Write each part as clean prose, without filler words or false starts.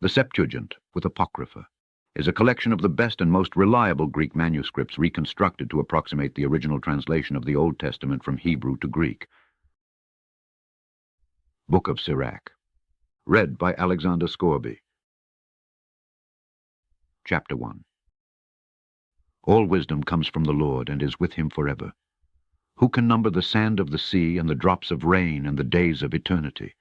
The Septuagint, with Apocrypha, is a collection of the best and most reliable Greek manuscripts reconstructed to approximate the original translation of the Old Testament from Hebrew to Greek. Book of SIRACH. Read by Alexander Scourby. Chapter 1. All wisdom comes from the Lord and is with him forever. Who can number the sand of the sea and the drops of rain and the days of eternity?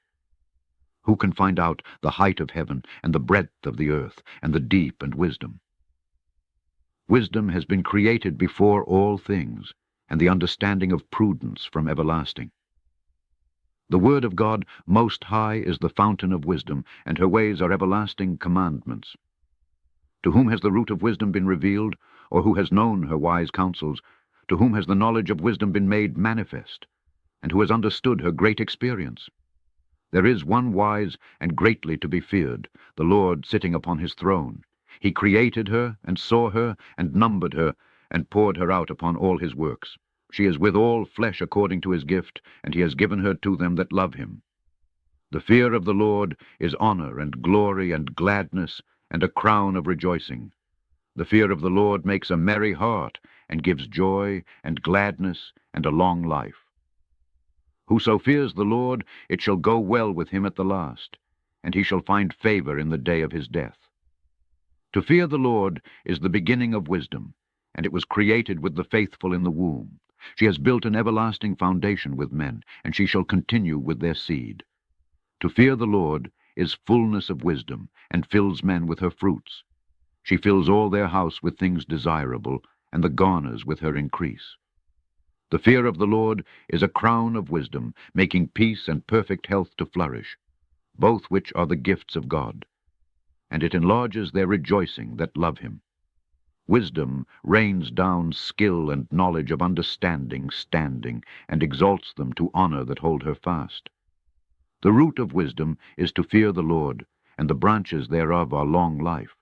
Who can find out the height of heaven and the breadth of the earth and the deep and wisdom? Wisdom has been created before all things, and the understanding of prudence from everlasting. The word of God most high is the fountain of wisdom, and her ways are everlasting commandments. To whom has the root of wisdom been revealed, or who has known her wise counsels? To whom has the knowledge of wisdom been made manifest, and who has understood her great experience? There is one wise and greatly to be feared, the Lord sitting upon his throne. He created her, and saw her, and numbered her, and poured her out upon all his works. She is with all flesh according to his gift, and he has given her to them that love him. The fear of the Lord is honor and glory and gladness, and a crown of rejoicing. The fear of the Lord makes a merry heart, and gives joy and gladness and a long life. Whoso fears the Lord, it shall go well with him at the last, and he shall find favor in the day of his death. To fear the Lord is the beginning of wisdom, and it was created with the faithful in the womb. She has built an everlasting foundation with men, and she shall continue with their seed. To fear the Lord is fullness of wisdom, and fills men with her fruits. She fills all their house with things desirable, and the garners with her increase. The fear of the Lord is a crown of wisdom, making peace and perfect health to flourish, both which are the gifts of God. And it enlarges their rejoicing that love him. Wisdom rains down skill and knowledge of understanding, standing, and exalts them to honor that hold her fast. The root of wisdom is to fear the Lord, and the branches thereof are long life.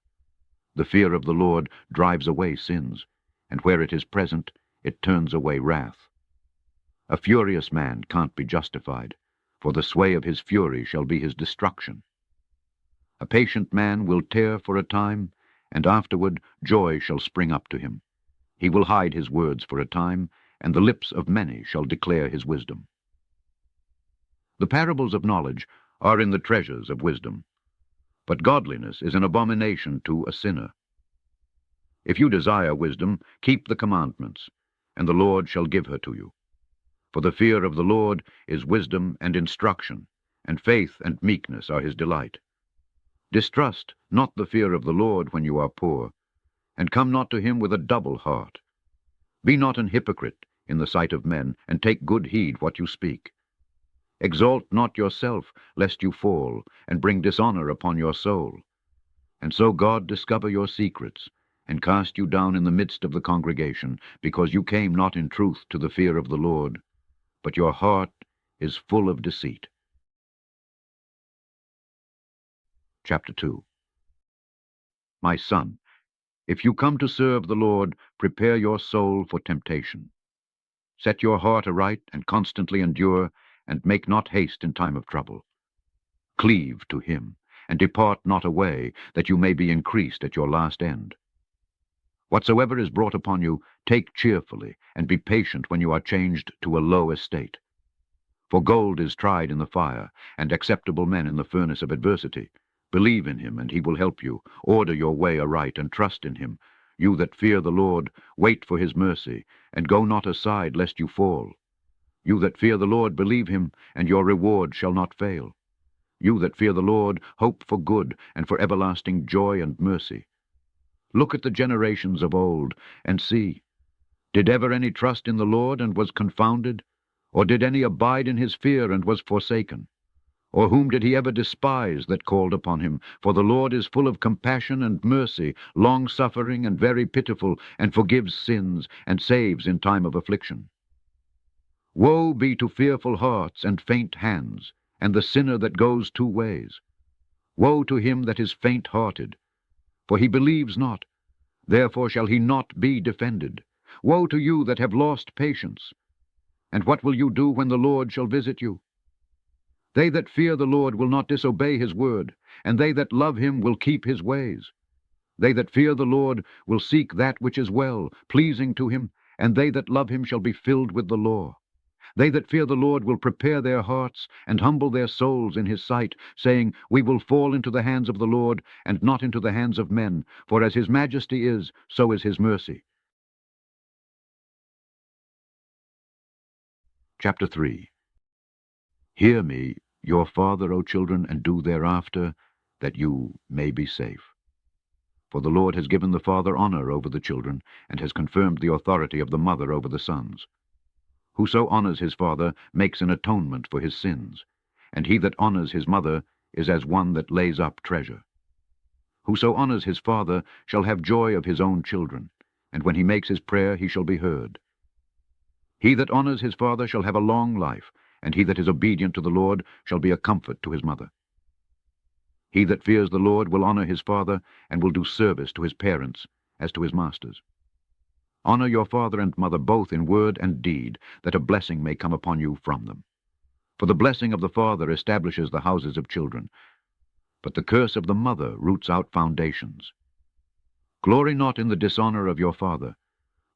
The fear of the Lord drives away sins, and where it is present, it turns away wrath. A furious man can't be justified, for the sway of his fury shall be his destruction. A patient man will tear for a time, and afterward joy shall spring up to him. He will hide his words for a time, and the lips of many shall declare his wisdom. The parables of knowledge are in the treasures of wisdom, but godliness is an abomination to a sinner. If you desire wisdom, keep the commandments, and the Lord shall give her to you. For the fear of the Lord is wisdom and instruction, and faith and meekness are his delight. Distrust not the fear of the Lord when you are poor, and come not to him with a double heart. Be not an hypocrite in the sight of men, and take good heed what you speak. Exalt not yourself, lest you fall, and bring dishonor upon your soul. And so God discover your secrets, and cast you down in the midst of the congregation, because you came not in truth to the fear of the Lord, but your heart is full of deceit. Chapter 2. My son, if you come to serve the Lord, prepare your soul for temptation. Set your heart aright, and constantly endure, and make not haste in time of trouble. Cleave to him, and depart not away, that you may be increased at your last end. Whatsoever is brought upon you, take cheerfully, and be patient when you are changed to a low estate. For gold is tried in the fire, and acceptable men in the furnace of adversity. Believe in him, and he will help you. Order your way aright, and trust in him. You that fear the Lord, wait for his mercy, and go not aside lest you fall. You that fear the Lord, believe him, and your reward shall not fail. You that fear the Lord, hope for good, and for everlasting joy and mercy. Look at the generations of old, and see. Did ever any trust in the Lord, and was confounded? Or did any abide in his fear, and was forsaken? Or whom did he ever despise that called upon him? For the Lord is full of compassion and mercy, long-suffering and very pitiful, and forgives sins, and saves in time of affliction. Woe be to fearful hearts and faint hands, and the sinner that goes two ways. Woe to him that is faint-hearted, for he believes not, therefore shall he not be defended. Woe to you that have lost patience! And what will you do when the Lord shall visit you? They that fear the Lord will not disobey his word, and they that love him will keep his ways. They that fear the Lord will seek that which is well, pleasing to him, and they that love him shall be filled with the law. They that fear the Lord will prepare their hearts, and humble their souls in his sight, saying, We will fall into the hands of the Lord, and not into the hands of men, for as his majesty is, so is his mercy. Chapter 3. Hear me, your father, O children, and do thereafter, that you may be safe. For the Lord has given the father honor over the children, and has confirmed the authority of the mother over the sons. Whoso honors his father makes an atonement for his sins, and he that honors his mother is as one that lays up treasure. Whoso honors his father shall have joy of his own children, and when he makes his prayer he shall be heard. He that honors his father shall have a long life, and he that is obedient to the Lord shall be a comfort to his mother. He that fears the Lord will honor his father, and will do service to his parents as to his masters. Honor your father and mother both in word and deed, that a blessing may come upon you from them. For the blessing of the father establishes the houses of children, but the curse of the mother roots out foundations. Glory not in the dishonor of your father,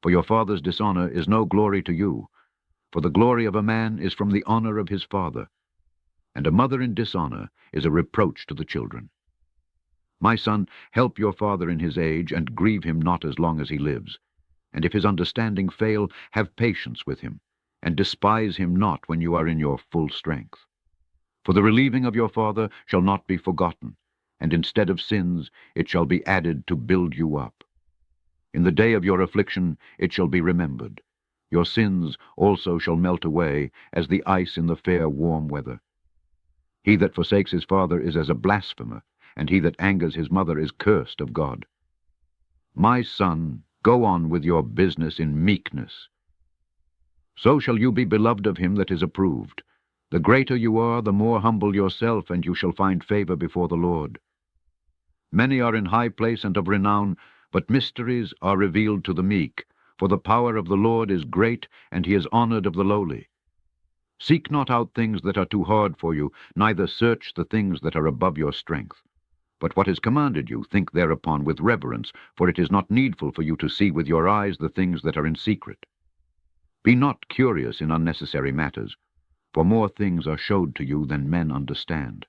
for your father's dishonor is no glory to you. For the glory of a man is from the honor of his father, and a mother in dishonor is a reproach to the children. My son, help your father in his age, and grieve him not as long as he lives. And if his understanding fail, have patience with him, and despise him not when you are in your full strength. For the relieving of your father shall not be forgotten, and instead of sins it shall be added to build you up. In the day of your affliction it shall be remembered. Your sins also shall melt away, as the ice in the fair warm weather. He that forsakes his father is as a blasphemer, and he that angers his mother is cursed of God. My son, go on with your business in meekness. So shall you be beloved of him that is approved. The greater you are, the more humble yourself, and you shall find favor before the Lord. Many are in high place and of renown, but mysteries are revealed to the meek. For the power of the Lord is great, and he is honored of the lowly. Seek not out things that are too hard for you, neither search the things that are above your strength. But what is commanded you, think thereupon with reverence, for it is not needful for you to see with your eyes the things that are in secret. Be not curious in unnecessary matters, for more things are showed to you than men understand.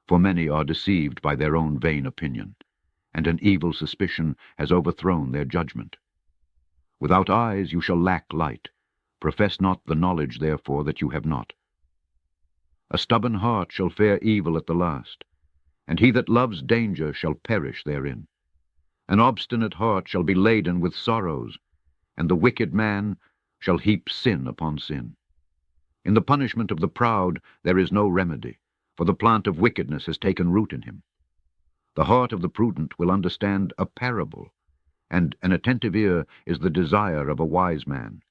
For many are deceived by their own vain opinion, and an evil suspicion has overthrown their judgment. Without eyes you shall lack light. Profess not the knowledge, therefore, that you have not. A stubborn heart shall fare evil at the last, and he that loves danger shall perish therein. An obstinate heart shall be laden with sorrows, and the wicked man shall heap sin upon sin. In the punishment of the proud there is no remedy, for the plant of wickedness has taken root in him. The heart of the prudent will understand a parable, and an attentive ear is the desire of a wise man.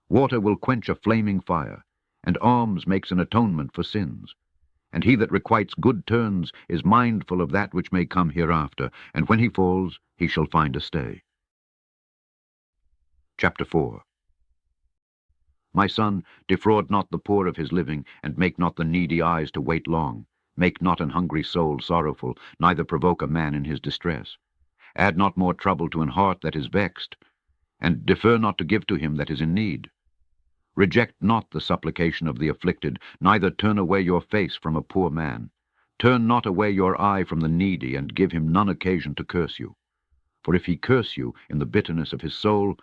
Water will quench a flaming fire, and alms makes an atonement for sins. And he that requites good turns is mindful of that which may come hereafter, and when he falls he shall find a stay. Chapter 4. My son, defraud not the poor of his living, and make not the needy eyes to wait long. Make not an hungry soul sorrowful, neither provoke a man in his distress. Add not more trouble to an heart that is vexed, and defer not to give to him that is in need. Reject not the supplication of the afflicted, neither turn away your face from a poor man. Turn not away your eye from the needy, and give him none occasion to curse you. For if he curse you in the bitterness of his soul,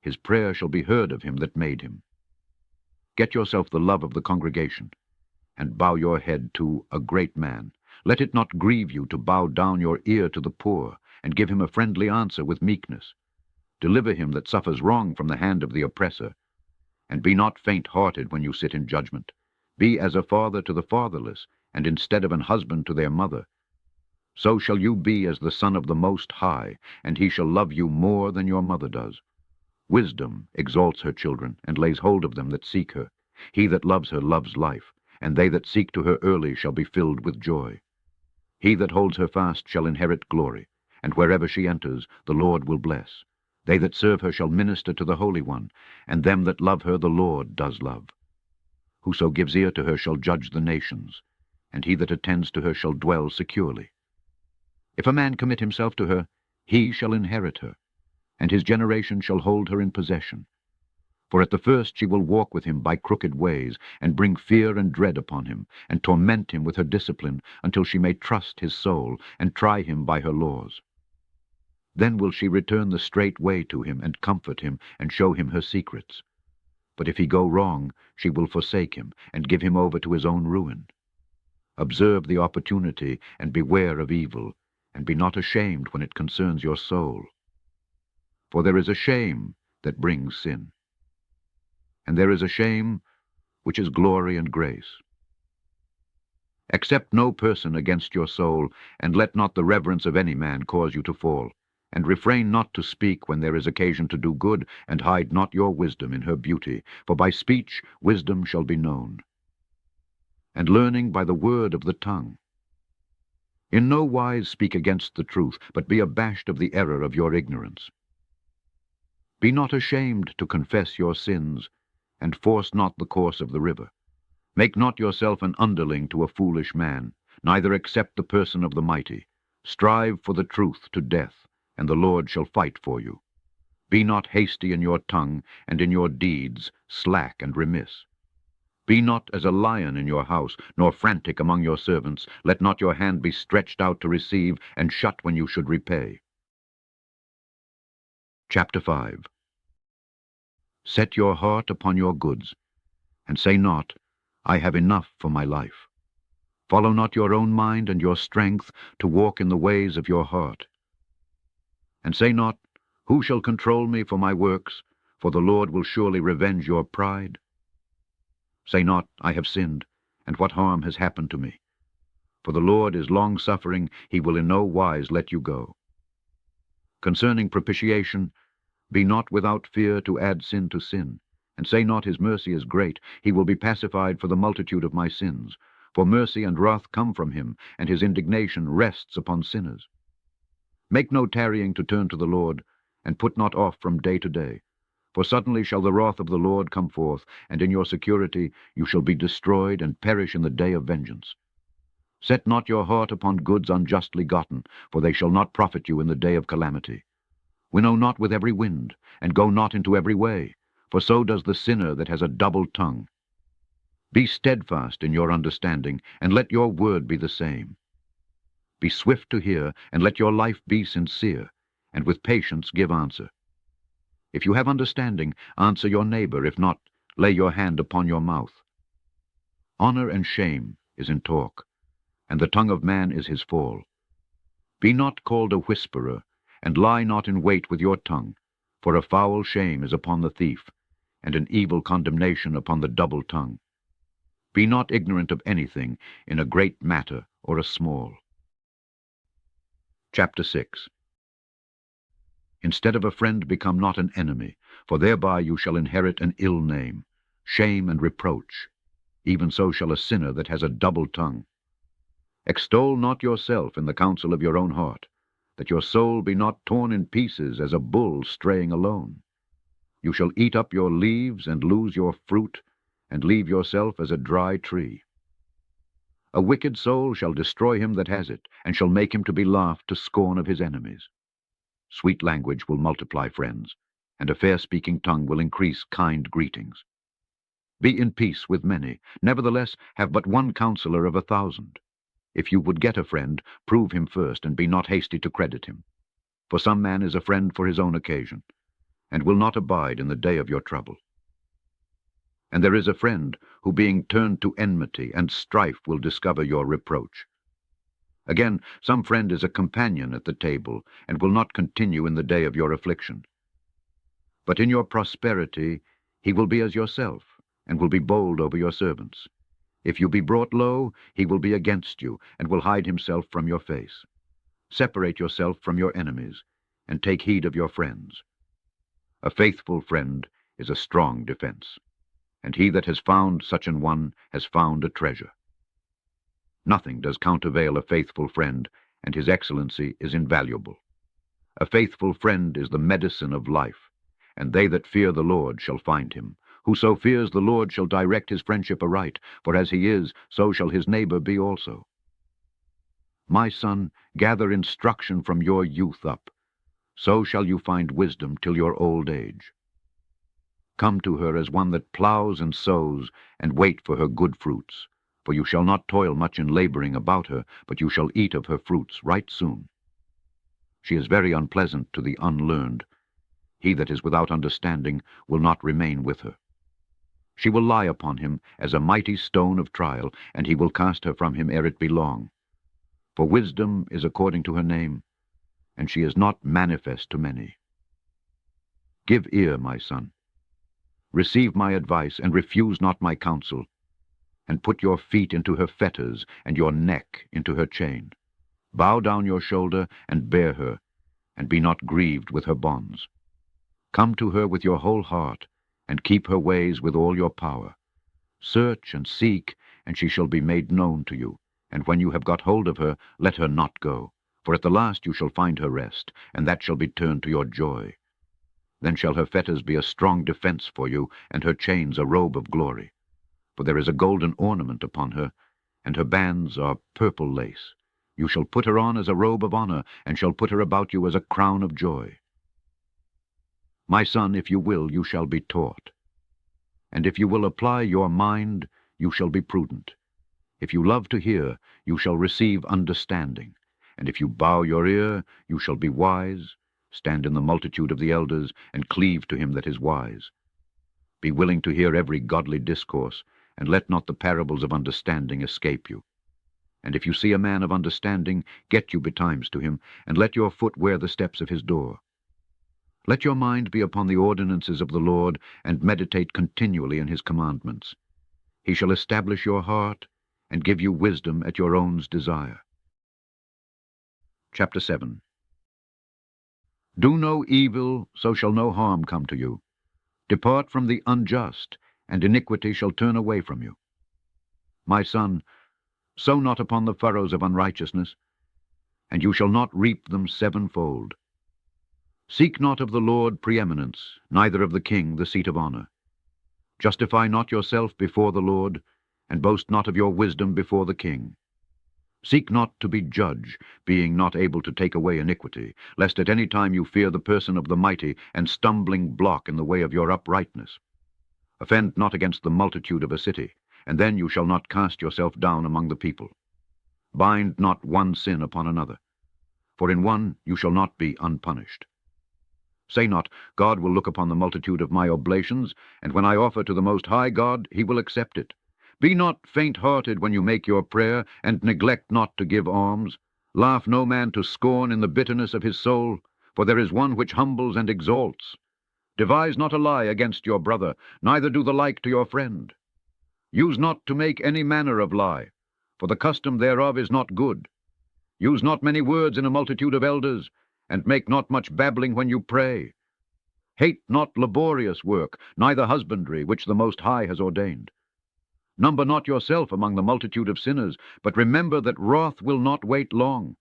his prayer shall be heard of him that made him. Get yourself the love of the congregation, and bow your head to a great man. Let it not grieve you to bow down your ear to the poor, and give him a friendly answer with meekness. Deliver him that suffers wrong from the hand of the oppressor, and be not faint-hearted when you sit in judgment. Be as a father to the fatherless, and instead of an husband to their mother. So shall you be as the Son of the Most High, and he shall love you more than your mother does. Wisdom exalts her children, and lays hold of them that seek her. He that loves her loves life, and they that seek to her early shall be filled with joy. He that holds her fast shall inherit glory, and wherever she enters, the Lord will bless. They that serve her shall minister to the Holy One, and them that love her the Lord does love. Whoso gives ear to her shall judge the nations, and he that attends to her shall dwell securely. If a man commit himself to her, he shall inherit her, and his generation shall hold her in possession. For at the first she will walk with him by crooked ways, and bring fear and dread upon him, and torment him with her discipline, until she may trust his soul, and try him by her laws. Then will she return the straight way to him, and comfort him, and show him her secrets. But if he go wrong, she will forsake him, and give him over to his own ruin. Observe the opportunity, and beware of evil, and be not ashamed when it concerns your soul. For there is a shame that brings sin, and there is a shame which is glory and grace. Accept no person against your soul, and let not the reverence of any man cause you to fall. And refrain not to speak when there is occasion to do good, and hide not your wisdom in her beauty, for by speech wisdom shall be known, and learning by the word of the tongue. In no wise speak against the truth, but be abashed of the error of your ignorance. Be not ashamed to confess your sins, and force not the course of the river. Make not yourself an underling to a foolish man, neither accept the person of the mighty. Strive for the truth to death, and the Lord shall fight for you. Be not hasty in your tongue, and in your deeds slack and remiss. Be not as a lion in your house, nor frantic among your servants. Let not your hand be stretched out to receive, and shut when you should repay. Chapter 5. Set your heart upon your goods, and say not, I have enough for my life. Follow not your own mind and your strength to walk in the ways of your heart. And say not, who shall control me for my works? For the Lord will surely revenge your pride. Say not, I have sinned, and what harm has happened to me? For the Lord is long-suffering, he will in no wise let you go. Concerning propitiation, be not without fear to add sin to sin, and say not his mercy is great, he will be pacified for the multitude of my sins. For mercy and wrath come from him, and his indignation rests upon sinners. Make no tarrying to turn to the Lord, and put not off from day to day. For suddenly shall the wrath of the Lord come forth, and in your security you shall be destroyed, and perish in the day of vengeance. Set not your heart upon goods unjustly gotten, for they shall not profit you in the day of calamity. Winnow not with every wind, and go not into every way, for so does the sinner that has a double tongue. Be steadfast in your understanding, and let your word be the same. Be swift to hear, and let your life be sincere, and with patience give answer. If you have understanding, answer your neighbor. If not, lay your hand upon your mouth. Honor and shame is in talk, and the tongue of man is his fall. Be not called a whisperer, and lie not in wait with your tongue, for a foul shame is upon the thief, and an evil condemnation upon the double tongue. Be not ignorant of anything, in a great matter or a small. Chapter 6. Instead of a friend become not an enemy, for thereby you shall inherit an ill name, shame and reproach. Even so shall a sinner that has a double tongue. Extol not yourself in the counsel of your own heart, that your soul be not torn in pieces as a bull straying alone. You shall eat up your leaves and lose your fruit, and leave yourself as a dry tree. A wicked soul shall destroy him that has it, and shall make him to be laughed to scorn of his enemies. Sweet language will multiply friends, and a fair-speaking tongue will increase kind greetings. Be in peace with many, nevertheless have but one counselor of 1,000. If you would get a friend, prove him first, and be not hasty to credit him. For some man is a friend for his own occasion, and will not abide in the day of your trouble. And there is a friend, who being turned to enmity and strife will discover your reproach. Again, some friend is a companion at the table, and will not continue in the day of your affliction. But in your prosperity he will be as yourself, and will be bold over your servants. If you be brought low, he will be against you, and will hide himself from your face. Separate yourself from your enemies, and take heed of your friends. A faithful friend is a strong defense, and he that has found such an one has found a treasure. Nothing does countervail a faithful friend, and his excellency is invaluable. A faithful friend is the medicine of life, and they that fear the Lord shall find him. Whoso fears the Lord shall direct his friendship aright, for as he is, so shall his neighbor be also. My son, gather instruction from your youth up. So shall you find wisdom till your old age. Come to her as one that plows and sows, and wait for her good fruits. For you shall not toil much in laboring about her, but you shall eat of her fruits right soon. She is very unpleasant to the unlearned. He that is without understanding will not remain with her. She will lie upon him as a mighty stone of trial, and he will cast her from him ere it be long. For wisdom is according to her name, and she is not manifest to many. Give ear, my son. Receive my advice, and refuse not my counsel, and put your feet into her fetters, and your neck into her chain. Bow down your shoulder, and bear her, and be not grieved with her bonds. Come to her with your whole heart, and keep her ways with all your power. Search and seek, and she shall be made known to you. And when you have got hold of her, let her not go. For at the last you shall find her rest, and that shall be turned to your joy. Then shall her fetters be a strong defense for you, and her chains a robe of glory. For there is a golden ornament upon her, and her bands are purple lace. You shall put her on as a robe of honor, and shall put her about you as a crown of joy. My son, if you will, you shall be taught. And if you will apply your mind, you shall be prudent. If you love to hear, you shall receive understanding. And if you bow your ear, you shall be wise. Stand in the multitude of the elders, and cleave to him that is wise. Be willing to hear every godly discourse, and let not the parables of understanding escape you. And if you see a man of understanding, get you betimes to him, and let your foot wear the steps of his door. Let your mind be upon the ordinances of the Lord, and meditate continually in his commandments. He shall establish your heart, and give you wisdom at your own's desire. Chapter 7. Do no evil, so shall no harm come to you. Depart from the unjust, and iniquity shall turn away from you. My son, sow not upon the furrows of unrighteousness, and you shall not reap them sevenfold. Seek not of the Lord preeminence, neither of the king the seat of honor. Justify not yourself before the Lord, and boast not of your wisdom before the king. Seek not to be judge, being not able to take away iniquity, lest at any time you fear the person of the mighty, and stumbling block in the way of your uprightness. Offend not against the multitude of a city, and then you shall not cast yourself down among the people. Bind not one sin upon another, for in one you shall not be unpunished. Say not, God will look upon the multitude of my oblations, and when I offer to the Most High God, he will accept it. Be not faint-hearted when you make your prayer, and neglect not to give alms. Laugh no man to scorn in the bitterness of his soul, for there is one which humbles and exalts. Devise not a lie against your brother, neither do the like to your friend. Use not to make any manner of lie, for the custom thereof is not good. Use not many words in a multitude of elders, and make not much babbling when you pray. Hate not laborious work, neither husbandry, which the Most High has ordained. Number not yourself among the multitude of sinners, but remember that wrath will not wait long.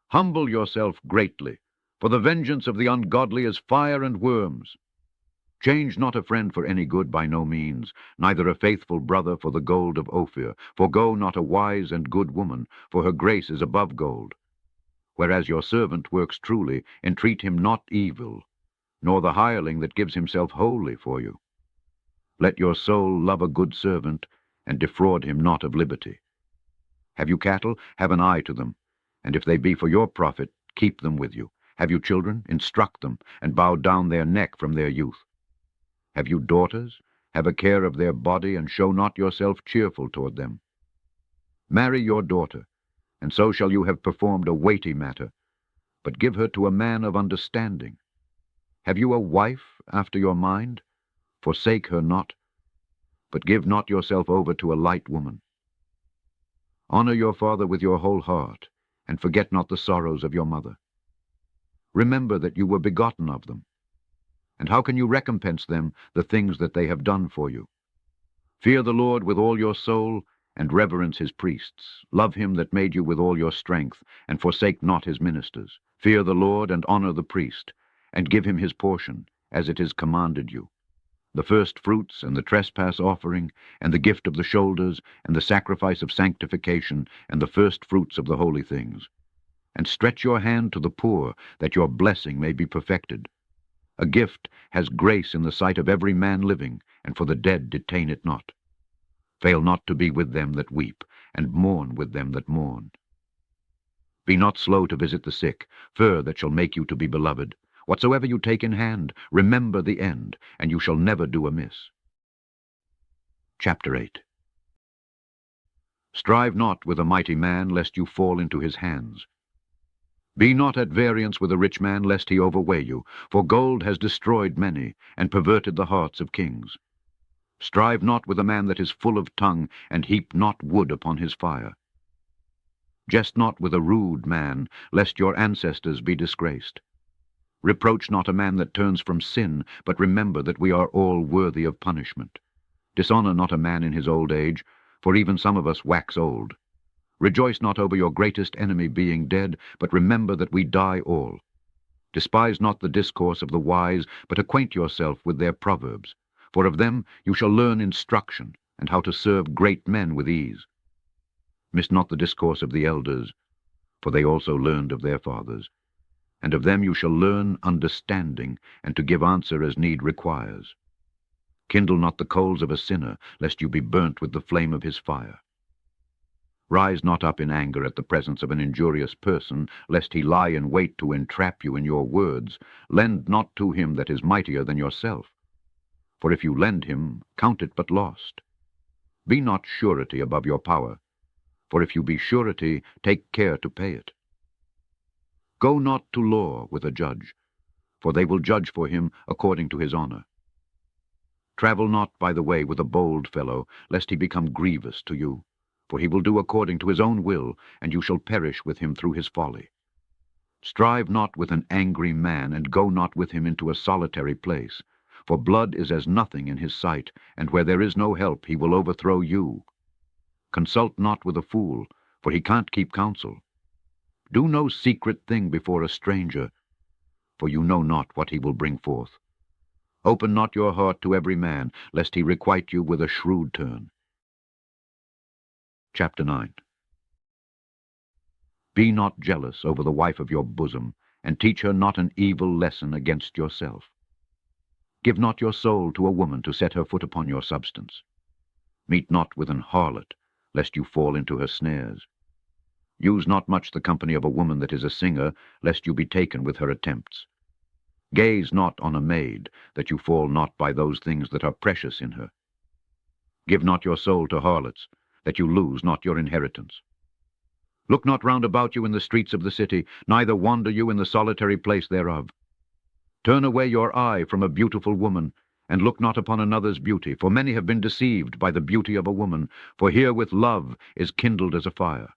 Humble yourself greatly, for the vengeance of the ungodly is fire and worms. Change not a friend for any good by no means, neither a faithful brother for the gold of Ophir. Forgo not a wise and good woman, for her grace is above gold. Whereas your servant works truly, entreat him not evil, nor the hireling that gives himself wholly for you. Let your soul love a good servant, and defraud him not of liberty. Have you cattle? Have an eye to them, and if they be for your profit, keep them with you. Have you children? Instruct them, and bow down their neck from their youth. Have you daughters? Have a care of their body, and show not yourself cheerful toward them. Marry your daughter, and so shall you have performed a weighty matter, but give her to a man of understanding. Have you a wife after your mind? Forsake her not, but give not yourself over to a light woman. Honor your father with your whole heart, and forget not the sorrows of your mother. Remember that you were begotten of them. And how can you recompense them the things that they have done for you? Fear the Lord with all your soul, and reverence his priests. Love him that made you with all your strength, and forsake not his ministers. Fear the Lord, and honor the priest, and give him his portion, as it is commanded you. the first fruits, and the trespass offering, and the gift of the shoulders, and the sacrifice of sanctification, and the first fruits of the holy things. And stretch your hand to the poor, that your blessing may be perfected. A gift has grace in the sight of every man living, and for the dead detain it not. Fail not to be with them that weep, and mourn with them that mourn. Be not slow to visit the sick, fur that shall make you to be beloved. Whatsoever you take in hand, remember the end, and you shall never do amiss. Chapter 8. Strive not with a mighty man, lest you fall into his hands. Be not at variance with a rich man, lest he overweigh you, for gold has destroyed many, and perverted the hearts of kings. Strive not with a man that is full of tongue, and heap not wood upon his fire. Jest not with a rude man, lest your ancestors be disgraced. Reproach not a man that turns from sin, but remember that we are all worthy of punishment. Dishonor not a man in his old age, for even some of us wax old. Rejoice not over your greatest enemy being dead, but remember that we die all. Despise not the discourse of the wise, but acquaint yourself with their proverbs. For of them you shall learn instruction, and how to serve great men with ease. Miss not the discourse of the elders, for they also learned of their fathers. And of them you shall learn understanding, and to give answer as need requires. Kindle not the coals of a sinner, lest you be burnt with the flame of his fire. Rise not up in anger at the presence of an injurious person, lest he lie in wait to entrap you in your words. Lend not to him that is mightier than yourself. For if you lend him, count it but lost. Be not surety above your power, for if you be surety, take care to pay it. Go not to law with a judge, for they will judge for him according to his honor. Travel not by the way with a bold fellow, lest he become grievous to you, for he will do according to his own will, and you shall perish with him through his folly. Strive not with an angry man, and go not with him into a solitary place, for blood is as nothing in his sight, and where there is no help he will overthrow you. Consult not with a fool, for he can't keep counsel. Do no secret thing before a stranger, for you know not what he will bring forth. Open not your heart to every man, lest he requite you with a shrewd turn. Chapter 9. Be not jealous over the wife of your bosom, and teach her not an evil lesson against yourself. Give not your soul to a woman to set her foot upon your substance. Meet not with an harlot, lest you fall into her snares. Use not much the company of a woman that is a singer, lest you be taken with her attempts. Gaze not on a maid, that you fall not by those things that are precious in her. Give not your soul to harlots, that you lose not your inheritance. Look not round about you in the streets of the city, neither wander you in the solitary place thereof. Turn away your eye from a beautiful woman, and look not upon another's beauty, for many have been deceived by the beauty of a woman, for herewith love is kindled as a fire.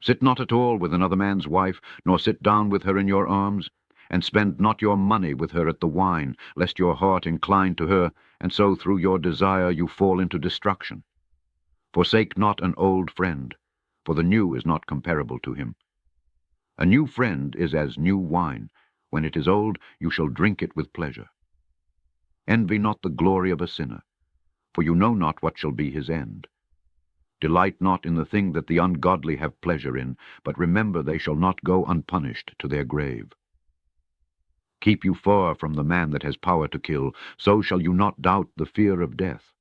Sit not at all with another man's wife, nor sit down with her in your arms, and spend not your money with her at the wine, lest your heart incline to her, and so through your desire you fall into destruction. Forsake not an old friend, for the new is not comparable to him. A new friend is as new wine. When it is old, you shall drink it with pleasure. Envy not the glory of a sinner, for you know not what shall be his end. Delight not in the thing that the ungodly have pleasure in, but remember they shall not go unpunished to their grave. Keep you far from the man that has power to kill, so shall you not doubt the fear of death.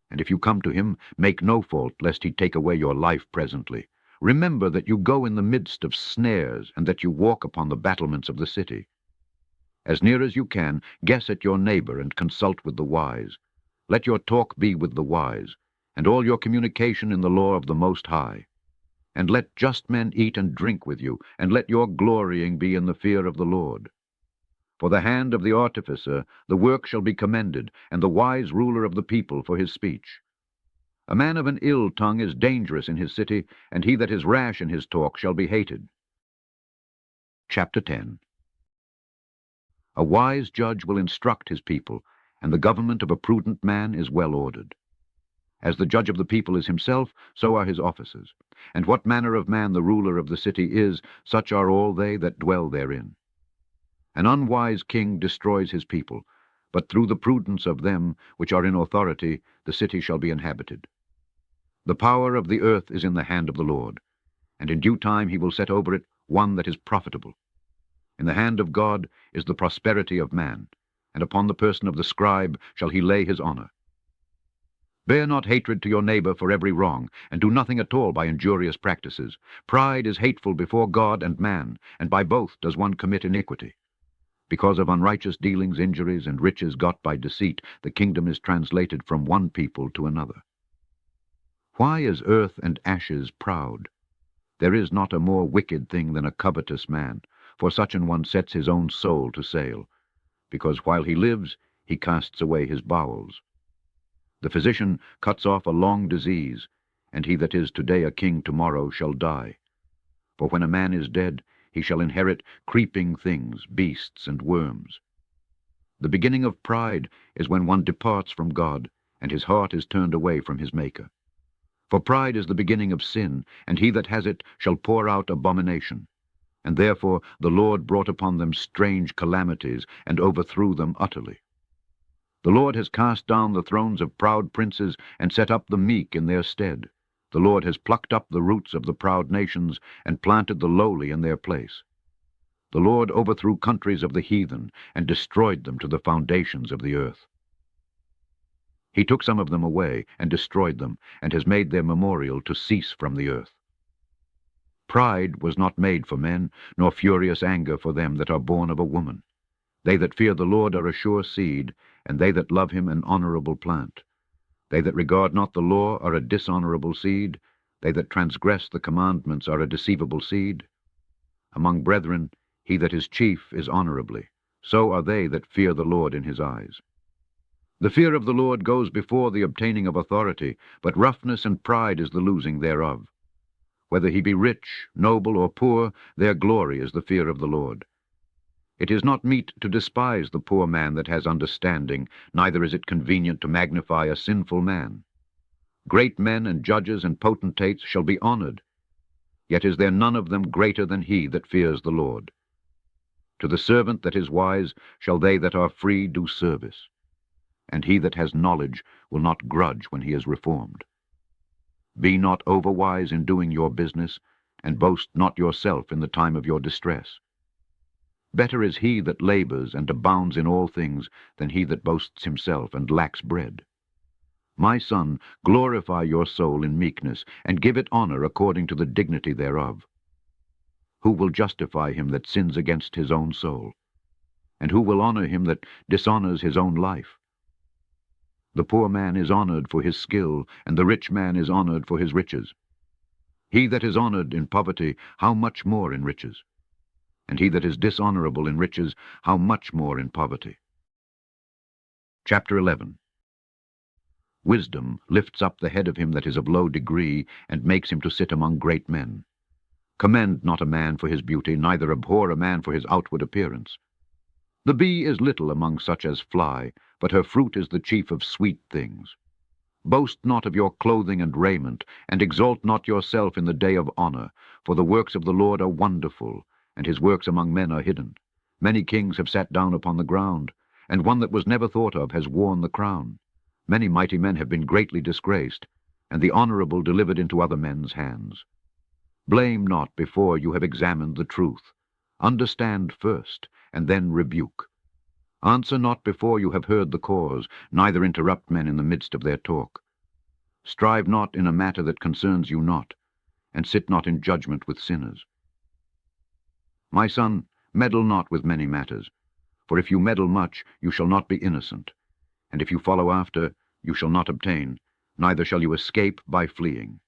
And if you come to him, make no fault, lest he take away your life presently. Remember that you go in the midst of snares, and that you walk upon the battlements of the city. As near as you can, guess at your neighbor, and consult with the wise. Let your talk be with the wise, and all your communication in the law of the Most High. And let just men eat and drink with you, and let your glorying be in the fear of the Lord. For the hand of the artificer the work shall be commended, and the wise ruler of the people for his speech. A man of an ill tongue is dangerous in his city, and he that is rash in his talk shall be hated. Chapter 10. A wise judge will instruct his people, and the government of a prudent man is well ordered. As the judge of the people is himself, so are his officers. And what manner of man the ruler of the city is, such are all they that dwell therein. An unwise king destroys his people, but through the prudence of them which are in authority the city shall be inhabited. The power of the earth is in the hand of the Lord, and in due time he will set over it one that is profitable. In the hand of God is the prosperity of man, and upon the person of the scribe shall he lay his honor. Bear not hatred to your neighbor for every wrong, and do nothing at all by injurious practices. Pride is hateful before God and man, and by both does one commit iniquity. Because of unrighteous dealings, injuries, and riches got by deceit, the kingdom is translated from one people to another. Why is earth and ashes proud? There is not a more wicked thing than a covetous man, for such an one sets his own soul to sale, because while he lives he casts away his bowels. The physician cuts off a long disease, and he that is today a king tomorrow shall die. For when a man is dead, he shall inherit creeping things, beasts, and worms. The beginning of pride is when one departs from God, and his heart is turned away from his Maker. For pride is the beginning of sin, and he that has it shall pour out abomination. And therefore the Lord brought upon them strange calamities, and overthrew them utterly. The Lord has cast down the thrones of proud princes, and set up the meek in their stead. The Lord has plucked up the roots of the proud nations, and planted the lowly in their place. The Lord overthrew countries of the heathen, and destroyed them to the foundations of the earth. He took some of them away, and destroyed them, and has made their memorial to cease from the earth. Pride was not made for men, nor furious anger for them that are born of a woman. They that fear the Lord are a sure seed, and they that love him an honorable plant. They that regard not the law are a dishonorable seed. They that transgress the commandments are a deceivable seed. Among brethren, he that is chief is honorably. So are they that fear the Lord in his eyes. The fear of the Lord goes before the obtaining of authority, but roughness and pride is the losing thereof. Whether he be rich, noble, or poor, their glory is the fear of the Lord. It is not meet to despise the poor man that has understanding, neither is it convenient to magnify a sinful man. Great men and judges and potentates shall be honored, yet is there none of them greater than he that fears the Lord. To the servant that is wise shall they that are free do service, and he that has knowledge will not grudge when he is reformed. Be not overwise in doing your business, and boast not yourself in the time of your distress. Better is he that labors and abounds in all things than he that boasts himself and lacks bread. My son, glorify your soul in meekness, and give it honor according to the dignity thereof. Who will justify him that sins against his own soul? And who will honor him that dishonors his own life? The poor man is honored for his skill, and the rich man is honored for his riches. He that is honored in poverty, how much more in riches? And he that is dishonorable in riches, how much more in poverty? Chapter 11. Wisdom lifts up the head of him that is of low degree, and makes him to sit among great men. Commend not a man for his beauty, neither abhor a man for his outward appearance. The bee is little among such as fly, but her fruit is the chief of sweet things. Boast not of your clothing and raiment, and exalt not yourself in the day of honor, for the works of the Lord are wonderful, and his works among men are hidden. Many kings have sat down upon the ground, and one that was never thought of has worn the crown. Many mighty men have been greatly disgraced, and the honorable delivered into other men's hands. Blame not before you have examined the truth. Understand first, and then rebuke. Answer not before you have heard the cause, neither interrupt men in the midst of their talk. Strive not in a matter that concerns you not, and sit not in judgment with sinners. My son, meddle not with many matters, for if you meddle much, you shall not be innocent, and if you follow after, you shall not obtain, neither shall you escape by fleeing.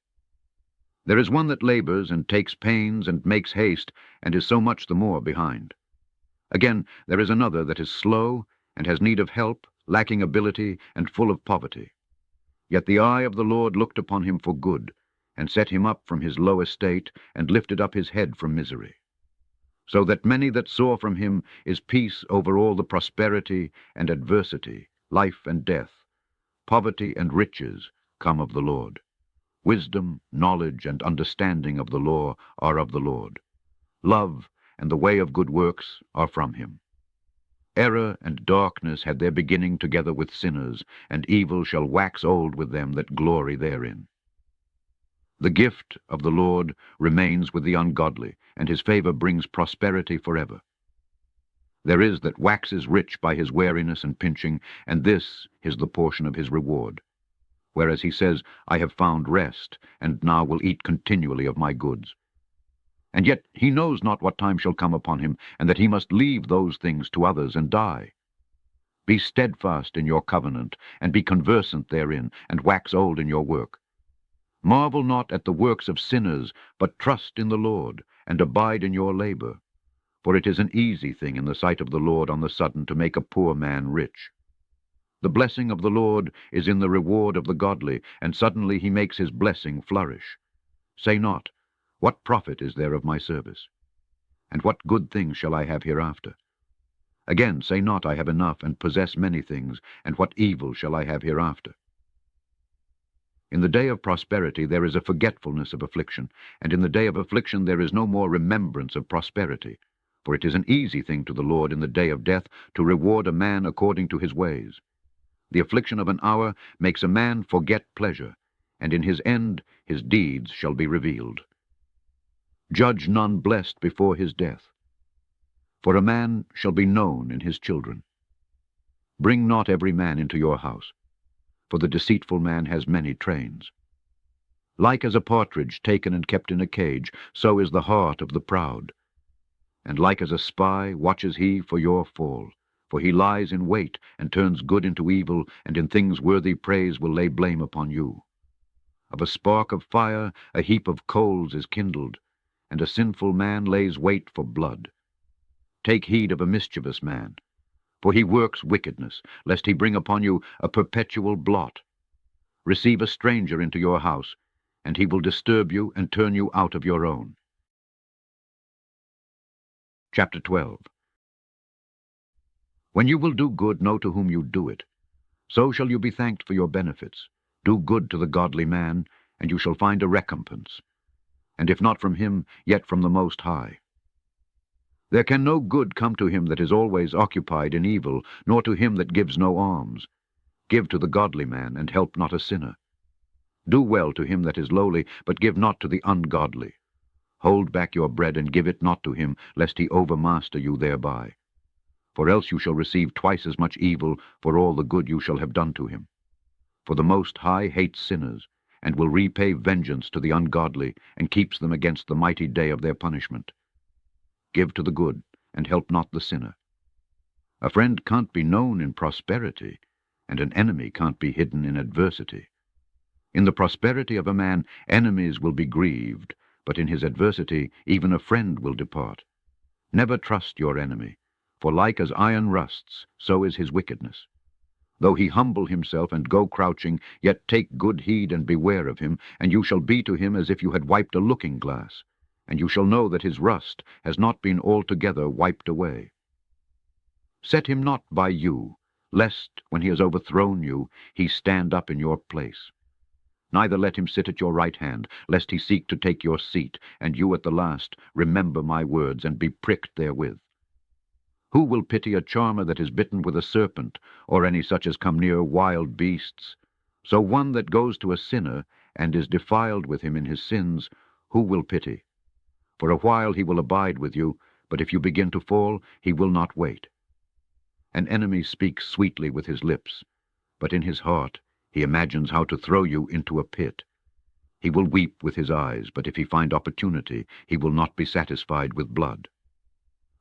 There is one that labors, and takes pains, and makes haste, and is so much the more behind. Again, there is another that is slow, and has need of help, lacking ability, and full of poverty. Yet the eye of the Lord looked upon him for good, and set him up from his low estate, and lifted up his head from misery. So that many that saw from him is peace over all the prosperity and adversity, life and death, poverty and riches come of the Lord. Wisdom, knowledge, and understanding of the law are of the Lord. Love and the way of good works are from him. Error and darkness had their beginning together with sinners, and evil shall wax old with them that glory therein. The gift of the Lord remains with the ungodly, and his favor brings prosperity forever. There is that waxes rich by his wariness and pinching, and this is the portion of his reward. Whereas he says, I have found rest, and now will eat continually of my goods. And yet he knows not what time shall come upon him, and that he must leave those things to others and die. Be steadfast in your covenant, and be conversant therein, and wax old in your work. Marvel not at the works of sinners, but trust in the Lord, and abide in your labor. For it is an easy thing in the sight of the Lord on the sudden to make a poor man rich. The blessing of the Lord is in the reward of the godly, and suddenly he makes his blessing flourish. Say not, what profit is there of my service? And what good things shall I have hereafter? Again, say not, I have enough, and possess many things, and what evil shall I have hereafter? In the day of prosperity there is a forgetfulness of affliction, and in the day of affliction there is no more remembrance of prosperity. For it is an easy thing to the Lord in the day of death to reward a man according to his ways. The affliction of an hour makes a man forget pleasure, and in his end his deeds shall be revealed. Judge none blessed before his death, for a man shall be known in his children. Bring not every man into your house, for the deceitful man has many trains. Like as a partridge taken and kept in a cage, so is the heart of the proud. And like as a spy watches he for your fall, for he lies in wait, and turns good into evil, and in things worthy praise will lay blame upon you. Of a spark of fire a heap of coals is kindled, and a sinful man lays wait for blood. Take heed of a mischievous man, for he works wickedness, lest he bring upon you a perpetual blot. Receive a stranger into your house, and he will disturb you and turn you out of your own. Chapter 12. When you will do good, know to whom you do it. So shall you be thanked for your benefits. Do good to the godly man, and you shall find a recompense. And if not from him, yet from the Most High. There can no good come to him that is always occupied in evil, nor to him that gives no alms. Give to the godly man, and help not a sinner. Do well to him that is lowly, but give not to the ungodly. Hold back your bread, and give it not to him, lest he overmaster you thereby. For else you shall receive twice as much evil for all the good you shall have done to him. For the Most High hates sinners, and will repay vengeance to the ungodly, and keeps them against the mighty day of their punishment. Give to the good, and help not the sinner. A friend can't be known in prosperity, and an enemy can't be hidden in adversity. In the prosperity of a man, enemies will be grieved, but in his adversity even a friend will depart. Never trust your enemy, for like as iron rusts, so is his wickedness. Though he humble himself and go crouching, yet take good heed and beware of him, and you shall be to him as if you had wiped a looking-glass, and you shall know that his rust has not been altogether wiped away. Set him not by you, lest, when he has overthrown you, he stand up in your place. Neither let him sit at your right hand, lest he seek to take your seat, and you at the last remember my words, and be pricked therewith. Who will pity a charmer that is bitten with a serpent, or any such as come near wild beasts? So one that goes to a sinner, and is defiled with him in his sins, who will pity? For a while he will abide with you, but if you begin to fall, he will not wait. An enemy speaks sweetly with his lips, but in his heart he imagines how to throw you into a pit. He will weep with his eyes, but if he find opportunity, he will not be satisfied with blood.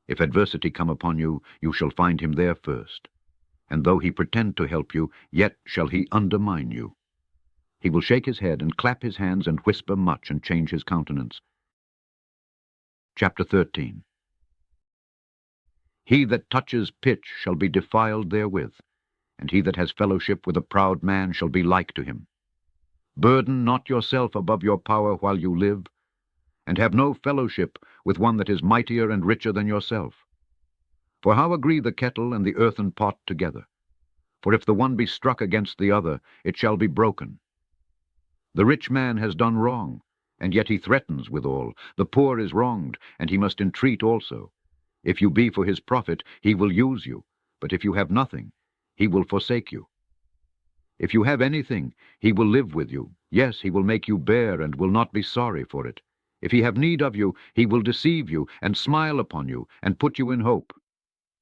If adversity come upon you, you shall find him there first. And though he pretend to help you, yet shall he undermine you. He will shake his head, and clap his hands, and whisper much, and change his countenance. Chapter 13. He that touches pitch shall be defiled therewith, and he that has fellowship with a proud man shall be like to him. Burden not yourself above your power while you live, and have no fellowship with one that is mightier and richer than yourself. For how agree the kettle and the earthen pot together? For if the one be struck against the other, it shall be broken. The rich man has done wrong, and yet he threatens withal. The poor is wronged, and he must entreat also. If you be for his profit, he will use you. But if you have nothing, he will forsake you. If you have anything, he will live with you. Yes, he will make you bear and will not be sorry for it. If he have need of you, he will deceive you and smile upon you and put you in hope.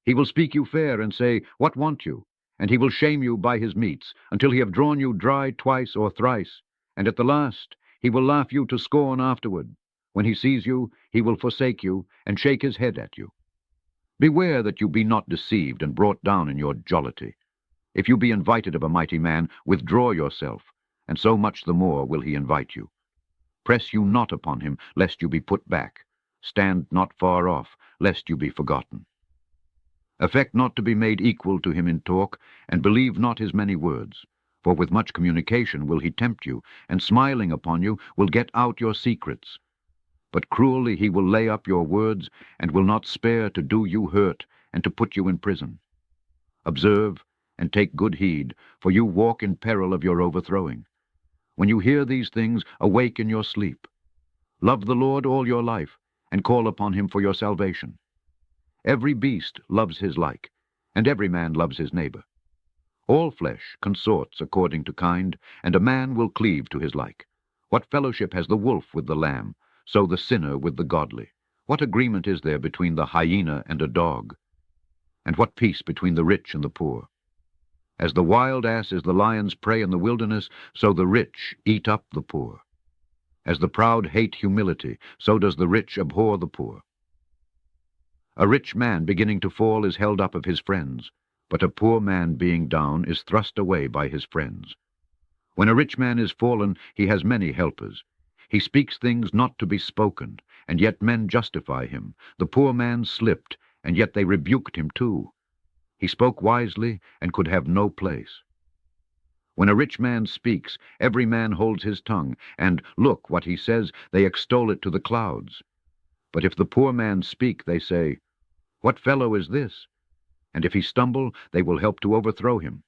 He will speak you fair and say, What want you? And he will shame you by his meats, until he have drawn you dry twice or thrice. And at the last he will laugh you to scorn afterward. When he sees you, he will forsake you and shake his head at you. Beware that you be not deceived and brought down in your jollity. If you be invited of a mighty man, withdraw yourself, and so much the more will he invite you. Press you not upon him, lest you be put back. Stand not far off, lest you be forgotten. Affect not to be made equal to him in talk, and believe not his many words. For with much communication will he tempt you, and smiling upon you will get out your secrets. But cruelly he will lay up your words, and will not spare to do you hurt, and to put you in prison. Observe, and take good heed, for you walk in peril of your overthrowing. When you hear these things, awake in your sleep. Love the Lord all your life, and call upon him for your salvation. Every beast loves his like, and every man loves his neighbor. All flesh consorts according to kind, and a man will cleave to his like. What fellowship has the wolf with the lamb, so the sinner with the godly? What agreement is there between the hyena and a dog? And what peace between the rich and the poor? As the wild ass is the lion's prey in the wilderness, so the rich eat up the poor. As the proud hate humility, so does the rich abhor the poor. A rich man beginning to fall is held up of his friends, but a poor man being down is thrust away by his friends. When a rich man is fallen, he has many helpers. He speaks things not to be spoken, and yet men justify him. The poor man slipped, and yet they rebuked him too. He spoke wisely, and could have no place. When a rich man speaks, every man holds his tongue, and, look what he says, they extol it to the clouds. But if the poor man speak, they say, What fellow is this? And if he stumble, they will help to overthrow him.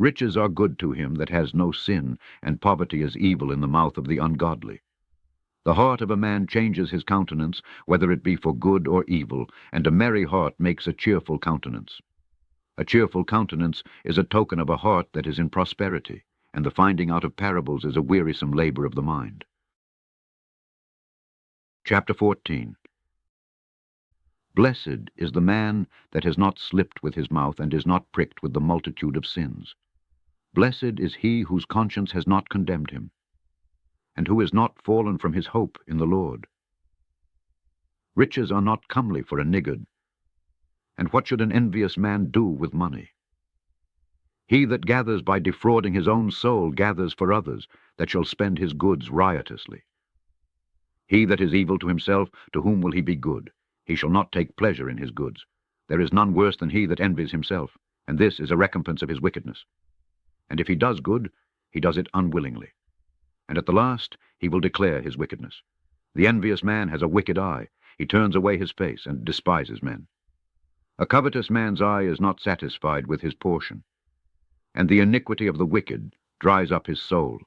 Riches are good to him that has no sin, and poverty is evil in the mouth of the ungodly. The heart of a man changes his countenance, whether it be for good or evil, and a merry heart makes a cheerful countenance. A cheerful countenance is a token of a heart that is in prosperity, and the finding out of parables is a wearisome labor of the mind. Chapter 14. Blessed is the man that has not slipped with his mouth, and is not pricked with the multitude of sins. Blessed is he whose conscience has not condemned him, and who is not fallen from his hope in the Lord. Riches are not comely for a niggard, and what should an envious man do with money? He that gathers by defrauding his own soul gathers for others, that shall spend his goods riotously. He that is evil to himself, to whom will he be good? He shall not take pleasure in his goods. There is none worse than he that envies himself, and this is a recompense of his wickedness. And if he does good, he does it unwillingly. And at the last he will declare his wickedness. The envious man has a wicked eye. He turns away his face and despises men. A covetous man's eye is not satisfied with his portion, and the iniquity of the wicked dries up his soul.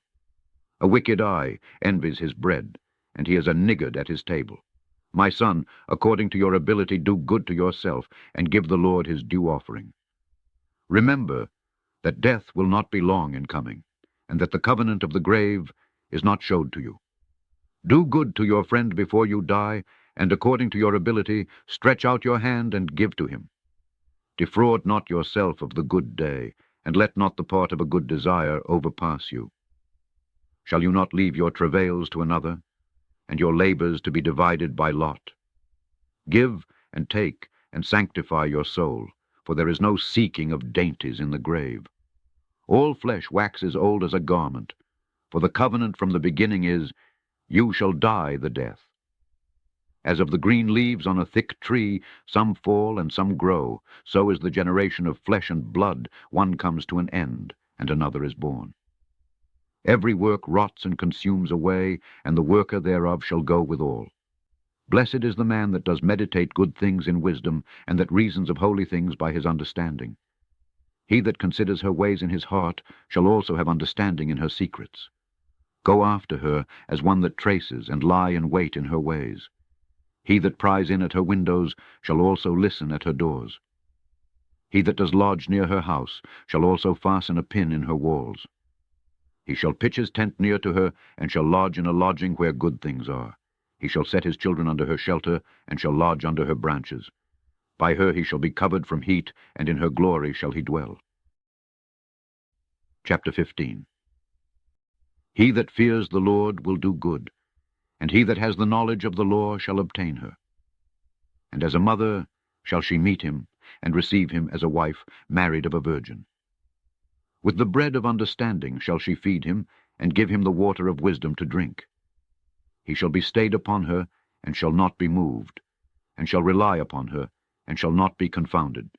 A wicked eye envies his bread, and he is a niggard at his table. My son, according to your ability do good to yourself, and give the Lord his due offering. Remember that death will not be long in coming, and that the covenant of the grave is not showed to you. Do good to your friend before you die, and according to your ability stretch out your hand and give to him. Defraud not yourself of the good day, and let not the part of a good desire overpass you. Shall you not leave your travails to another, and your labors to be divided by lot? Give and take, and sanctify your soul, for there is no seeking of dainties in the grave. All flesh waxes old as a garment, for the covenant from the beginning is, You shall die the death. As of the green leaves on a thick tree, some fall and some grow, so is the generation of flesh and blood. One comes to an end, and another is born. Every work rots and consumes away, and the worker thereof shall go withal. Blessed is the man that does meditate good things in wisdom, and that reasons of holy things by his understanding. He that considers her ways in his heart shall also have understanding in her secrets. Go after her as one that traces, and lie in wait in her ways. He that pries in at her windows shall also listen at her doors. He that does lodge near her house shall also fasten a pin in her walls. He shall pitch his tent near to her, and shall lodge in a lodging where good things are. He shall set his children under her shelter, and shall lodge under her branches. By her he shall be covered from heat, and in her glory shall he dwell. Chapter 15. He that fears the Lord will do good, and he that has the knowledge of the law shall obtain her. And as a mother shall she meet him, and receive him as a wife married of a virgin. With the bread of understanding shall she feed him, and give him the water of wisdom to drink. He shall be stayed upon her, and shall not be moved, and shall rely upon her, and shall not be confounded.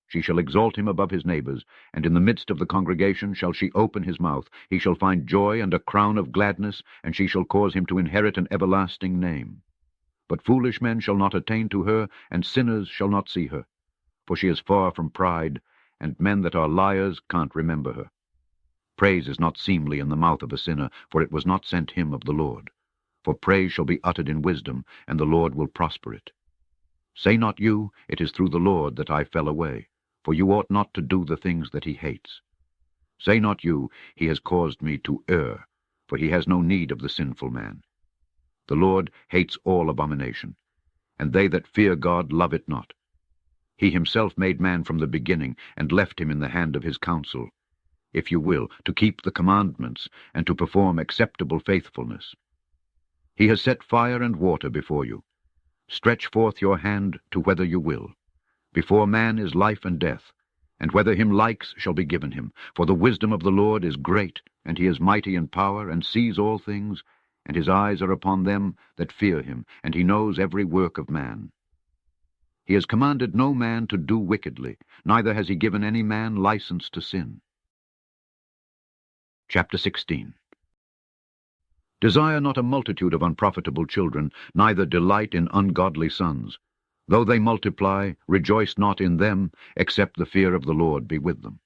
She shall exalt him above his neighbors, and in the midst of the congregation shall she open his mouth. He shall find joy and a crown of gladness, and she shall cause him to inherit an everlasting name. But foolish men shall not attain to her, and sinners shall not see her. For she is far from pride, and men that are liars can't remember her. Praise is not seemly in the mouth of a sinner, for it was not sent him of the Lord. For praise shall be uttered in wisdom, and the Lord will prosper it. Say not you, it is through the Lord that I fell away, for you ought not to do the things that he hates. Say not you, he has caused me to err, for he has no need of the sinful man. The Lord hates all abomination, and they that fear God love it not. He himself made man from the beginning, and left him in the hand of his counsel, if you will, to keep the commandments, and to perform acceptable faithfulness. He has set fire and water before you. Stretch forth your hand to whether you will. Before man is life and death, and whether him likes shall be given him. For the wisdom of the Lord is great, and he is mighty in power, and sees all things, and his eyes are upon them that fear him, and he knows every work of man. He has commanded no man to do wickedly, neither has he given any man license to sin. Chapter 16. Desire not a multitude of unprofitable children, neither delight in ungodly sons. Though they multiply, rejoice not in them, except the fear of the Lord be with them.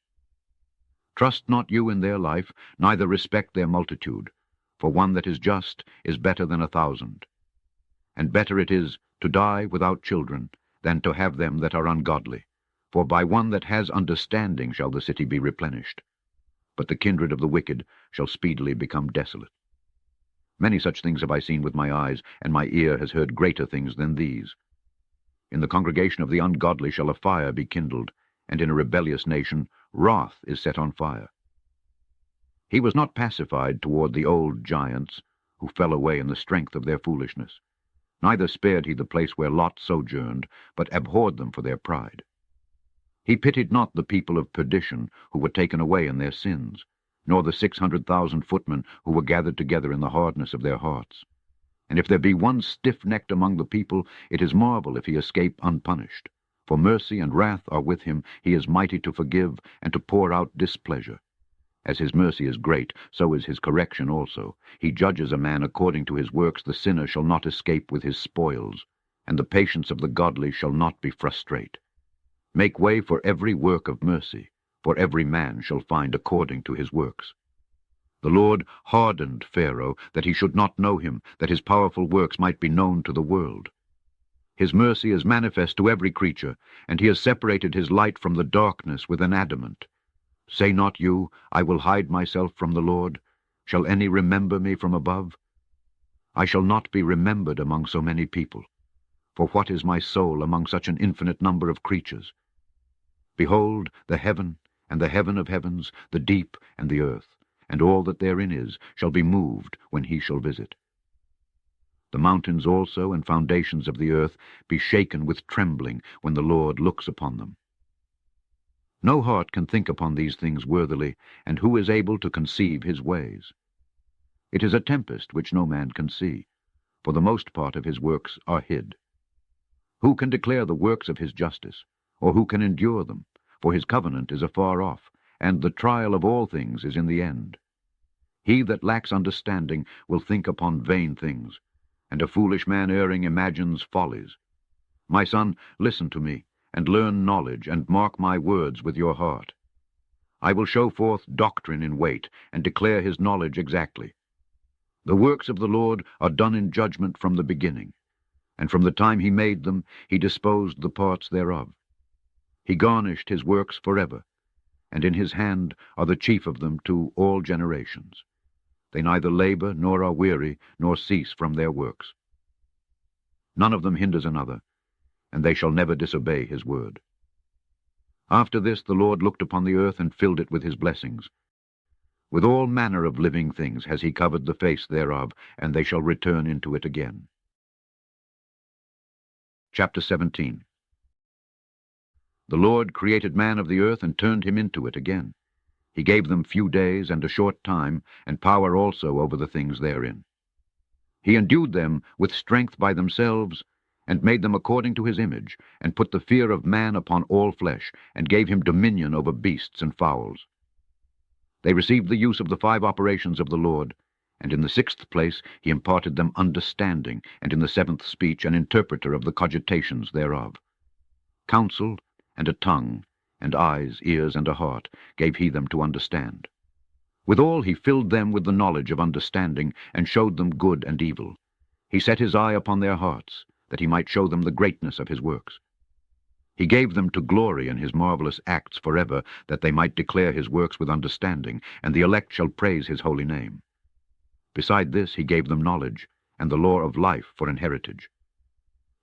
Trust not you in their life, neither respect their multitude, for one that is just is better than 1,000. And better it is to die without children, than to have them that are ungodly. For by one that has understanding shall the city be replenished. But the kindred of the wicked shall speedily become desolate. Many such things have I seen with my eyes, and my ear has heard greater things than these. In the congregation of the ungodly shall a fire be kindled, and in a rebellious nation wrath is set on fire. He was not pacified toward the old giants, who fell away in the strength of their foolishness. Neither spared he the place where Lot sojourned, but abhorred them for their pride. He pitied not the people of perdition, who were taken away in their sins, nor the 600,000 footmen who were gathered together in the hardness of their hearts. And if there be one stiff-necked among the people, it is marvel if he escape unpunished. For mercy and wrath are with him. He is mighty to forgive and to pour out displeasure. As his mercy is great, so is his correction also. He judges a man according to his works. The sinner shall not escape with his spoils, and the patience of the godly shall not be frustrate. Make way for every work of mercy, for every man shall find according to his works. The Lord hardened Pharaoh, that he should not know him, that his powerful works might be known to the world. His mercy is manifest to every creature, and he has separated his light from the darkness with an adamant. Say not you, I will hide myself from the Lord? Shall any remember me from above? I shall not be remembered among so many people. For what is my soul among such an infinite number of creatures? Behold, the heaven and the heaven of heavens, the deep and the earth, and all that therein is, shall be moved when he shall visit. The mountains also and foundations of the earth be shaken with trembling when the Lord looks upon them. No heart can think upon these things worthily, and who is able to conceive his ways? It is a tempest which no man can see, for the most part of his works are hid. Who can declare the works of his justice, or who can endure them? For his covenant is afar off, and the trial of all things is in the end. He that lacks understanding will think upon vain things, and a foolish man erring imagines follies. My son, listen to me, and learn knowledge, and mark my words with your heart. I will show forth doctrine in weight, and declare his knowledge exactly. The works of the Lord are done in judgment from the beginning, and from the time he made them he disposed the parts thereof. He garnished his works forever, and in his hand are the chief of them to all generations. They neither labor, nor are weary, nor cease from their works. None of them hinders another, and they shall never disobey his word. After this the Lord looked upon the earth and filled it with his blessings. With all manner of living things has he covered the face thereof, and they shall return into it again. Chapter 17. The Lord created man of the earth and turned him into it again. He gave them few days and a short time, and power also over the things therein. He endued them with strength by themselves, and made them according to his image, and put the fear of man upon all flesh, and gave him dominion over beasts and fowls. They received the use of the 5 operations of the Lord, and in the 6th place he imparted them understanding, and in the 7th speech an interpreter of the cogitations thereof. Counsel, and a tongue, and eyes, ears, and a heart, gave he them to understand. Withal he filled them with the knowledge of understanding, and showed them good and evil. He set his eye upon their hearts, that he might show them the greatness of his works. He gave them to glory in his marvelous acts forever, that they might declare his works with understanding, and the elect shall praise his holy name. Beside this he gave them knowledge, and the law of life for an heritage.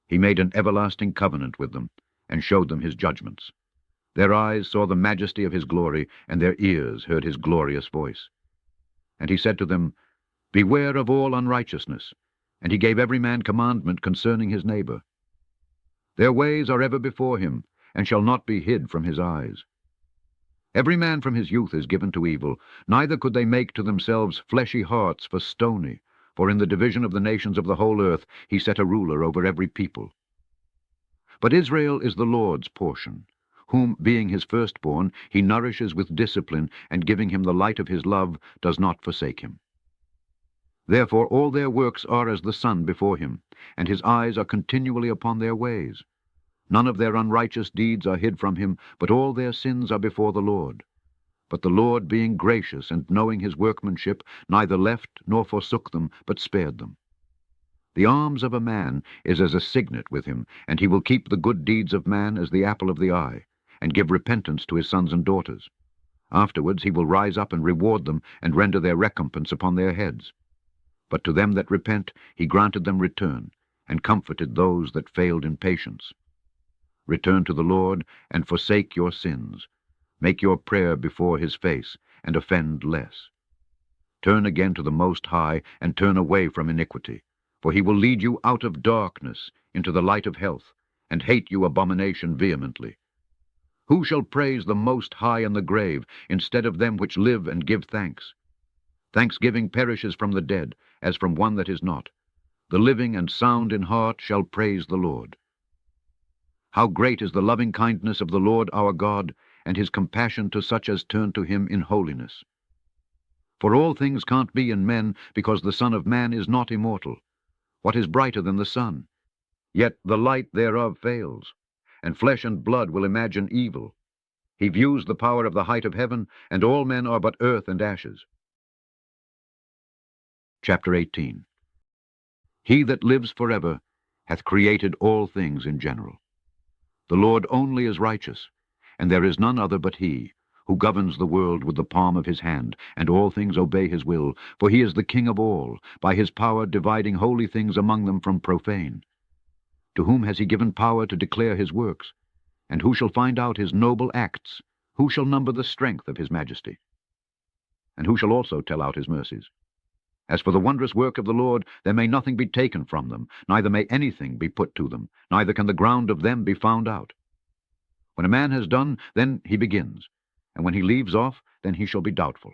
He made an everlasting covenant with them, and showed them his judgments. Their eyes saw the majesty of his glory, and their ears heard his glorious voice. And he said to them, Beware of all unrighteousness, and he gave every man commandment concerning his neighbor. Their ways are ever before him, and shall not be hid from his eyes. Every man from his youth is given to evil, neither could they make to themselves fleshy hearts for stony, for in the division of the nations of the whole earth he set a ruler over every people. But Israel is the Lord's portion, whom, being his firstborn, he nourishes with discipline, and giving him the light of his love, does not forsake him. Therefore all their works are as the sun before him, and his eyes are continually upon their ways. None of their unrighteous deeds are hid from him, but all their sins are before the Lord. But the Lord, being gracious and knowing his workmanship, neither left nor forsook them, but spared them. The alms of a man is as a signet with him, and he will keep the good deeds of man as the apple of the eye, and give repentance to his sons and daughters. Afterwards he will rise up and reward them, and render their recompense upon their heads. But to them that repent he granted them return, and comforted those that failed in patience. Return to the Lord, and forsake your sins. Make your prayer before his face, and offend less. Turn again to the Most High, and turn away from iniquity. For he will lead you out of darkness into the light of health, and hate you abomination vehemently. Who shall praise the Most High in the grave, instead of them which live and give thanks? Thanksgiving perishes from the dead, as from one that is not. The living and sound in heart shall praise the Lord. How great is the loving kindness of the Lord our God, and his compassion to such as turn to him in holiness. For all things can't be in men, because the Son of Man is not immortal. What is brighter than the sun? Yet the light thereof fails, and flesh and blood will imagine evil. He views the power of the height of heaven, and all men are but earth and ashes. Chapter 18. He that lives forever hath created all things in general. The Lord only is righteous, and there is none other but he, who governs the world with the palm of his hand, and all things obey his will, for he is the King of all, by his power dividing holy things among them from profane. To whom has he given power to declare his works? And who shall find out his noble acts? Who shall number the strength of his majesty? And who shall also tell out his mercies? As for the wondrous work of the Lord, there may nothing be taken from them, neither may anything be put to them, neither can the ground of them be found out. When a man has done, then he begins, and when he leaves off, then he shall be doubtful.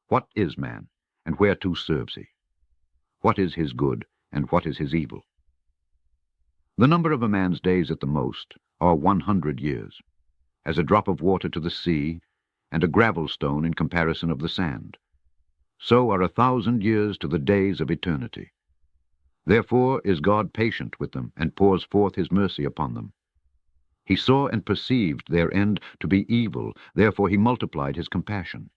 What is man, and whereto serves he? What is his good, and what is his evil? The number of a man's days at the most are 100 years, as a drop of water to the sea, and a gravel stone in comparison of the sand. So are 1,000 years to the days of eternity. Therefore is God patient with them, and pours forth his mercy upon them. He saw and perceived their end to be evil, therefore he multiplied his compassion.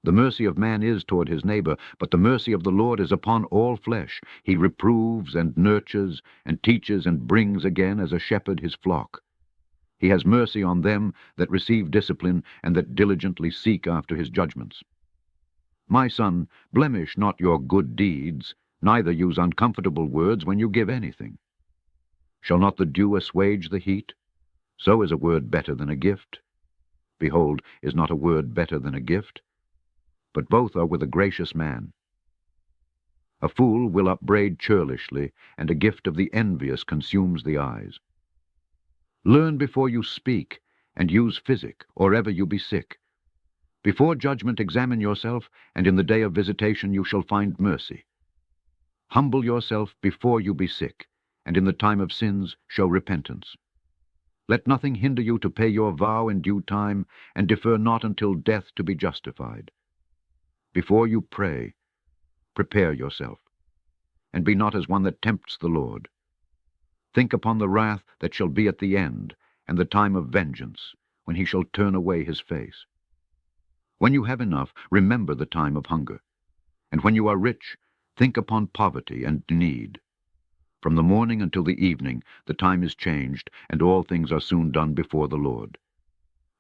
The mercy of man is toward his neighbor, but the mercy of the Lord is upon all flesh. He reproves and nurtures, and teaches and brings again as a shepherd his flock. He has mercy on them that receive discipline and that diligently seek after his judgments. My son, blemish not your good deeds, neither use uncomfortable words when you give anything. Shall not the dew assuage the heat? So is a word better than a gift. Behold, is not a word better than a gift? But both are with a gracious man. A fool will upbraid churlishly, and a gift of the envious consumes the eyes. Learn before you speak, and use physic, or ever you be sick. Before judgment examine yourself, and in the day of visitation you shall find mercy. Humble yourself before you be sick, and in the time of sins show repentance. Let nothing hinder you to pay your vow in due time, and defer not until death to be justified. Before you pray, prepare yourself, and be not as one that tempts the Lord. Think upon the wrath that shall be at the end, and the time of vengeance, when he shall turn away his face. When you have enough, remember the time of hunger, and when you are rich, think upon poverty and need. From the morning until the evening the time is changed, and all things are soon done before the Lord.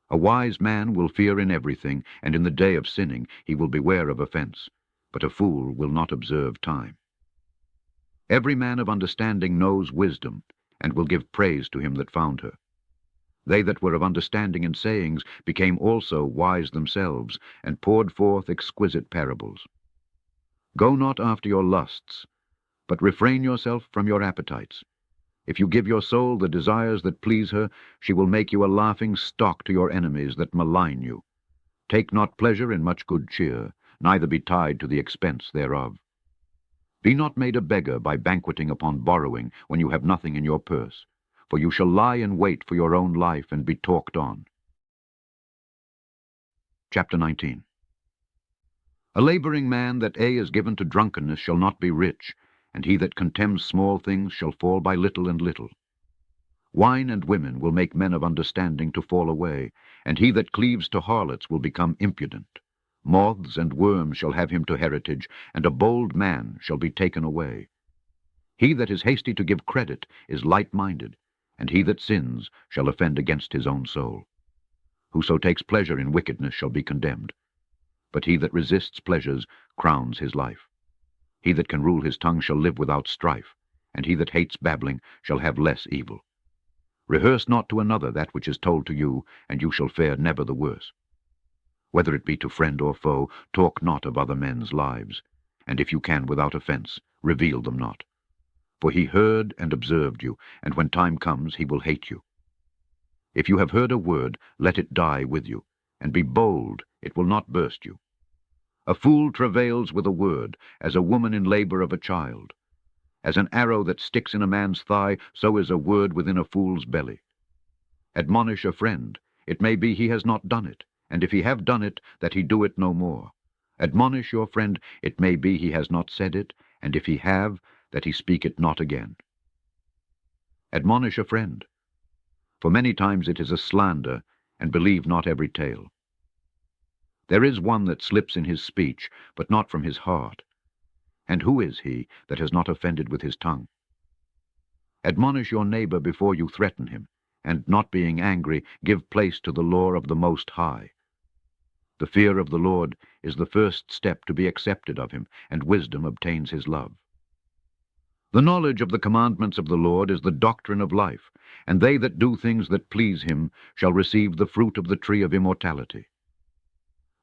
A wise man will fear in everything, and in the day of sinning he will beware of offense, but a fool will not observe time. Every man of understanding knows wisdom, and will give praise to him that found her. They that were of understanding in sayings became also wise themselves, and poured forth exquisite parables. Go not after your lusts, but refrain yourself from your appetites. If you give your soul the desires that please her, she will make you a laughing stock to your enemies that malign you. Take not pleasure in much good cheer, neither be tied to the expense thereof. Be not made a beggar by banqueting upon borrowing when you have nothing in your purse, for you shall lie in wait for your own life and be talked on. Chapter 19. A laboring man that is given to drunkenness shall not be rich, and he that contemns small things shall fall by little and little. Wine and women will make men of understanding to fall away, and he that cleaves to harlots will become impudent. Moths and worms shall have him to heritage, and a bold man shall be taken away. He that is hasty to give credit is light-minded, and he that sins shall offend against his own soul. Whoso takes pleasure in wickedness shall be condemned, but he that resists pleasures crowns his life. He that can rule his tongue shall live without strife, and he that hates babbling shall have less evil. Rehearse not to another that which is told to you, and you shall fare never the worse. Whether it be to friend or foe, talk not of other men's lives, and if you can without offense, reveal them not. For he heard and observed you, and when time comes he will hate you. If you have heard a word, let it die with you, and be bold, it will not burst you. A fool travails with a word, as a woman in labor of a child. As an arrow that sticks in a man's thigh, so is a word within a fool's belly. Admonish a friend, it may be he has not done it, and if he have done it, that he do it no more. Admonish your friend, it may be he has not said it, and if he have, that he speak it not again. Admonish a friend, for many times it is a slander, and believe not every tale. There is one that slips in his speech, but not from his heart. And who is he that has not offended with his tongue? Admonish your neighbor before you threaten him, and not being angry, give place to the law of the Most High. The fear of the Lord is the first step to be accepted of him, and wisdom obtains his love. The knowledge of the commandments of the Lord is the doctrine of life, and they that do things that please him shall receive the fruit of the tree of immortality.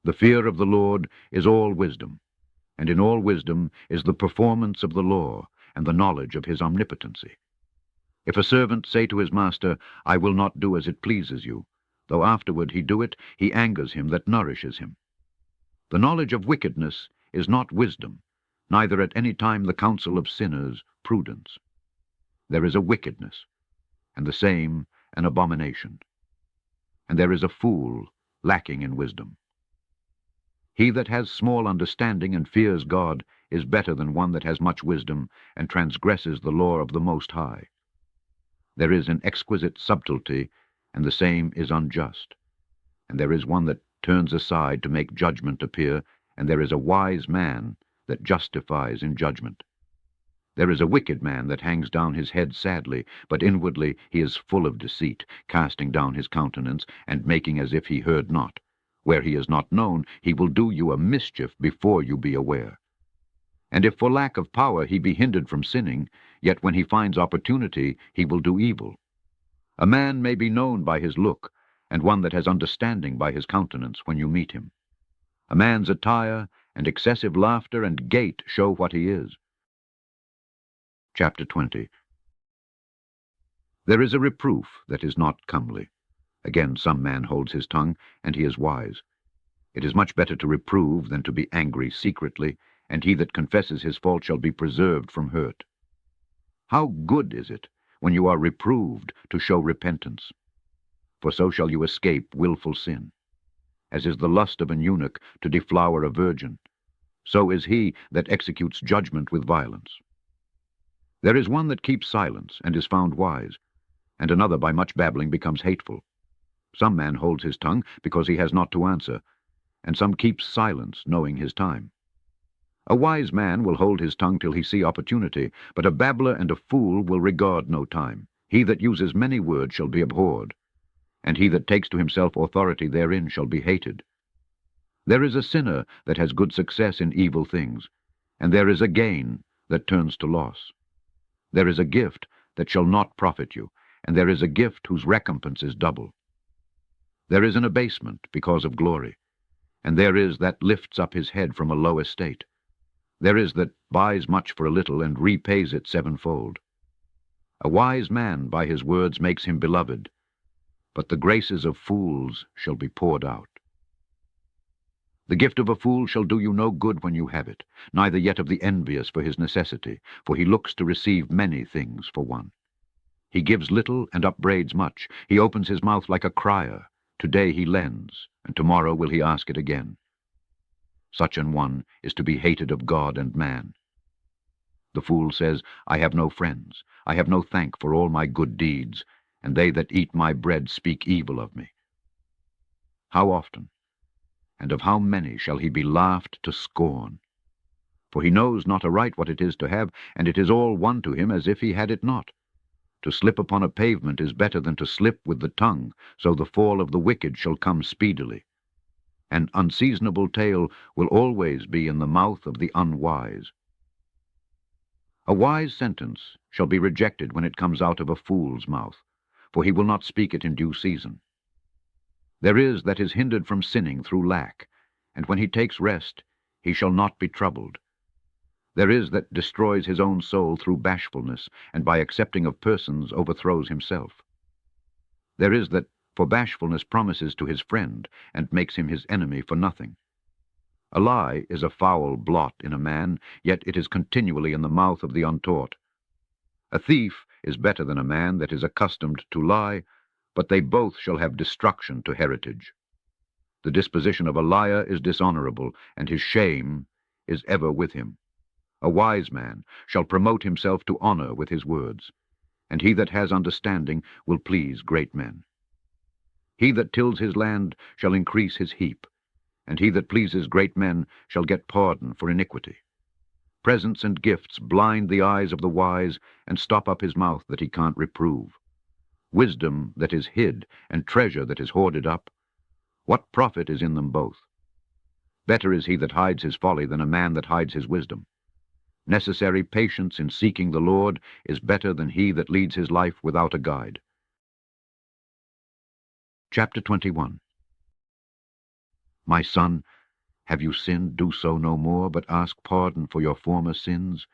The fear of the Lord is all wisdom, and in all wisdom is the performance of the law, and the knowledge of his omnipotency. If a servant say to his master, I will not do as it pleases you, though afterward he do it, he angers him that nourishes him. The knowledge of wickedness is not wisdom, neither at any time the counsel of sinners prudence. There is a wickedness, and the same an abomination, and there is a fool lacking in wisdom. He that has small understanding and fears God is better than one that has much wisdom and transgresses the law of the Most High. There is an exquisite subtlety, and the same is unjust. And there is one that turns aside to make judgment appear, and there is a wise man that justifies in judgment. There is a wicked man that hangs down his head sadly, but inwardly he is full of deceit, casting down his countenance, and making as if he heard not. Where he is not known, he will do you a mischief before you be aware. And if for lack of power he be hindered from sinning, yet when he finds opportunity he will do evil. A man may be known by his look, and one that has understanding by his countenance when you meet him. A man's attire and excessive laughter and gait show what he is. Chapter 20. There is a reproof that is not comely. Again, some man holds his tongue, and he is wise. It is much better to reprove than to be angry secretly, and he that confesses his fault shall be preserved from hurt. How good is it, when you are reproved, to show repentance? For so shall you escape wilful sin. As is the lust of an eunuch to deflower a virgin, so is he that executes judgment with violence. There is one that keeps silence, and is found wise, and another by much babbling becomes hateful. Some man holds his tongue, because he has not to answer, and some keeps silence, knowing his time. A wise man will hold his tongue till he see opportunity, but a babbler and a fool will regard no time. He that uses many words shall be abhorred, and he that takes to himself authority therein shall be hated. There is a sinner that has good success in evil things, and there is a gain that turns to loss. There is a gift that shall not profit you, and there is a gift whose recompense is double. There is an abasement because of glory, and there is that lifts up his head from a low estate. There is that buys much for a little, and repays it sevenfold. A wise man by his words makes him beloved, but the graces of fools shall be poured out. The gift of a fool shall do you no good when you have it, neither yet of the envious for his necessity, for he looks to receive many things for one. He gives little and upbraids much. He opens his mouth like a crier. Today he lends, and tomorrow will he ask it again. Such an one is to be hated of God and man. The fool says, I have no friends, I have no thank for all my good deeds, and they that eat my bread speak evil of me. How often, and of how many shall he be laughed to scorn? For he knows not aright what it is to have, and it is all one to him as if he had it not. To slip upon a pavement is better than to slip with the tongue, so the fall of the wicked shall come speedily. An unseasonable tale will always be in the mouth of the unwise. A wise sentence shall be rejected when it comes out of a fool's mouth, for he will not speak it in due season. There is that is hindered from sinning through lack, and when he takes rest, he shall not be troubled. There is that destroys his own soul through bashfulness, and by accepting of persons overthrows himself. There is that for bashfulness promises to his friend, and makes him his enemy for nothing. A lie is a foul blot in a man, yet it is continually in the mouth of the untaught. A thief is better than a man that is accustomed to lie, but they both shall have destruction to heritage. The disposition of a liar is dishonorable, and his shame is ever with him. A wise man shall promote himself to honor with his words, and he that has understanding will please great men. He that tills his land shall increase his heap, and he that pleases great men shall get pardon for iniquity. Presents and gifts blind the eyes of the wise, and stop up his mouth that he can't reprove. Wisdom that is hid, and treasure that is hoarded up, what profit is in them both? Better is he that hides his folly than a man that hides his wisdom. Necessary patience in seeking the Lord is better than he that leads his life without a guide. Chapter 21. My son, have you sinned? Do so no more, but ask pardon for your former sins.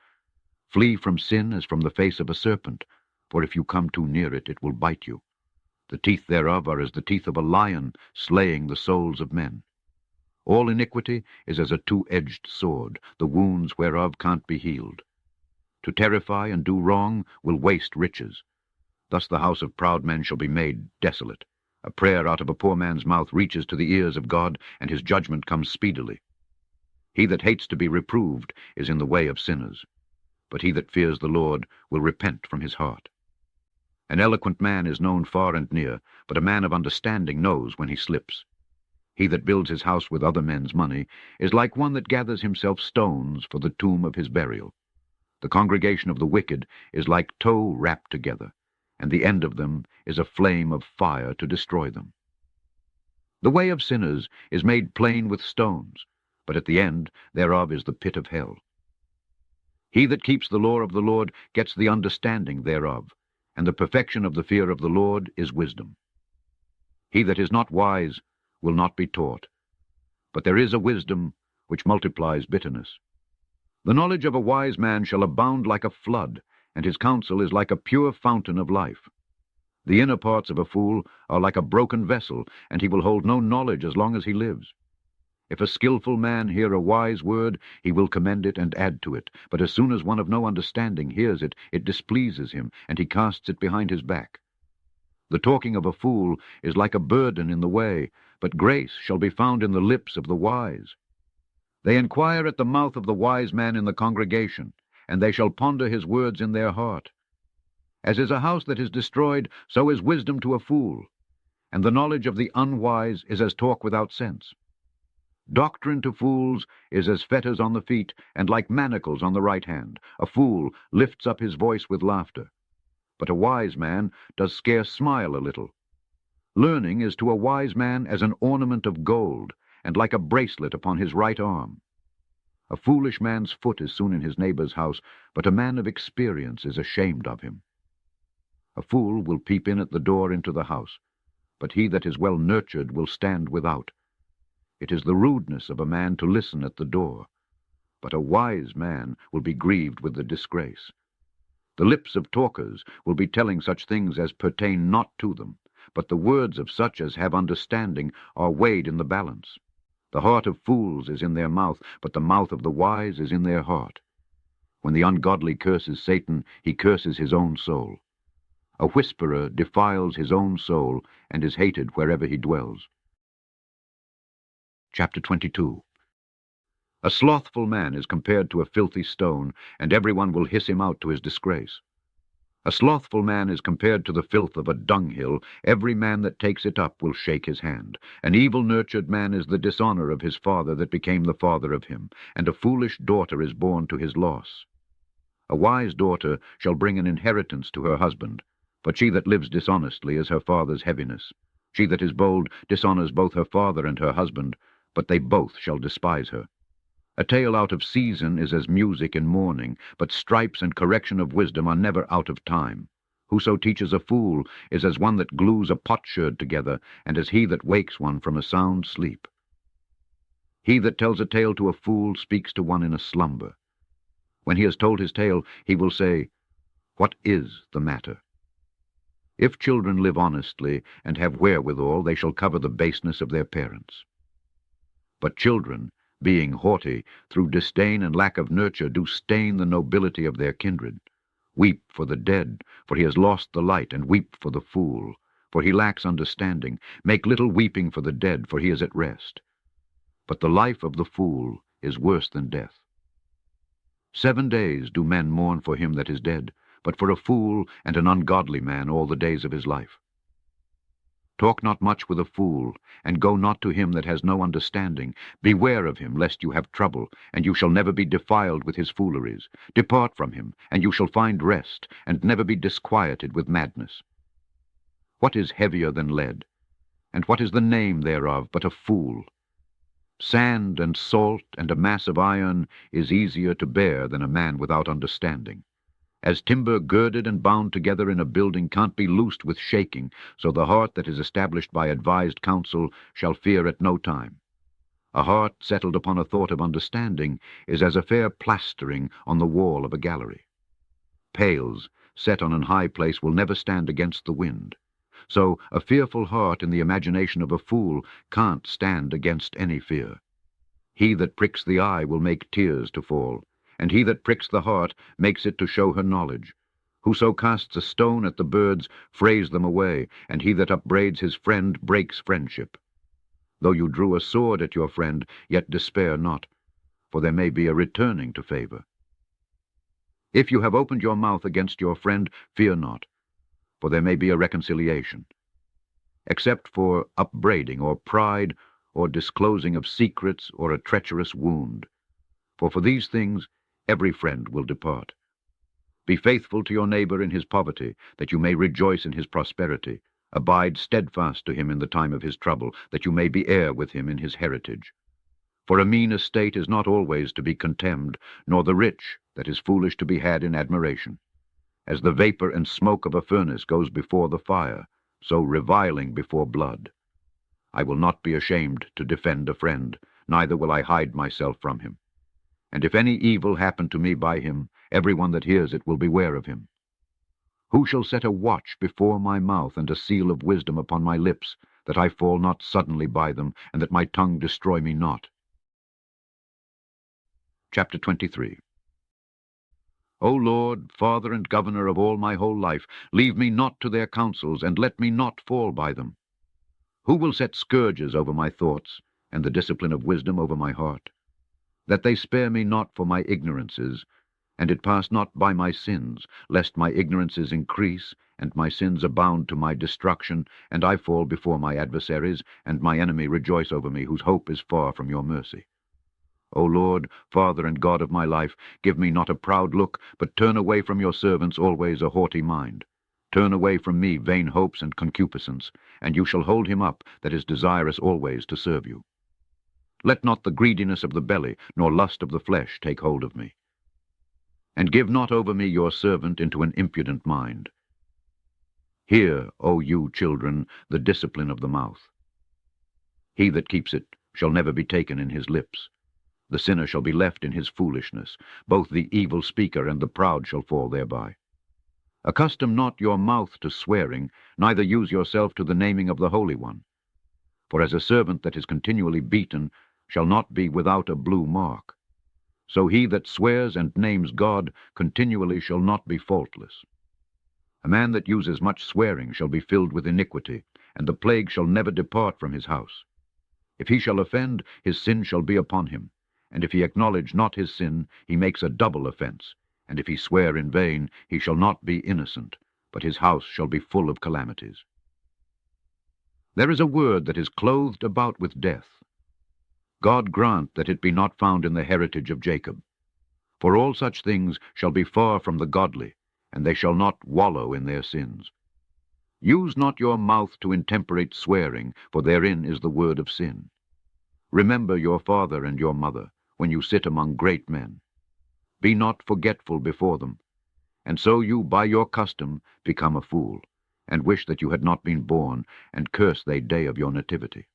Flee from sin as from the face of a serpent, for if you come too near it, it will bite you. The teeth thereof are as the teeth of a lion, slaying the souls of men. All iniquity is as a two-edged sword, the wounds whereof can't be healed. To terrify and do wrong will waste riches. Thus the house of proud men shall be made desolate. A prayer out of a poor man's mouth reaches to the ears of God, and his judgment comes speedily. He that hates to be reproved is in the way of sinners, but he that fears the Lord will repent from his heart. An eloquent man is known far and near, but a man of understanding knows when he slips. He that builds his house with other men's money is like one that gathers himself stones for the tomb of his burial. The congregation of the wicked is like tow wrapped together, and the end of them is a flame of fire to destroy them. The way of sinners is made plain with stones, but at the end thereof is the pit of hell. He that keeps the law of the Lord gets the understanding thereof, and the perfection of the fear of the Lord is wisdom. He that is not wise will not be taught, but there is a wisdom which multiplies bitterness. The knowledge of a wise man shall abound like a flood, and his counsel is like a pure fountain of life. The inner parts of a fool are like a broken vessel, and he will hold no knowledge as long as he lives. If a skillful man hear a wise word, he will commend it and add to it. But as soon as one of no understanding hears it, it displeases him, and he casts it behind his back. The talking of a fool is like a burden in the way, but grace shall be found in the lips of the wise. They inquire at the mouth of the wise man in the congregation, and they shall ponder his words in their heart. As is a house that is destroyed, so is wisdom to a fool, and the knowledge of the unwise is as talk without sense. Doctrine to fools is as fetters on the feet, and like manacles on the right hand. A fool lifts up his voice with laughter, but a wise man does scarce smile a little. Learning is to a wise man as an ornament of gold, and like a bracelet upon his right arm. A foolish man's foot is soon in his neighbor's house, but a man of experience is ashamed of him. A fool will peep in at the door into the house, but he that is well nurtured will stand without. It is the rudeness of a man to listen at the door, but a wise man will be grieved with the disgrace. The lips of talkers will be telling such things as pertain not to them, but the words of such as have understanding are weighed in the balance. The heart of fools is in their mouth, but the mouth of the wise is in their heart. When the ungodly curses Satan, he curses his own soul. A whisperer defiles his own soul, and is hated wherever he dwells. Chapter 22. A slothful man is compared to a filthy stone, and everyone will hiss him out to his disgrace. A slothful man is compared to the filth of a dunghill. Every man that takes it up will shake his hand. An evil-nurtured man is the dishonor of his father that became the father of him, and a foolish daughter is born to his loss. A wise daughter shall bring an inheritance to her husband, but she that lives dishonestly is her father's heaviness. She that is bold dishonors both her father and her husband, but they both shall despise her. A tale out of season is as music in mourning, but stripes and correction of wisdom are never out of time. Whoso teaches a fool is as one that glues a potsherd together, and as he that wakes one from a sound sleep. He that tells a tale to a fool speaks to one in a slumber. When he has told his tale, he will say, "What is the matter?" If children live honestly and have wherewithal, they shall cover the baseness of their parents. But children, being haughty, through disdain and lack of nurture, do stain the nobility of their kindred. Weep for the dead, for he has lost the light, and weep for the fool, for he lacks understanding. Make little weeping for the dead, for he is at rest. But the life of the fool is worse than death. 7 days do men mourn for him that is dead, but for a fool and an ungodly man all the days of his life. Talk not much with a fool, and go not to him that has no understanding. Beware of him, lest you have trouble, and you shall never be defiled with his fooleries. Depart from him, and you shall find rest, and never be disquieted with madness. What is heavier than lead? And what is the name thereof but a fool? Sand and salt and a mass of iron is easier to bear than a man without understanding. As timber girded and bound together in a building can't be loosed with shaking, so the heart that is established by advised counsel shall fear at no time. A heart settled upon a thought of understanding is as a fair plastering on the wall of a gallery. Pails set on an high place will never stand against the wind. So a fearful heart in the imagination of a fool can't stand against any fear. He that pricks the eye will make tears to fall, and he that pricks the heart makes it to show her knowledge. Whoso casts a stone at the birds frays them away, and he that upbraids his friend breaks friendship. Though you drew a sword at your friend, yet despair not, for there may be a returning to favor. If you have opened your mouth against your friend, fear not, for there may be a reconciliation. Except for upbraiding or pride, or disclosing of secrets, or a treacherous wound. For these things every friend will depart. Be faithful to your neighbor in his poverty, that you may rejoice in his prosperity. Abide steadfast to him in the time of his trouble, that you may be heir with him in his heritage. For a mean estate is not always to be contemned, nor the rich that is foolish to be had in admiration. As the vapor and smoke of a furnace goes before the fire, so reviling before blood. I will not be ashamed to defend a friend, neither will I hide myself from him. And if any evil happen to me by him, every one that hears it will beware of him. Who shall set a watch before my mouth, and a seal of wisdom upon my lips, that I fall not suddenly by them, and that my tongue destroy me not? Chapter 23. O Lord, Father and Governor of all my whole life, leave me not to their counsels, and let me not fall by them. Who will set scourges over my thoughts, and the discipline of wisdom over my heart? That they spare me not for my ignorances, and it pass not by my sins, lest my ignorances increase, and my sins abound to my destruction, and I fall before my adversaries, and my enemy rejoice over me, whose hope is far from your mercy. O Lord, Father and God of my life, give me not a proud look, but turn away from your servants always a haughty mind. Turn away from me vain hopes and concupiscence, and you shall hold him up that is desirous always to serve you. Let not the greediness of the belly, nor lust of the flesh take hold of me. And give not over me your servant into an impudent mind. Hear, O you children, the discipline of the mouth. He that keeps it shall never be taken in his lips. The sinner shall be left in his foolishness. Both the evil speaker and the proud shall fall thereby. Accustom not your mouth to swearing, neither use yourself to the naming of the Holy One. For as a servant that is continually beaten shall not be without a blue mark, so he that swears and names God continually shall not be faultless. A man that uses much swearing shall be filled with iniquity, and the plague shall never depart from his house. If he shall offend, his sin shall be upon him. And if he acknowledge not his sin, he makes a double offense. And if he swear in vain, he shall not be innocent, but his house shall be full of calamities. There is a word that is clothed about with death. God grant that it be not found in the heritage of Jacob. For all such things shall be far from the godly, and they shall not wallow in their sins. Use not your mouth to intemperate swearing, for therein is the word of sin. Remember your father and your mother, when you sit among great men. Be not forgetful before them, and so you by your custom become a fool, and wish that you had not been born, and curse the day of your nativity.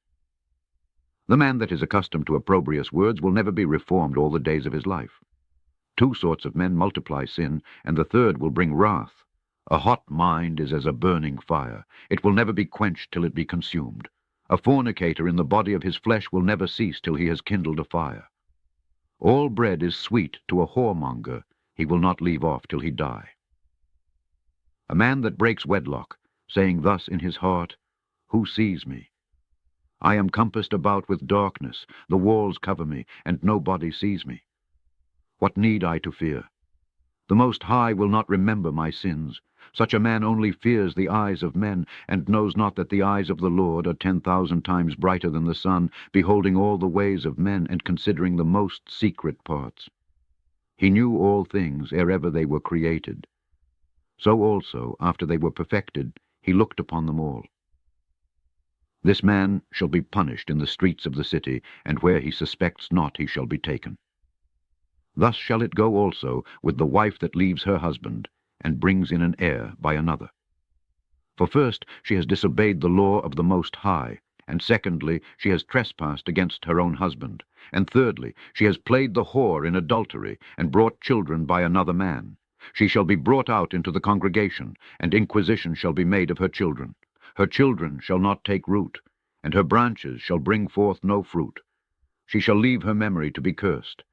The man that is accustomed to opprobrious words will never be reformed all the days of his life. Two sorts of men multiply sin, and the third will bring wrath. A hot mind is as a burning fire. It will never be quenched till it be consumed. A fornicator in the body of his flesh will never cease till he has kindled a fire. All bread is sweet to a whoremonger. He will not leave off till he die. A man that breaks wedlock, saying thus in his heart, Who sees me? I am compassed about with darkness, the walls cover me, and nobody sees me. What need I to fear? The Most High will not remember my sins. Such a man only fears the eyes of men, and knows not that the eyes of the Lord are 10,000 times brighter than the sun, beholding all the ways of men, and considering the most secret parts. He knew all things ere ever they were created. So also, after they were perfected, he looked upon them all. This man shall be punished in the streets of the city, and where he suspects not he shall be taken. Thus shall it go also with the wife that leaves her husband, and brings in an heir by another. For first, she has disobeyed the law of the Most High, and secondly, she has trespassed against her own husband, and thirdly, she has played the whore in adultery, and brought children by another man. She shall be brought out into the congregation, and inquisition shall be made of her children. Her children shall not take root, and her branches shall bring forth no fruit. She shall leave her memory to be cursed,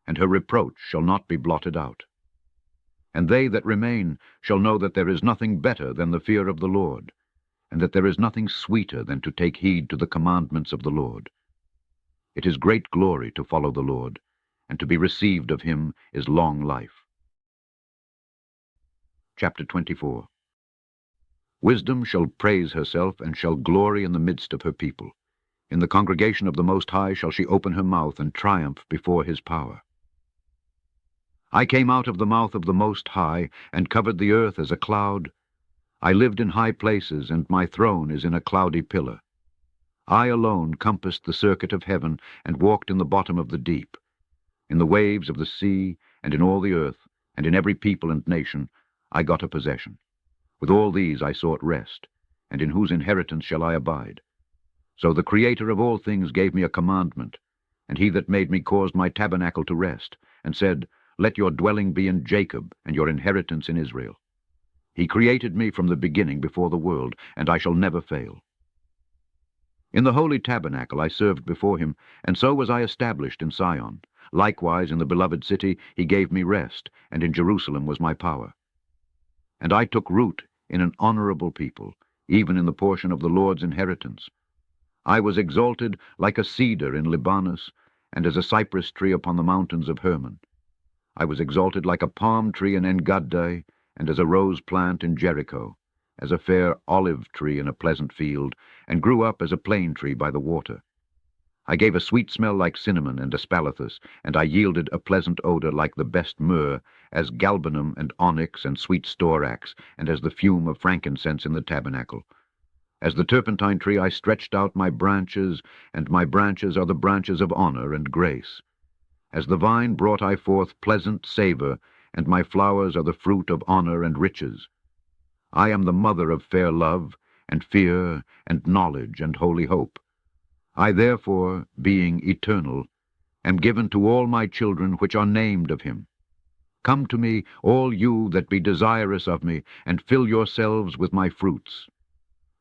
and her reproach shall not be blotted out. And they that remain shall know that there is nothing better than the fear of the Lord, and that there is nothing sweeter than to take heed to the commandments of the Lord. It is great glory to follow the Lord, and to be received of him is long life. Chapter 24. Wisdom shall praise herself, and shall glory in the midst of her people. In the congregation of the Most High shall she open her mouth, and triumph before his power. I came out of the mouth of the Most High, and covered the earth as a cloud. I lived in high places, and my throne is in a cloudy pillar. I alone compassed the circuit of heaven, and walked in the bottom of the deep. In the waves of the sea, and in all the earth, and in every people and nation, I got a possession. With all these I sought rest, and in whose inheritance shall I abide? So the Creator of all things gave me a commandment, and he that made me caused my tabernacle to rest, and said, Let your dwelling be in Jacob, and your inheritance in Israel. He created me from the beginning before the world, and I shall never fail. In the holy tabernacle I served before him, and so was I established in Sion. Likewise in the beloved city he gave me rest, and in Jerusalem was my power. And I took root in an honorable people, even in the portion of the Lord's inheritance. I was exalted like a cedar in Libanus, and as a cypress tree upon the mountains of Hermon. I was exalted like a palm tree in En-Gadi, and as a rose plant in Jericho, as a fair olive tree in a pleasant field, and grew up as a plane tree by the water. I gave a sweet smell like cinnamon and aspalathus, and I yielded a pleasant odor like the best myrrh, as galbanum and onyx and sweet storax, and as the fume of frankincense in the tabernacle. As the turpentine tree I stretched out my branches, and my branches are the branches of honor and grace. As the vine brought I forth pleasant savor, and my flowers are the fruit of honor and riches. I am the mother of fair love, and fear, and knowledge, and holy hope. I therefore, being eternal, am given to all my children which are named of him. Come to me, all you that be desirous of me, and fill yourselves with my fruits.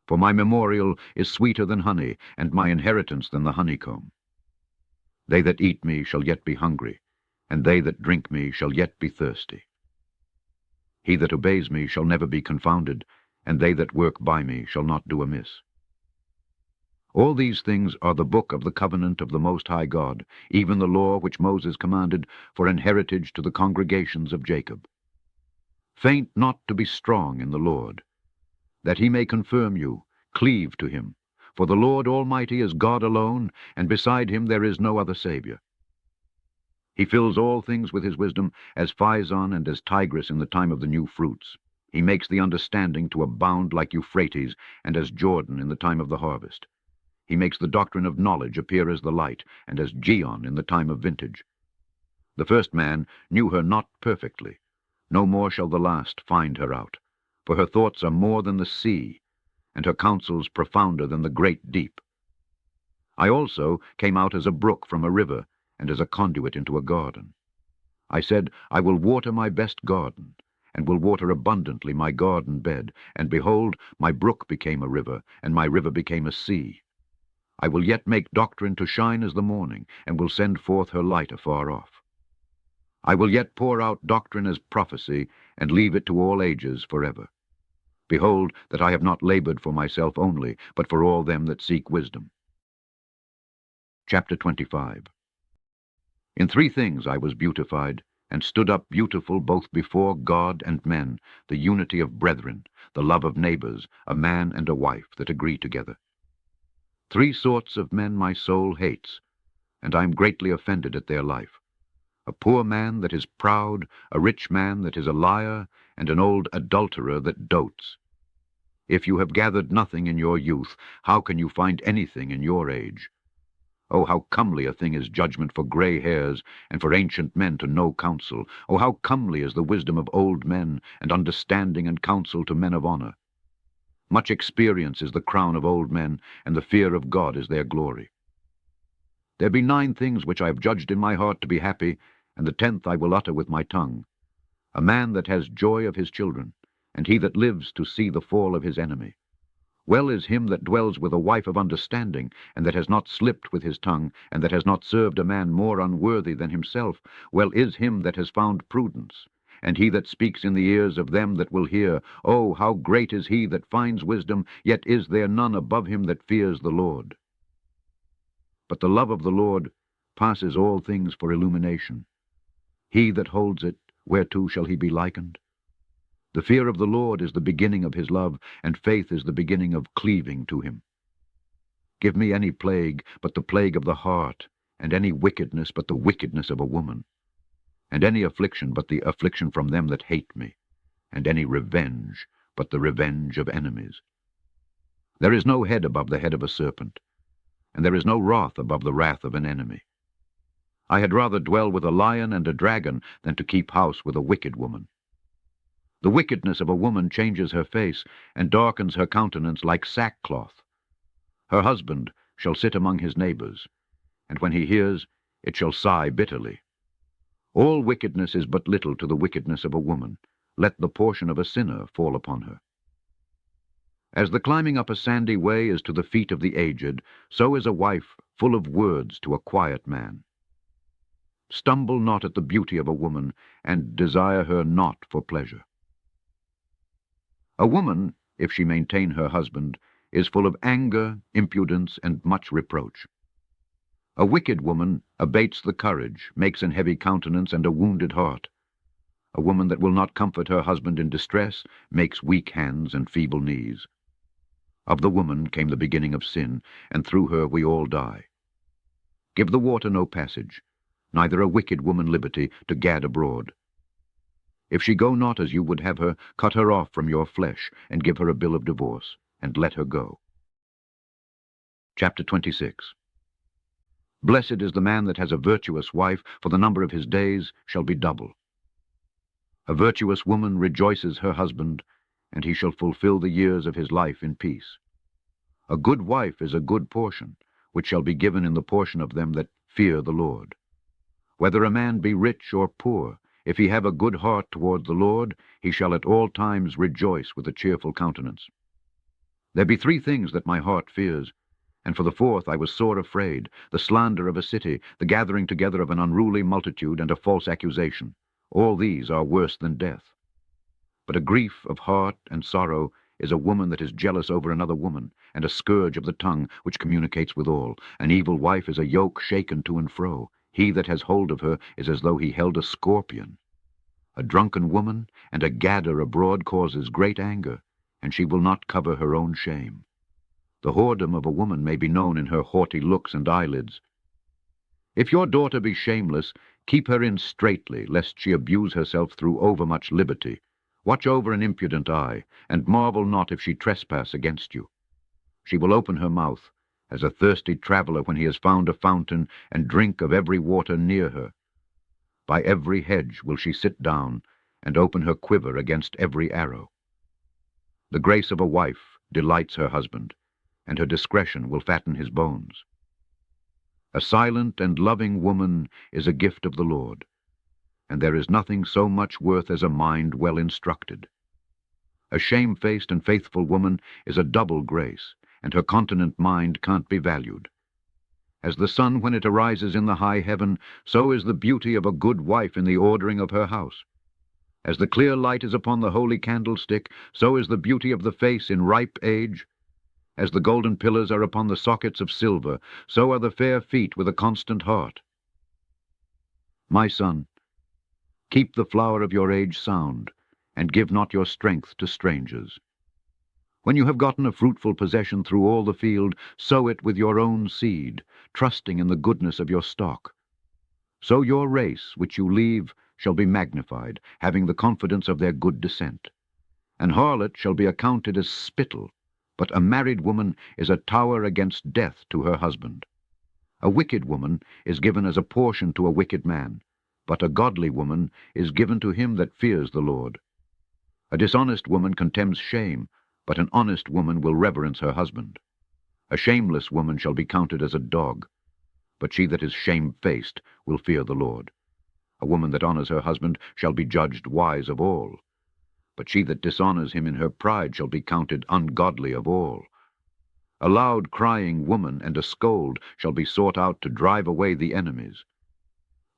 For my memorial is sweeter than honey, and my inheritance than the honeycomb. They that eat me shall yet be hungry, and they that drink me shall yet be thirsty. He that obeys me shall never be confounded, and they that work by me shall not do amiss. All these things are the book of the covenant of the Most High God, even the law which Moses commanded for an heritage to the congregations of Jacob. Faint not to be strong in the Lord, that he may confirm you, cleave to him. For the Lord Almighty is God alone, and beside him there is no other Savior. He fills all things with his wisdom, as Physon and as Tigris in the time of the new fruits. He makes the understanding to abound like Euphrates, and as Jordan in the time of the harvest. He makes the doctrine of knowledge appear as the light, and as Gion in the time of vintage. The first man knew her not perfectly, no more shall the last find her out. For her thoughts are more than the sea, and her counsels profounder than the great deep. I also came out as a brook from a river, and as a conduit into a garden. I said, I will water my best garden, and will water abundantly my garden bed. And behold, my brook became a river, and my river became a sea. I will yet make doctrine to shine as the morning, and will send forth her light afar off. I will yet pour out doctrine as prophecy, and leave it to all ages forever. Behold, that I have not labored for myself only, but for all them that seek wisdom. Chapter 25. In 3 things I was beautified, and stood up beautiful both before God and men, the unity of brethren, the love of neighbors, a man and a wife that agree together. 3 sorts of men my soul hates, and I am greatly offended at their life. A poor man that is proud, a rich man that is a liar, and an old adulterer that dotes. If you have gathered nothing in your youth, how can you find anything in your age? Oh, how comely a thing is judgment for gray hairs, and for ancient men to know counsel. Oh, how comely is the wisdom of old men, and understanding and counsel to men of honor. Much experience is the crown of old men, and the fear of God is their glory. There be 9 things which I have judged in my heart to be happy, and the 10th I will utter with my tongue. A man that has joy of his children, and he that lives to see the fall of his enemy. Well is him that dwells with a wife of understanding, and that has not slipped with his tongue, and that has not served a man more unworthy than himself. Well is him that has found prudence, and he that speaks in the ears of them that will hear. Oh, how great is he that finds wisdom, yet is there none above him that fears the Lord. But the love of the Lord passes all things for illumination. He that holds it, whereto shall he be likened? The fear of the Lord is the beginning of his love, and faith is the beginning of cleaving to him. Give me any plague but the plague of the heart, and any wickedness but the wickedness of a woman. and any affliction but the affliction from them that hate me, and any revenge but the revenge of enemies. There is no head above the head of a serpent, and there is no wrath above the wrath of an enemy. I had rather dwell with a lion and a dragon than to keep house with a wicked woman. The wickedness of a woman changes her face, and darkens her countenance like sackcloth. Her husband shall sit among his neighbors, and when he hears, it shall sigh bitterly. All wickedness is but little to the wickedness of a woman. Let the portion of a sinner fall upon her. As the climbing up a sandy way is to the feet of the aged, so is a wife full of words to a quiet man. Stumble not at the beauty of a woman, and desire her not for pleasure. A woman, if she maintain her husband, is full of anger, impudence, and much reproach. A wicked woman abates the courage, makes an heavy countenance and a wounded heart. A woman that will not comfort her husband in distress makes weak hands and feeble knees. Of the woman came the beginning of sin, and through her we all die. Give the water no passage, neither a wicked woman liberty to gad abroad. If she go not as you would have her, cut her off from your flesh, and give her a bill of divorce, and let her go. Chapter 26. Blessed is the man that has a virtuous wife, for the number of his days shall be double. A virtuous woman rejoices her husband, and he shall fulfill the years of his life in peace. A good wife is a good portion, which shall be given in the portion of them that fear the Lord. Whether a man be rich or poor, if he have a good heart toward the Lord, he shall at all times rejoice with a cheerful countenance. There be 3 things that my heart fears, and for the 4th I was sore afraid, the slander of a city, the gathering together of an unruly multitude, and a false accusation. All these are worse than death. But a grief of heart and sorrow is a woman that is jealous over another woman, and a scourge of the tongue which communicates with all. An evil wife is a yoke shaken to and fro. He that has hold of her is as though he held a scorpion. A drunken woman and a gadder abroad causes great anger, and she will not cover her own shame. The whoredom of a woman may be known in her haughty looks and eyelids. If your daughter be shameless, keep her in straitly, lest she abuse herself through overmuch liberty. Watch over an impudent eye, and marvel not if she trespass against you. She will open her mouth, as a thirsty traveler when he has found a fountain, and drink of every water near her. By every hedge will she sit down, and open her quiver against every arrow. The grace of a wife delights her husband, and her discretion will fatten his bones. A silent and loving woman is a gift of the Lord, and there is nothing so much worth as a mind well instructed. A shamefaced and faithful woman is a double grace, and her continent mind can't be valued. As the sun when it arises in the high heaven, so is the beauty of a good wife in the ordering of her house. As the clear light is upon the holy candlestick, so is the beauty of the face in ripe age. As the golden pillars are upon the sockets of silver, so are the fair feet with a constant heart. My son, keep the flower of your age sound, and give not your strength to strangers. When you have gotten a fruitful possession through all the field, sow it with your own seed, trusting in the goodness of your stock. So your race, which you leave, shall be magnified, having the confidence of their good descent. An harlot shall be accounted as spittle, but a married woman is a tower against death to her husband. A wicked woman is given as a portion to a wicked man, but a godly woman is given to him that fears the Lord. A dishonest woman contemns shame, but an honest woman will reverence her husband. A shameless woman shall be counted as a dog, but she that is shamefaced will fear the Lord. A woman that honors her husband shall be judged wise of all, but she that dishonors him in her pride shall be counted ungodly of all. A loud crying woman and a scold shall be sought out to drive away the enemies.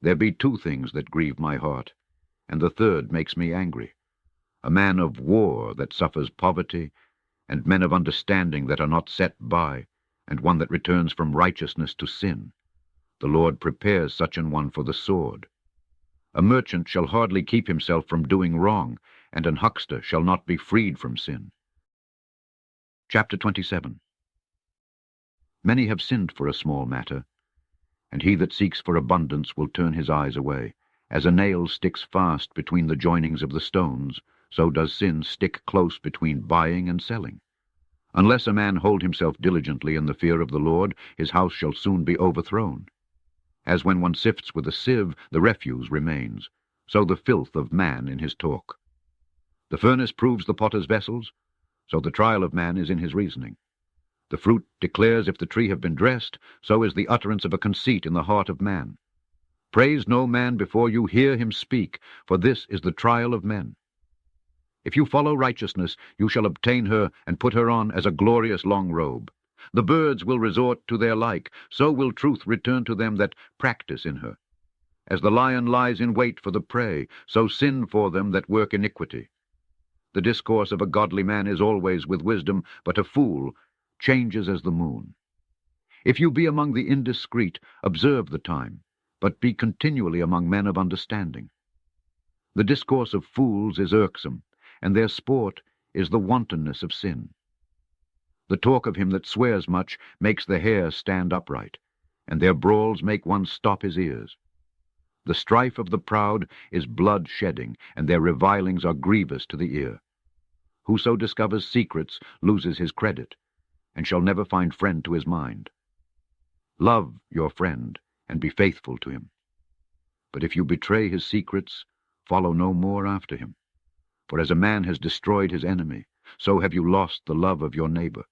There be 2 things that grieve my heart, and the 3rd makes me angry. A man of war that suffers poverty, and men of understanding that are not set by, and one that returns from righteousness to sin. The Lord prepares such an one for the sword. A merchant shall hardly keep himself from doing wrong, and an huckster shall not be freed from sin. Chapter 27. Many have sinned for a small matter, and he that seeks for abundance will turn his eyes away, As a nail sticks fast between the joinings of the stones, so does sin stick close between buying and selling. Unless a man hold himself diligently in the fear of the Lord, his house shall soon be overthrown. As when one sifts with a sieve, the refuse remains, so the filth of man in his talk. The furnace proves the potter's vessels, so the trial of man is in his reasoning. The fruit declares if the tree have been dressed, so is the utterance of a conceit in the heart of man. Praise no man before you hear him speak, for this is the trial of men. If you follow righteousness, you shall obtain her and put her on as a glorious long robe. The birds will resort to their like, so will truth return to them that practice in her. As the lion lies in wait for the prey, so sin for them that work iniquity. The discourse of a godly man is always with wisdom, but a fool changes as the moon. If you be among the indiscreet, observe the time, but be continually among men of understanding. The discourse of fools is irksome, and their sport is the wantonness of sin. The talk of him that swears much makes the hair stand upright, and their brawls make one stop his ears. The strife of the proud is blood-shedding, and their revilings are grievous to the ear. Whoso discovers secrets loses his credit, and shall never find friend to his mind. Love your friend, and be faithful to him. But if you betray his secrets, follow no more after him. For as a man has destroyed his enemy, so have you lost the love of your neighbor.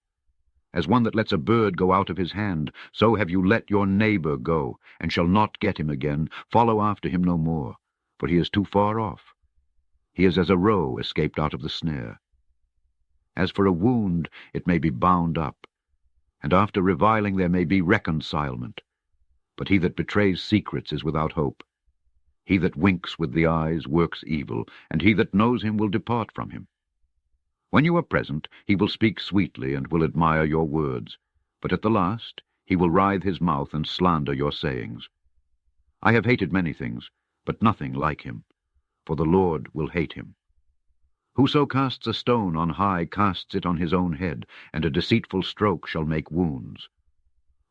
As one that lets a bird go out of his hand, so have you let your neighbor go, and shall not get him again. Follow after him no more, for he is too far off. He is as a roe escaped out of the snare. As for a wound, it may be bound up, and after reviling there may be reconcilement. But he that betrays secrets is without hope. He that winks with the eyes works evil, and he that knows him will depart from him. When you are present, he will speak sweetly and will admire your words, but at the last he will writhe his mouth and slander your sayings. I have hated many things, but nothing like him, for the Lord will hate him. Whoso casts a stone on high casts it on his own head, and a deceitful stroke shall make wounds.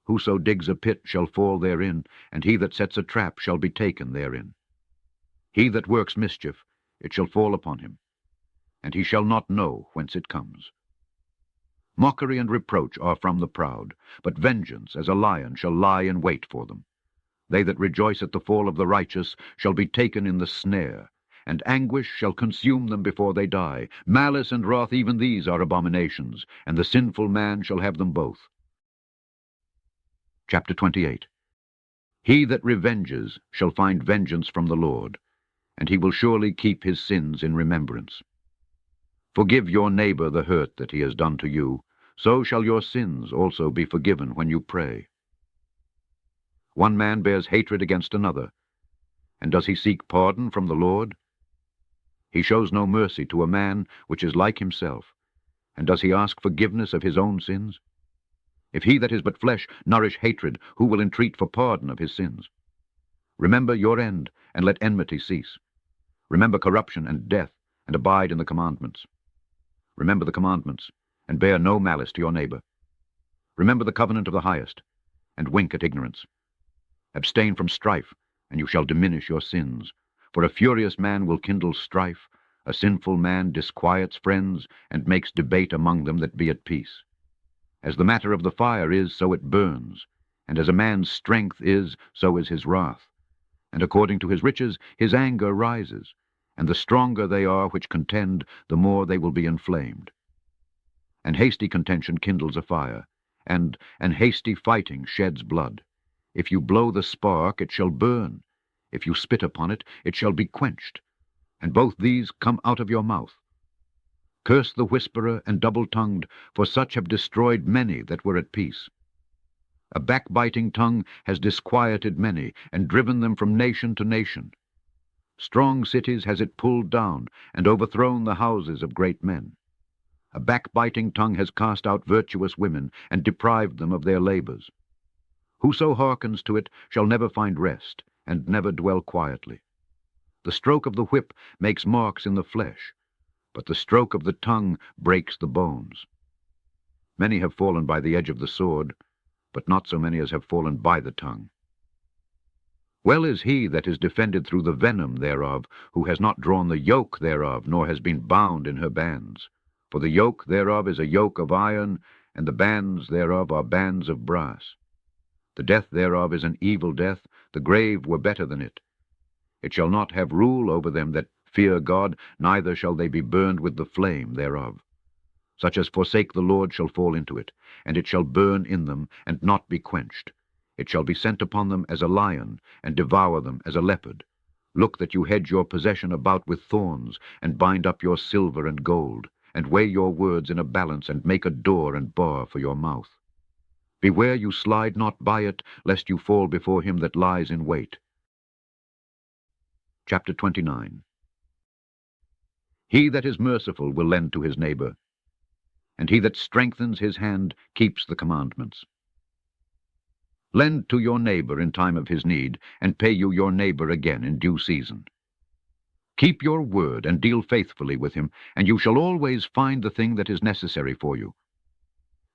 Whoso digs a pit shall fall therein, and he that sets a trap shall be taken therein. He that works mischief, it shall fall upon him, and he shall not know whence it comes. Mockery and reproach are from the proud, but vengeance as a lion shall lie in wait for them. They that rejoice at the fall of the righteous shall be taken in the snare, and anguish shall consume them before they die. Malice and wrath, even these are abominations, and the sinful man shall have them both. Chapter 28. He that revenges shall find vengeance from the Lord, and he will surely keep his sins in remembrance. Forgive your neighbor the hurt that he has done to you, so shall your sins also be forgiven when you pray. One man bears hatred against another, and does he seek pardon from the Lord? He shows no mercy to a man which is like himself, and does he ask forgiveness of his own sins? If he that is but flesh nourish hatred, who will entreat for pardon of his sins? Remember your end, and let enmity cease. Remember corruption and death, and abide in the commandments. Remember the commandments, and bear no malice to your neighbor. Remember the covenant of the highest, and wink at ignorance. Abstain from strife, and you shall diminish your sins. For a furious man will kindle strife, a sinful man disquiets friends, and makes debate among them that be at peace. As the matter of the fire is, so it burns, and as a man's strength is, so is his wrath. And according to his riches his anger rises, and the stronger they are which contend, the more they will be inflamed. And hasty contention kindles a fire, and hasty fighting sheds blood. If you blow the spark, it shall burn. If you spit upon it, it shall be quenched. And both these come out of your mouth. Curse the whisperer and double-tongued, for such have destroyed many that were at peace. A backbiting tongue has disquieted many, and driven them from nation to nation. Strong cities has it pulled down, and overthrown the houses of great men. A backbiting tongue has cast out virtuous women, and deprived them of their labors. Whoso hearkens to it shall never find rest, and never dwell quietly. The stroke of the whip makes marks in the flesh, but the stroke of the tongue breaks the bones. Many have fallen by the edge of the sword, but not so many as have fallen by the tongue. Well is he that is defended through the venom thereof, who has not drawn the yoke thereof, nor has been bound in her bands. For the yoke thereof is a yoke of iron, and the bands thereof are bands of brass. The death thereof is an evil death, the grave were better than it. It shall not have rule over them that fear God, neither shall they be burned with the flame thereof. Such as forsake the Lord shall fall into it, and it shall burn in them, and not be quenched. It shall be sent upon them as a lion, and devour them as a leopard. Look that you hedge your possession about with thorns, and bind up your silver and gold, and weigh your words in a balance, and make a door and bar for your mouth. Beware you slide not by it, lest you fall before him that lies in wait. Chapter 29. He that is merciful will lend to his neighbor, and he that strengthens his hand keeps the commandments. Lend to your neighbor in time of his need, and pay you your neighbor again in due season. Keep your word, and deal faithfully with him, and you shall always find the thing that is necessary for you.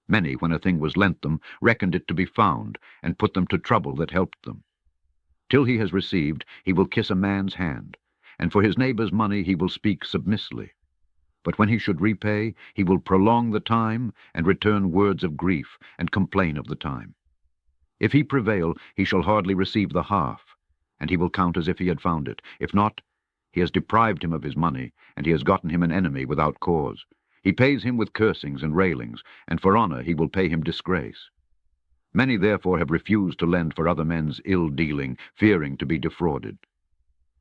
Many, when a thing was lent them, reckoned it to be found, and put them to trouble that helped them. Till he has received, he will kiss a man's hand, and for his neighbor's money he will speak submissly. But when he should repay, he will prolong the time, and return words of grief, and complain of the time. If he prevail, he shall hardly receive the half, and he will count as if he had found it. If not, he has deprived him of his money, and he has gotten him an enemy without cause. He pays him with cursings and railings, and for honor he will pay him disgrace. Many therefore have refused to lend for other men's ill-dealing, fearing to be defrauded.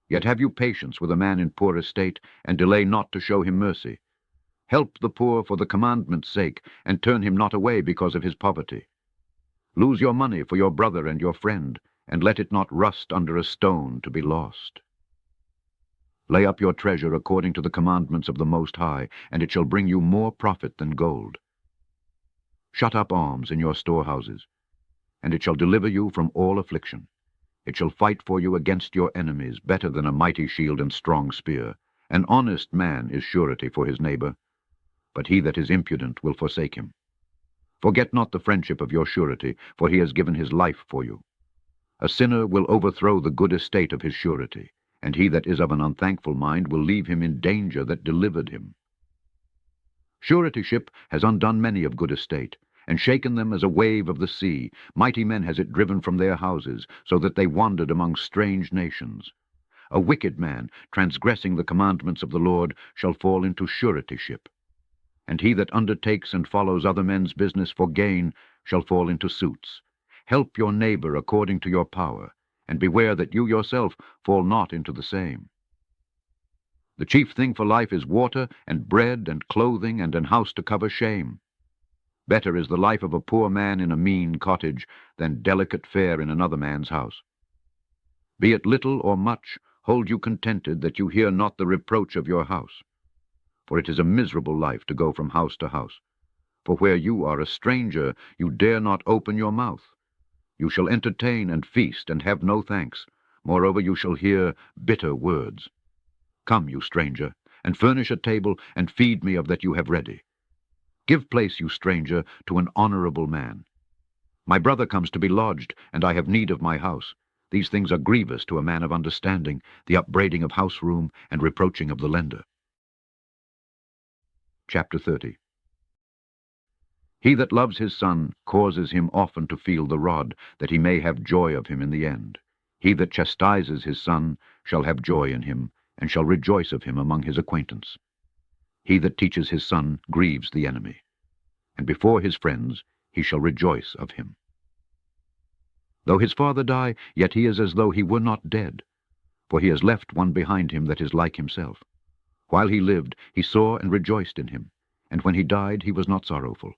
Yet have you patience with a man in poor estate, and delay not to show him mercy. Help the poor for the commandment's sake, and turn him not away because of his poverty. Lose your money for your brother and your friend, and let it not rust under a stone to be lost. Lay up your treasure according to the commandments of the Most High, and it shall bring you more profit than gold. Shut up alms in your storehouses, and it shall deliver you from all affliction. It shall fight for you against your enemies, better than a mighty shield and strong spear. An honest man is surety for his neighbor, but he that is impudent will forsake him. Forget not the friendship of your surety, for he has given his life for you. A sinner will overthrow the good estate of his surety, and he that is of an unthankful mind will leave him in danger that delivered him. Suretyship has undone many of good estate, and shaken them as a wave of the sea. Mighty men has it driven from their houses, so that they wandered among strange nations. A wicked man, transgressing the commandments of the Lord, shall fall into suretyship. And he that undertakes and follows other men's business for gain shall fall into suits. Help your neighbor according to your power, and beware that you yourself fall not into the same. The chief thing for life is water, and bread, and clothing, and an house to cover shame. Better is the life of a poor man in a mean cottage than delicate fare in another man's house. Be it little or much, hold you contented that you hear not the reproach of your house. For it is a miserable life to go from house to house. For where you are a stranger, you dare not open your mouth. You shall entertain and feast, and have no thanks. Moreover, you shall hear bitter words. Come, you stranger, and furnish a table, and feed me of that you have ready. Give place, you stranger, to an honorable man. My brother comes to be lodged, and I have need of my house. These things are grievous to a man of understanding, the upbraiding of house-room, and reproaching of the lender. Chapter 30. He that loves his son causes him often to feel the rod, that he may have joy of him in the end. He that chastises his son shall have joy in him, and shall rejoice of him among his acquaintance. He that teaches his son grieves the enemy, and before his friends he shall rejoice of him. Though his father die, yet he is as though he were not dead, for he has left one behind him that is like himself. While he lived, he saw and rejoiced in him, and when he died, he was not sorrowful.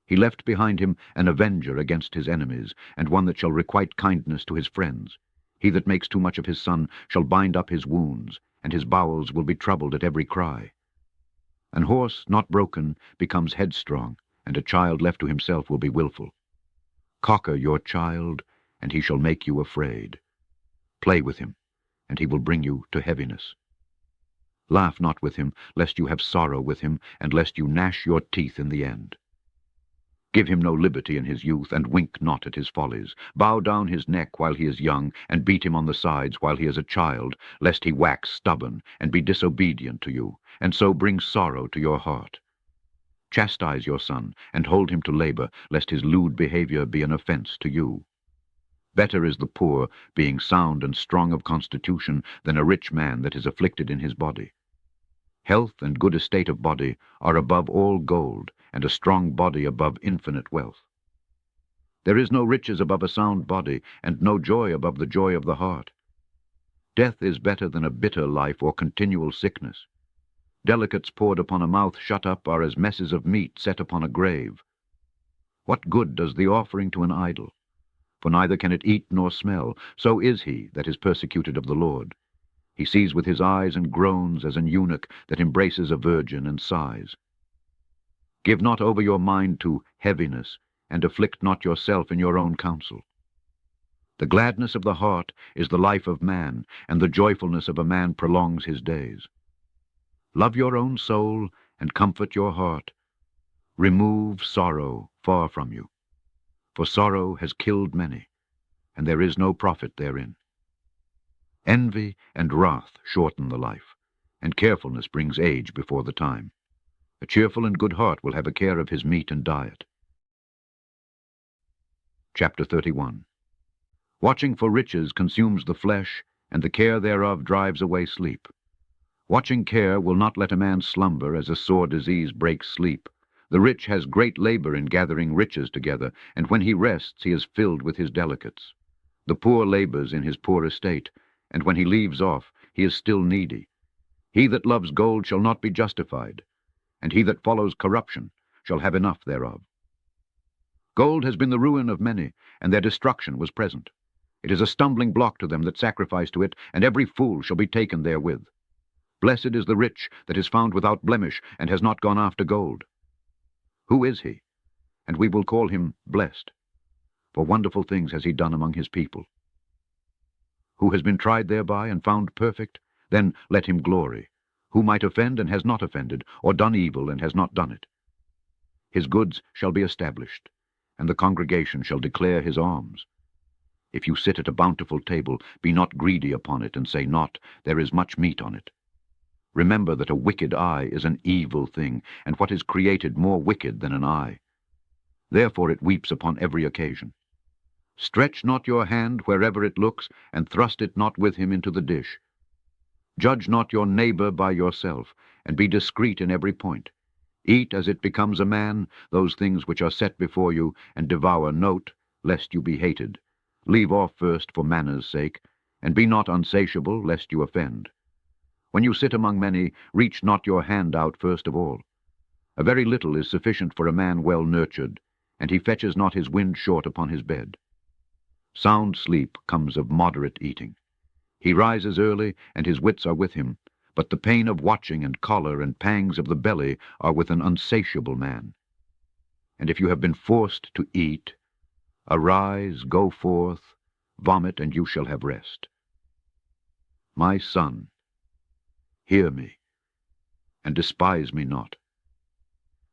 He left behind him an avenger against his enemies, and one that shall requite kindness to his friends. He that makes too much of his son shall bind up his wounds, and his bowels will be troubled at every cry. An horse not broken becomes headstrong, and a child left to himself will be willful. Cocker your child, and he shall make you afraid. Play with him, and he will bring you to heaviness. Laugh not with him, lest you have sorrow with him, and lest you gnash your teeth in the end. Give him no liberty in his youth, and wink not at his follies. Bow down his neck while he is young, and beat him on the sides while he is a child, lest he wax stubborn, and be disobedient to you, and so bring sorrow to your heart. Chastise your son, and hold him to labor, lest his lewd behavior be an offense to you. Better is the poor, being sound and strong of constitution, than a rich man that is afflicted in his body. Health and good estate of body are above all gold, and a strong body above infinite wealth. There is no riches above a sound body, and no joy above the joy of the heart. Death is better than a bitter life or continual sickness. Delicates poured upon a mouth shut up are as messes of meat set upon a grave. What good does the offering to an idol? For neither can it eat nor smell. So is he that is persecuted of the Lord. He sees with his eyes and groans as an eunuch that embraces a virgin and sighs. Give not over your mind to heaviness, and afflict not yourself in your own counsel. The gladness of the heart is the life of man, and the joyfulness of a man prolongs his days. Love your own soul, and comfort your heart. Remove sorrow far from you, for sorrow has killed many, and there is no profit therein. Envy and wrath shorten the life, and carefulness brings age before the time. A cheerful and good heart will have a care of his meat and diet. Chapter 31. Watching for riches consumes the flesh, and the care thereof drives away sleep. Watching care will not let a man slumber, as a sore disease breaks sleep. The rich has great labor in gathering riches together, and when he rests he is filled with his delicates. The poor labors in his poor estate, and when he leaves off he is still needy. He that loves gold shall not be justified, and he that follows corruption shall have enough thereof. Gold has been the ruin of many, and their destruction was present. It is a stumbling block to them that sacrifice to it, and every fool shall be taken therewith. Blessed is the rich that is found without blemish, and has not gone after gold. Who is he? And we will call him blessed, for wonderful things has he done among his people. Who has been tried thereby, and found perfect? Then let him glory. Who might offend, and has not offended, or done evil, and has not done it? His goods shall be established, and the congregation shall declare his alms. If you sit at a bountiful table, be not greedy upon it, and say not, there is much meat on it. Remember that a wicked eye is an evil thing, and what is created more wicked than an eye. Therefore it weeps upon every occasion. Stretch not your hand wherever it looks, and thrust it not with him into the dish. Judge not your neighbor by yourself, and be discreet in every point. Eat as it becomes a man, those things which are set before you, and devour. Note, lest you be hated. Leave off first for manner's sake, and be not unsatiable, lest you offend. When you sit among many, reach not your hand out first of all. A very little is sufficient for a man well nurtured, and he fetches not his wind short upon his bed. Sound sleep comes of moderate eating. He rises early, and his wits are with him, but the pain of watching and choler and pangs of the belly are with an unsatiable man. And if you have been forced to eat, arise, go forth, vomit, and you shall have rest. My son, hear me, and despise me not.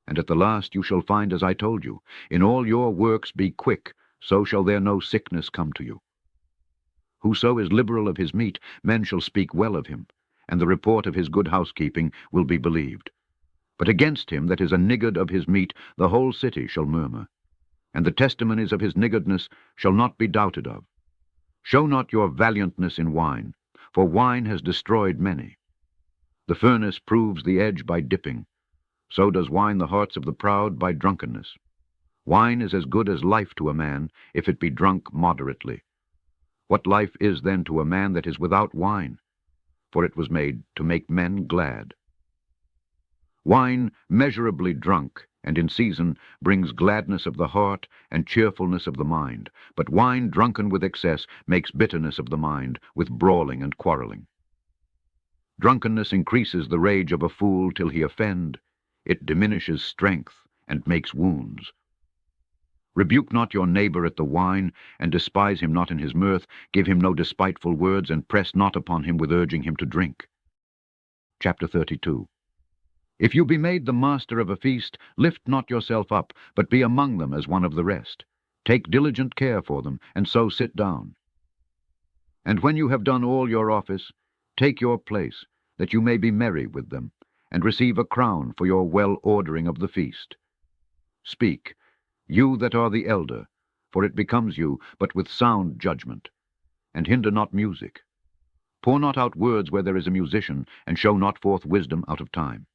And at the last you shall find as I told you, in all your works be quick, so shall there no sickness come to you. Whoso is liberal of his meat, men shall speak well of him, and the report of his good housekeeping will be believed. But against him that is a niggard of his meat, the whole city shall murmur, and the testimonies of his niggardness shall not be doubted of. Show not your valiantness in wine, for wine has destroyed many. The furnace proves the edge by dipping, so does wine the hearts of the proud by drunkenness. Wine is as good as life to a man, if it be drunk moderately. What life is then to a man that is without wine? For it was made to make men glad. Wine measurably drunk, and in season, brings gladness of the heart and cheerfulness of the mind. But wine drunken with excess makes bitterness of the mind, with brawling and quarreling. Drunkenness increases the rage of a fool till he offend. It diminishes strength, and makes wounds. Rebuke not your neighbor at the wine, and despise him not in his mirth. Give him no despiteful words, and press not upon him with urging him to drink. Chapter 32. If you be made the master of a feast, lift not yourself up, but be among them as one of the rest. Take diligent care for them, and so sit down. And when you have done all your office, take your place, that you may be merry with them, and receive a crown for your well-ordering of the feast. Speak, you that are the elder, for it becomes you, but with sound judgment, and hinder not music. Pour not out words where there is a musician, and show not forth wisdom out of time.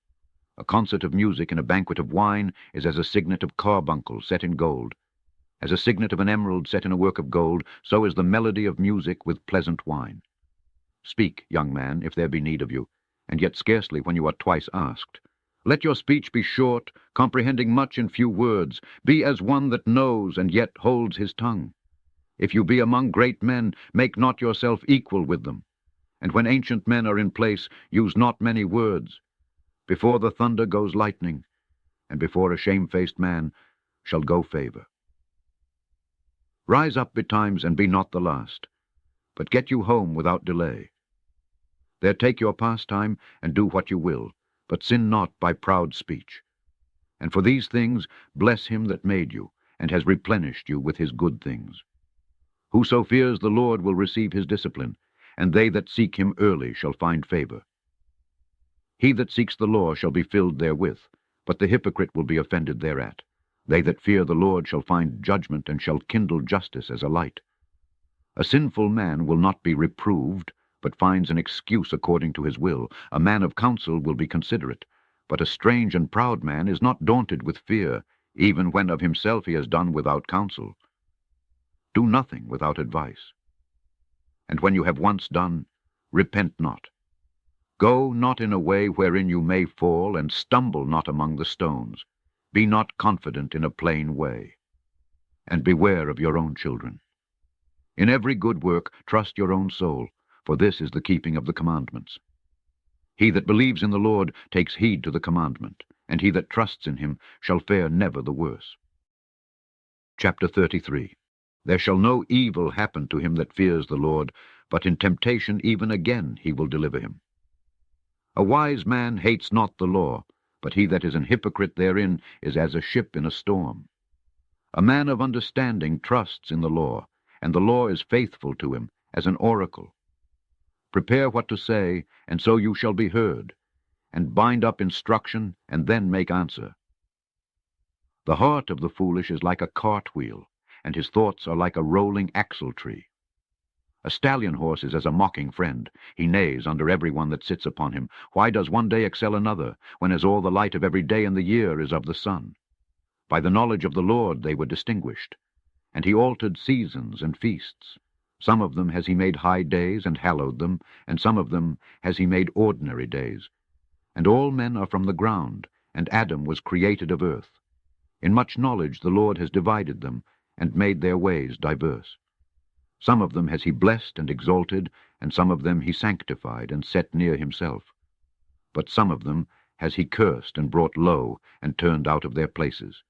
A concert of music and a banquet of wine is as a signet of carbuncle set in gold. As a signet of an emerald set in a work of gold, so is the melody of music with pleasant wine. Speak, young man, if there be need of you, and yet scarcely when you are twice asked. Let your speech be short, comprehending much in few words. Be as one that knows, and yet holds his tongue. If you be among great men, make not yourself equal with them. And when ancient men are in place, use not many words. Before the thunder goes lightning, and before a shamefaced man shall go favor. Rise up betimes, and be not the last, but get you home without delay. There take your pastime, and do what you will, but sin not by proud speech. And for these things bless him that made you, and has replenished you with his good things. Whoso fears the Lord will receive his discipline, and they that seek him early shall find favor. He that seeks the law shall be filled therewith, but the hypocrite will be offended thereat. They that fear the Lord shall find judgment, and shall kindle justice as a light. A sinful man will not be reproved, but finds an excuse according to his will. A man of counsel will be considerate, but a strange and proud man is not daunted with fear, even when of himself he has done without counsel. Do nothing without advice. And when you have once done, repent not. Go not in a way wherein you may fall, and stumble not among the stones. Be not confident in a plain way. And beware of your own children. In every good work trust your own soul, for this is the keeping of the commandments. He that believes in the Lord takes heed to the commandment, and he that trusts in him shall fare never the worse. Chapter 33. There shall no evil happen to him that fears the Lord, but in temptation even again he will deliver him. A wise man hates not the law, but he that is an hypocrite therein is as a ship in a storm. A man of understanding trusts in the law, and the law is faithful to him as an oracle. Prepare what to say, and so you shall be heard, and bind up instruction, and then make answer. The heart of the foolish is like a cartwheel, and his thoughts are like a rolling axle-tree. A stallion horse is as a mocking friend. He neighs under every one that sits upon him. Why does one day excel another, when as all the light of every day in the year is of the sun? By the knowledge of the Lord they were distinguished, and he altered seasons and feasts. Some of them has he made high days, and hallowed them, and some of them has he made ordinary days. And all men are from the ground, and Adam was created of earth. In much knowledge the Lord has divided them, and made their ways diverse. Some of them has he blessed and exalted, and some of them he sanctified and set near himself. But some of them has he cursed and brought low, and turned out of their places.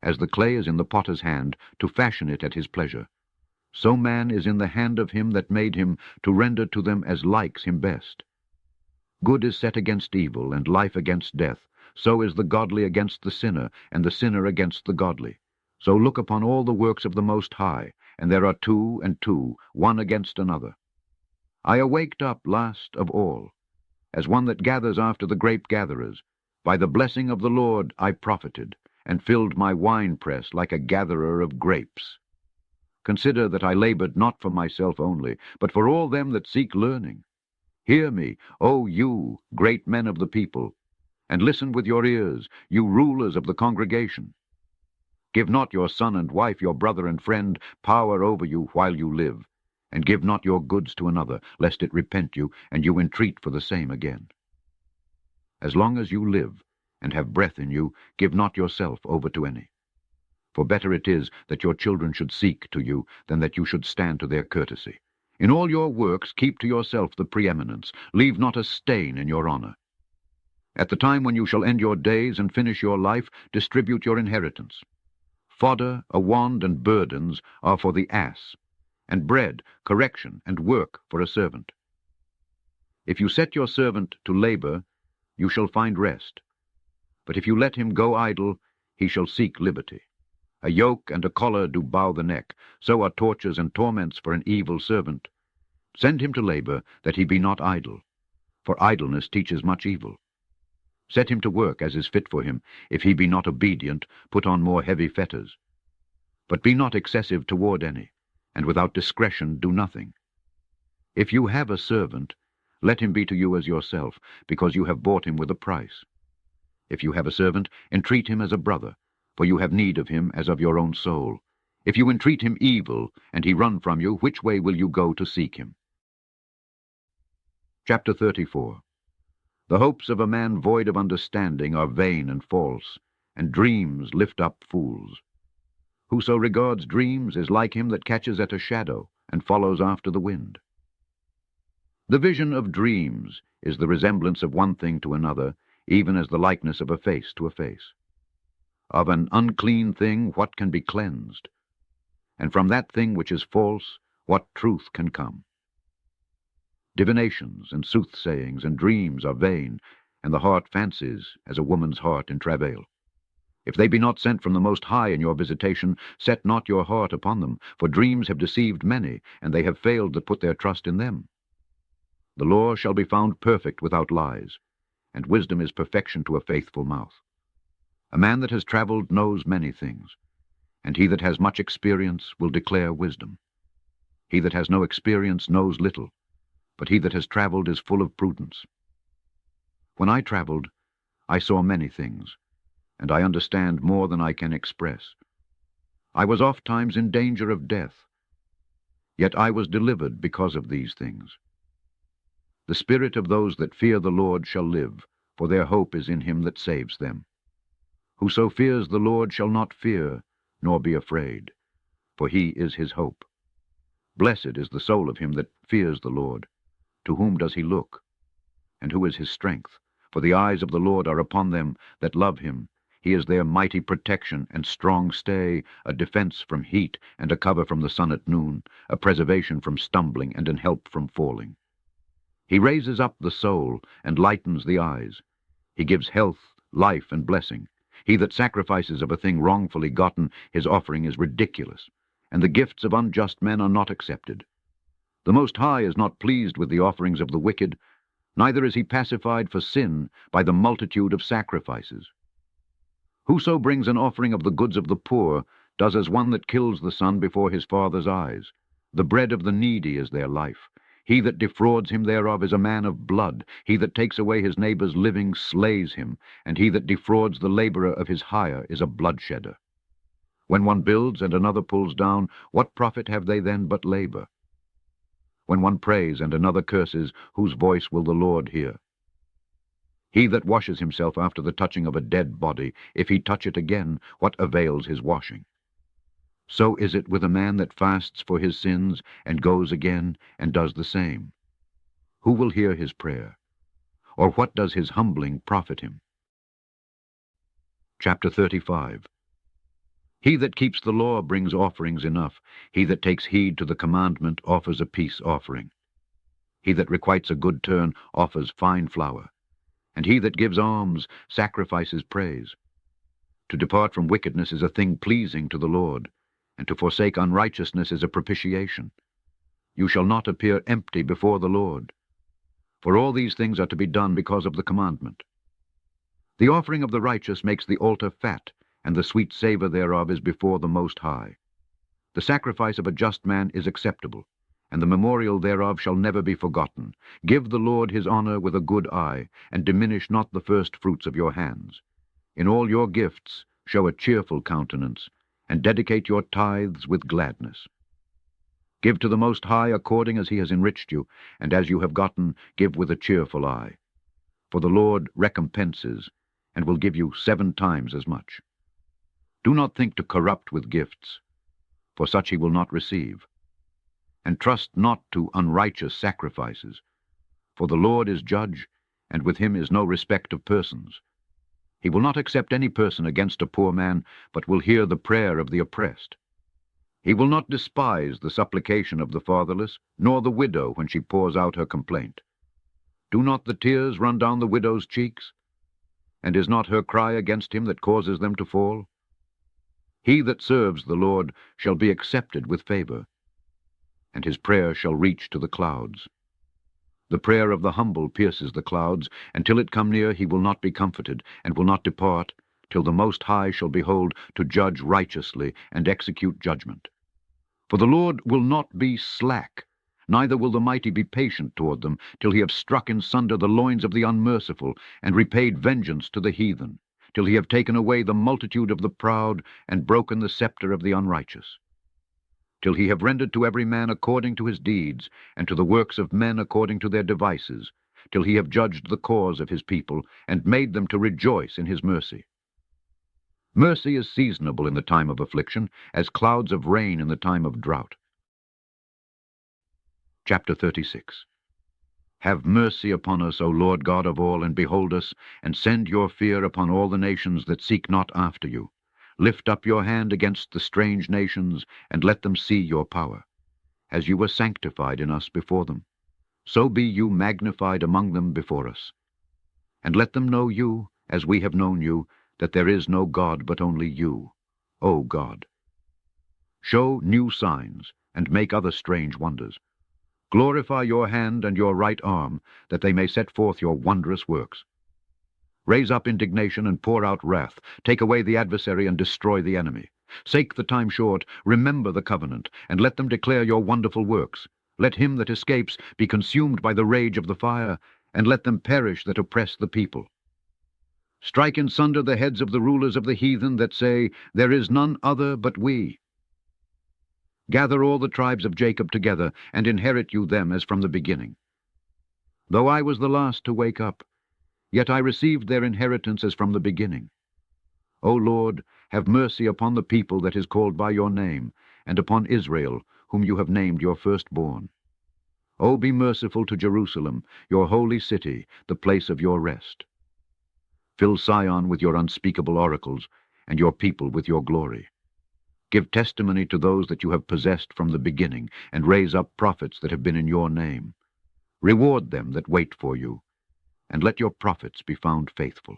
As the clay is in the potter's hand, to fashion it at his pleasure, so man is in the hand of him that made him, to render to them as likes him best. Good is set against evil, and life against death. So is the godly against the sinner, and the sinner against the godly. So look upon all the works of the Most High, and there are two and two, one against another. I awaked up last of all, as one that gathers after the grape-gatherers. By the blessing of the Lord I profited, and filled my winepress like a gatherer of grapes. Consider that I labored not for myself only, but for all them that seek learning. Hear me, O you, great men of the people, and listen with your ears, you rulers of the congregation. Give not your son and wife, your brother and friend, power over you while you live, and give not your goods to another, lest it repent you, and you entreat for the same again. As long as you live, and have breath in you, give not yourself over to any. For better it is that your children should seek to you, than that you should stand to their courtesy. In all your works keep to yourself the preeminence, leave not a stain in your honor. At the time when you shall end your days and finish your life, distribute your inheritance. Fodder, a wand, and burdens are for the ass, and bread, correction, and work for a servant. If you set your servant to labor, you shall find rest. But if you let him go idle, he shall seek liberty. A yoke and a collar do bow the neck, so are tortures and torments for an evil servant. Send him to labor, that he be not idle, for idleness teaches much evil. Set him to work as is fit for him. If he be not obedient, put on more heavy fetters. But be not excessive toward any, and without discretion do nothing. If you have a servant, let him be to you as yourself, because you have bought him with a price. If you have a servant, entreat him as a brother, for you have need of him as of your own soul. If you entreat him evil, and he run from you, which way will you go to seek him? Chapter 34. The hopes of a man void of understanding are vain and false, and dreams lift up fools. Whoso regards dreams is like him that catches at a shadow, and follows after the wind. The vision of dreams is the resemblance of one thing to another, even as the likeness of a face to a face. Of an unclean thing what can be cleansed? And from that thing which is false, what truth can come? Divinations and soothsayings and dreams are vain, and the heart fancies as a woman's heart in travail. If they be not sent from the Most High in your visitation, set not your heart upon them, for dreams have deceived many, and they have failed that put their trust in them. The law shall be found perfect without lies, and wisdom is perfection to a faithful mouth. A man that has traveled knows many things, and he that has much experience will declare wisdom. He that has no experience knows little, but he that has traveled is full of prudence. When I traveled, I saw many things, and I understand more than I can express. I was oft times in danger of death, yet I was delivered because of these things. The spirit of those that fear the Lord shall live, for their hope is in him that saves them. Whoso fears the Lord shall not fear, nor be afraid, for he is his hope. Blessed is the soul of him that fears the Lord. To whom does he look? And who is his strength? For the eyes of the Lord are upon them that love him. He is their mighty protection and strong stay, a defense from heat and a cover from the sun at noon, a preservation from stumbling and an help from falling. He raises up the soul and lightens the eyes. He gives health, life, and blessing. He that sacrifices of a thing wrongfully gotten, his offering is ridiculous, and the gifts of unjust men are not accepted. The Most High is not pleased with the offerings of the wicked, neither is he pacified for sin by the multitude of sacrifices. Whoso brings an offering of the goods of the poor does as one that kills the son before his father's eyes. The bread of the needy is their life. He that defrauds him thereof is a man of blood. He that takes away his neighbor's living slays him, and he that defrauds the laborer of his hire is a bloodshedder. When one builds and another pulls down, what profit have they then but labor? When one prays and another curses, whose voice will the Lord hear? He that washes himself after the touching of a dead body, if he touch it again, what avails his washing? So is it with a man that fasts for his sins, and goes again, and does the same. Who will hear his prayer? Or what does his humbling profit him? Chapter 35. He that keeps the law brings offerings enough. He that takes heed to the commandment offers a peace offering. He that requites a good turn offers fine flour. And he that gives alms sacrifices praise. To depart from wickedness is a thing pleasing to the Lord, and to forsake unrighteousness is a propitiation. You shall not appear empty before the Lord. For all these things are to be done because of the commandment. The offering of the righteous makes the altar fat, and the sweet savor thereof is before the Most High. The sacrifice of a just man is acceptable, and the memorial thereof shall never be forgotten. Give the Lord his honor with a good eye, and diminish not the first fruits of your hands. In all your gifts show a cheerful countenance, and dedicate your tithes with gladness. Give to the Most High according as he has enriched you, and as you have gotten, give with a cheerful eye. For the Lord recompenses, and will give you 7 times as much. Do not think to corrupt with gifts, for such he will not receive. And trust not to unrighteous sacrifices, for the Lord is judge, and with him is no respect of persons. He will not accept any person against a poor man, but will hear the prayer of the oppressed. He will not despise the supplication of the fatherless, nor the widow when she pours out her complaint. Do not the tears run down the widow's cheeks? And is not her cry against him that causes them to fall? He that serves the Lord shall be accepted with favor, and his prayer shall reach to the clouds. The prayer of the humble pierces the clouds, and till it come near he will not be comforted, and will not depart, till the Most High shall behold to judge righteously and execute judgment. For the Lord will not be slack, neither will the mighty be patient toward them, till he have struck in sunder the loins of the unmerciful, and repaid vengeance to the heathen, till he have taken away the multitude of the proud, and broken the scepter of the unrighteous. Till he have rendered to every man according to his deeds, and to the works of men according to their devices, till he have judged the cause of his people, and made them to rejoice in his mercy. Mercy is seasonable in the time of affliction, as clouds of rain in the time of drought. Chapter 36. Have mercy upon us, O Lord God of all, and behold us, and send your fear upon all the nations that seek not after you. Lift up your hand against the strange nations, and let them see your power. As you were sanctified in us before them, so be you magnified among them before us. And let them know you, as we have known you, that there is no God but only you, O God. Show new signs, and make other strange wonders. Glorify your hand and your right arm, that they may set forth your wondrous works. Raise up indignation and pour out wrath. Take away the adversary and destroy the enemy. Sake the time short, remember the covenant, and let them declare your wonderful works. Let him that escapes be consumed by the rage of the fire, and let them perish that oppress the people. Strike in sunder the heads of the rulers of the heathen that say, there is none other but we. Gather all the tribes of Jacob together, and inherit you them as from the beginning. Though I was the last to wake up, yet I received their inheritance as from the beginning. O Lord, have mercy upon the people that is called by your name, and upon Israel, whom you have named your firstborn. O be merciful to Jerusalem, your holy city, the place of your rest. Fill Sion with your unspeakable oracles, and your people with your glory. Give testimony to those that you have possessed from the beginning, and raise up prophets that have been in your name. Reward them that wait for you, and let your prophets be found faithful.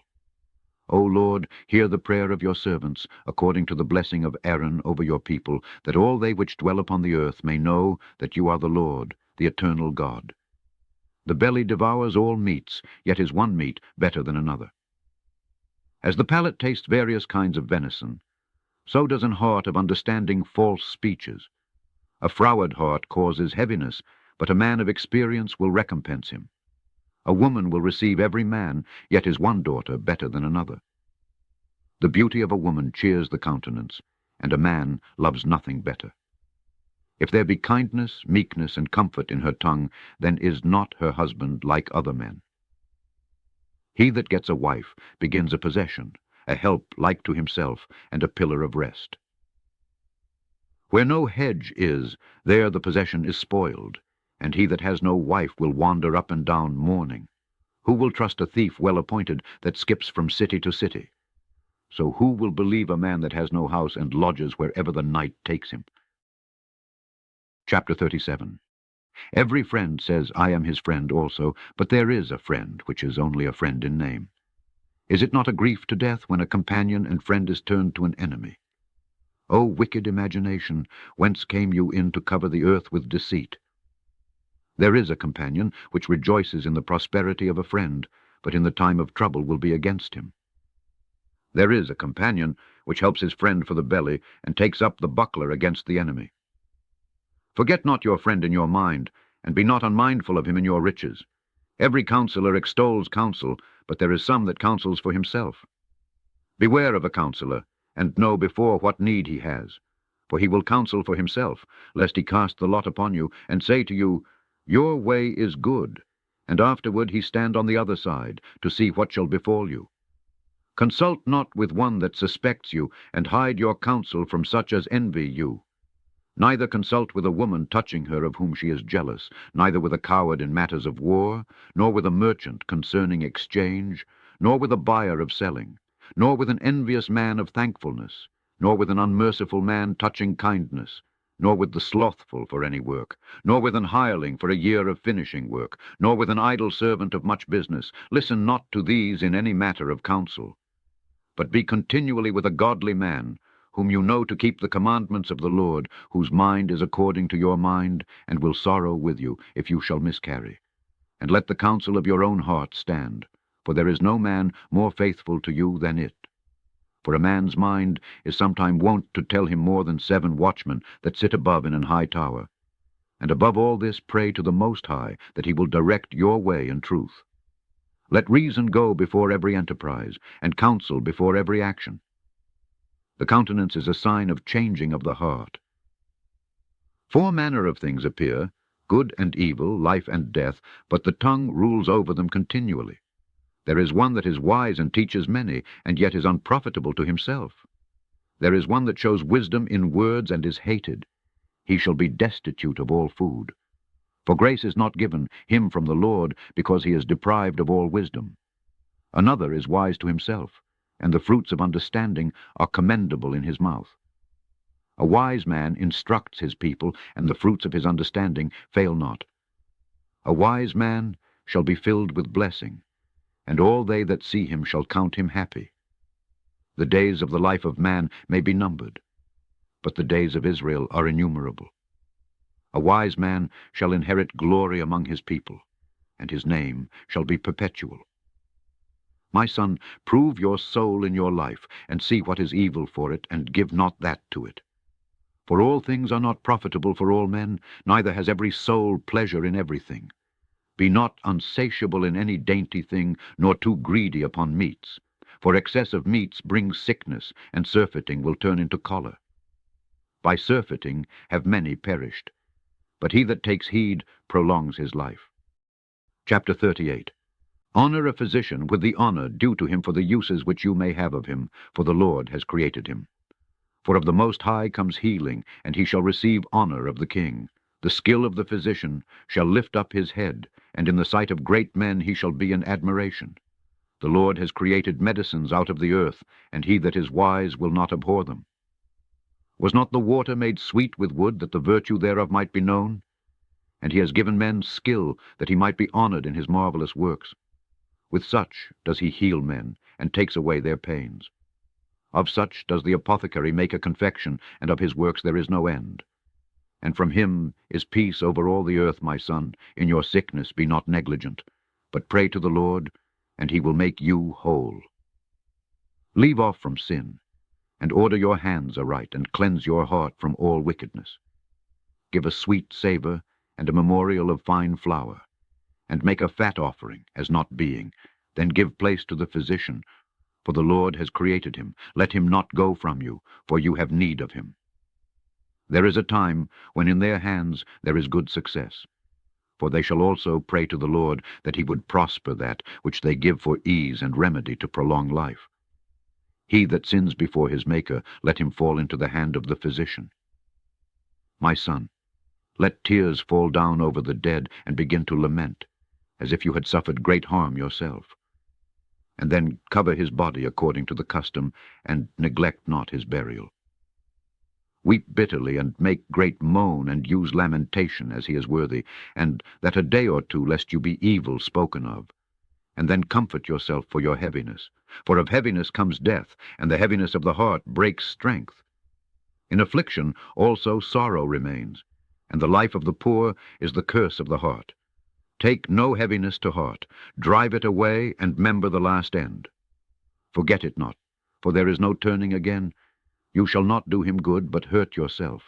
O Lord, hear the prayer of your servants, according to the blessing of Aaron over your people, that all they which dwell upon the earth may know that you are the Lord, the eternal God. The belly devours all meats, yet is one meat better than another. As the palate tastes various kinds of venison, so does an heart of understanding false speeches. A froward heart causes heaviness, but a man of experience will recompense him. A woman will receive every man, yet is one daughter better than another. The beauty of a woman cheers the countenance, and a man loves nothing better. If there be kindness, meekness, and comfort in her tongue, then is not her husband like other men. He that gets a wife begins a possession, a help like to himself, and a pillar of rest. Where no hedge is, there the possession is spoiled, and he that has no wife will wander up and down mourning. Who will trust a thief well appointed that skips from city to city? So who will believe a man that has no house and lodges wherever the night takes him? Chapter 37. Every friend says, I am his friend also, but there is a friend which is only a friend in name. Is it not a grief to death when a companion and friend is turned to an enemy? O wicked imagination, whence came you in to cover the earth with deceit? There is a companion which rejoices in the prosperity of a friend, but in the time of trouble will be against him. There is a companion which helps his friend for the belly, and takes up the buckler against the enemy. Forget not your friend in your mind, and be not unmindful of him in your riches. Every counselor extols counsel, but there is some that counsels for himself. Beware of a counselor, and know before what need he has. For he will counsel for himself, lest he cast the lot upon you, and say to you, your way is good, and afterward he stand on the other side, to see what shall befall you. Consult not with one that suspects you, and hide your counsel from such as envy you. Neither consult with a woman touching her of whom she is jealous, neither with a coward in matters of war, nor with a merchant concerning exchange, nor with a buyer of selling, nor with an envious man of thankfulness, nor with an unmerciful man touching kindness, nor with the slothful for any work, nor with an hireling for a year of finishing work, nor with an idle servant of much business. Listen not to these in any matter of counsel, but be continually with a godly man, whom you know to keep the commandments of the Lord, whose mind is according to your mind, and will sorrow with you, if you shall miscarry. And let the counsel of your own heart stand, for there is no man more faithful to you than it. For a man's mind is sometime wont to tell him more than 7 watchmen that sit above in an high tower. And above all this pray to the Most High, that he will direct your way in truth. Let reason go before every enterprise, and counsel before every action. The countenance is a sign of changing of the heart. 4 manner of things appear, good and evil, life and death, but the tongue rules over them continually. There is one that is wise and teaches many, and yet is unprofitable to himself. There is one that shows wisdom in words and is hated. He shall be destitute of all food. For grace is not given him from the Lord, because he is deprived of all wisdom. Another is wise to himself, and the fruits of understanding are commendable in his mouth. A wise man instructs his people, and the fruits of his understanding fail not. A wise man shall be filled with blessing, and all they that see him shall count him happy. The days of the life of man may be numbered, but the days of Israel are innumerable. A wise man shall inherit glory among his people, and his name shall be perpetual. My son, prove your soul in your life, and see what is evil for it, and give not that to it. For all things are not profitable for all men, neither has every soul pleasure in everything. Be not unsatiable in any dainty thing, nor too greedy upon meats. For excess of meats brings sickness, and surfeiting will turn into choler. By surfeiting have many perished, but he that takes heed prolongs his life. Chapter 38. Honor a physician with the honor due to him for the uses which you may have of him, for the Lord has created him. For of the Most High comes healing, and he shall receive honor of the king. The skill of the physician shall lift up his head, and in the sight of great men he shall be in admiration. The Lord has created medicines out of the earth, and he that is wise will not abhor them. Was not the water made sweet with wood, that the virtue thereof might be known? And he has given men skill, that he might be honored in his marvelous works. With such does he heal men, and takes away their pains. Of such does the apothecary make a confection, and of his works there is no end. And from him is peace over all the earth, my son. In your sickness be not negligent, but pray to the Lord, and he will make you whole. Leave off from sin, and order your hands aright, and cleanse your heart from all wickedness. Give a sweet savor, and a memorial of fine flour, and make a fat offering, as not being. Then give place to the physician, for the Lord has created him. Let him not go from you, for you have need of him. There is a time when in their hands there is good success. For they shall also pray to the Lord, that he would prosper that which they give for ease and remedy to prolong life. He that sins before his Maker, let him fall into the hand of the physician. My son, let tears fall down over the dead, and begin to lament, as if you had suffered great harm yourself. And then cover his body according to the custom, and neglect not his burial. Weep bitterly, and make great moan, and use lamentation, as he is worthy, and that a day or two, lest you be evil spoken of. And then comfort yourself for your heaviness. For of heaviness comes death, and the heaviness of the heart breaks strength. In affliction also sorrow remains, and the life of the poor is the curse of the heart. Take no heaviness to heart. Drive it away, and member the last end. Forget it not, for there is no turning again. You shall not do him good, but hurt yourself.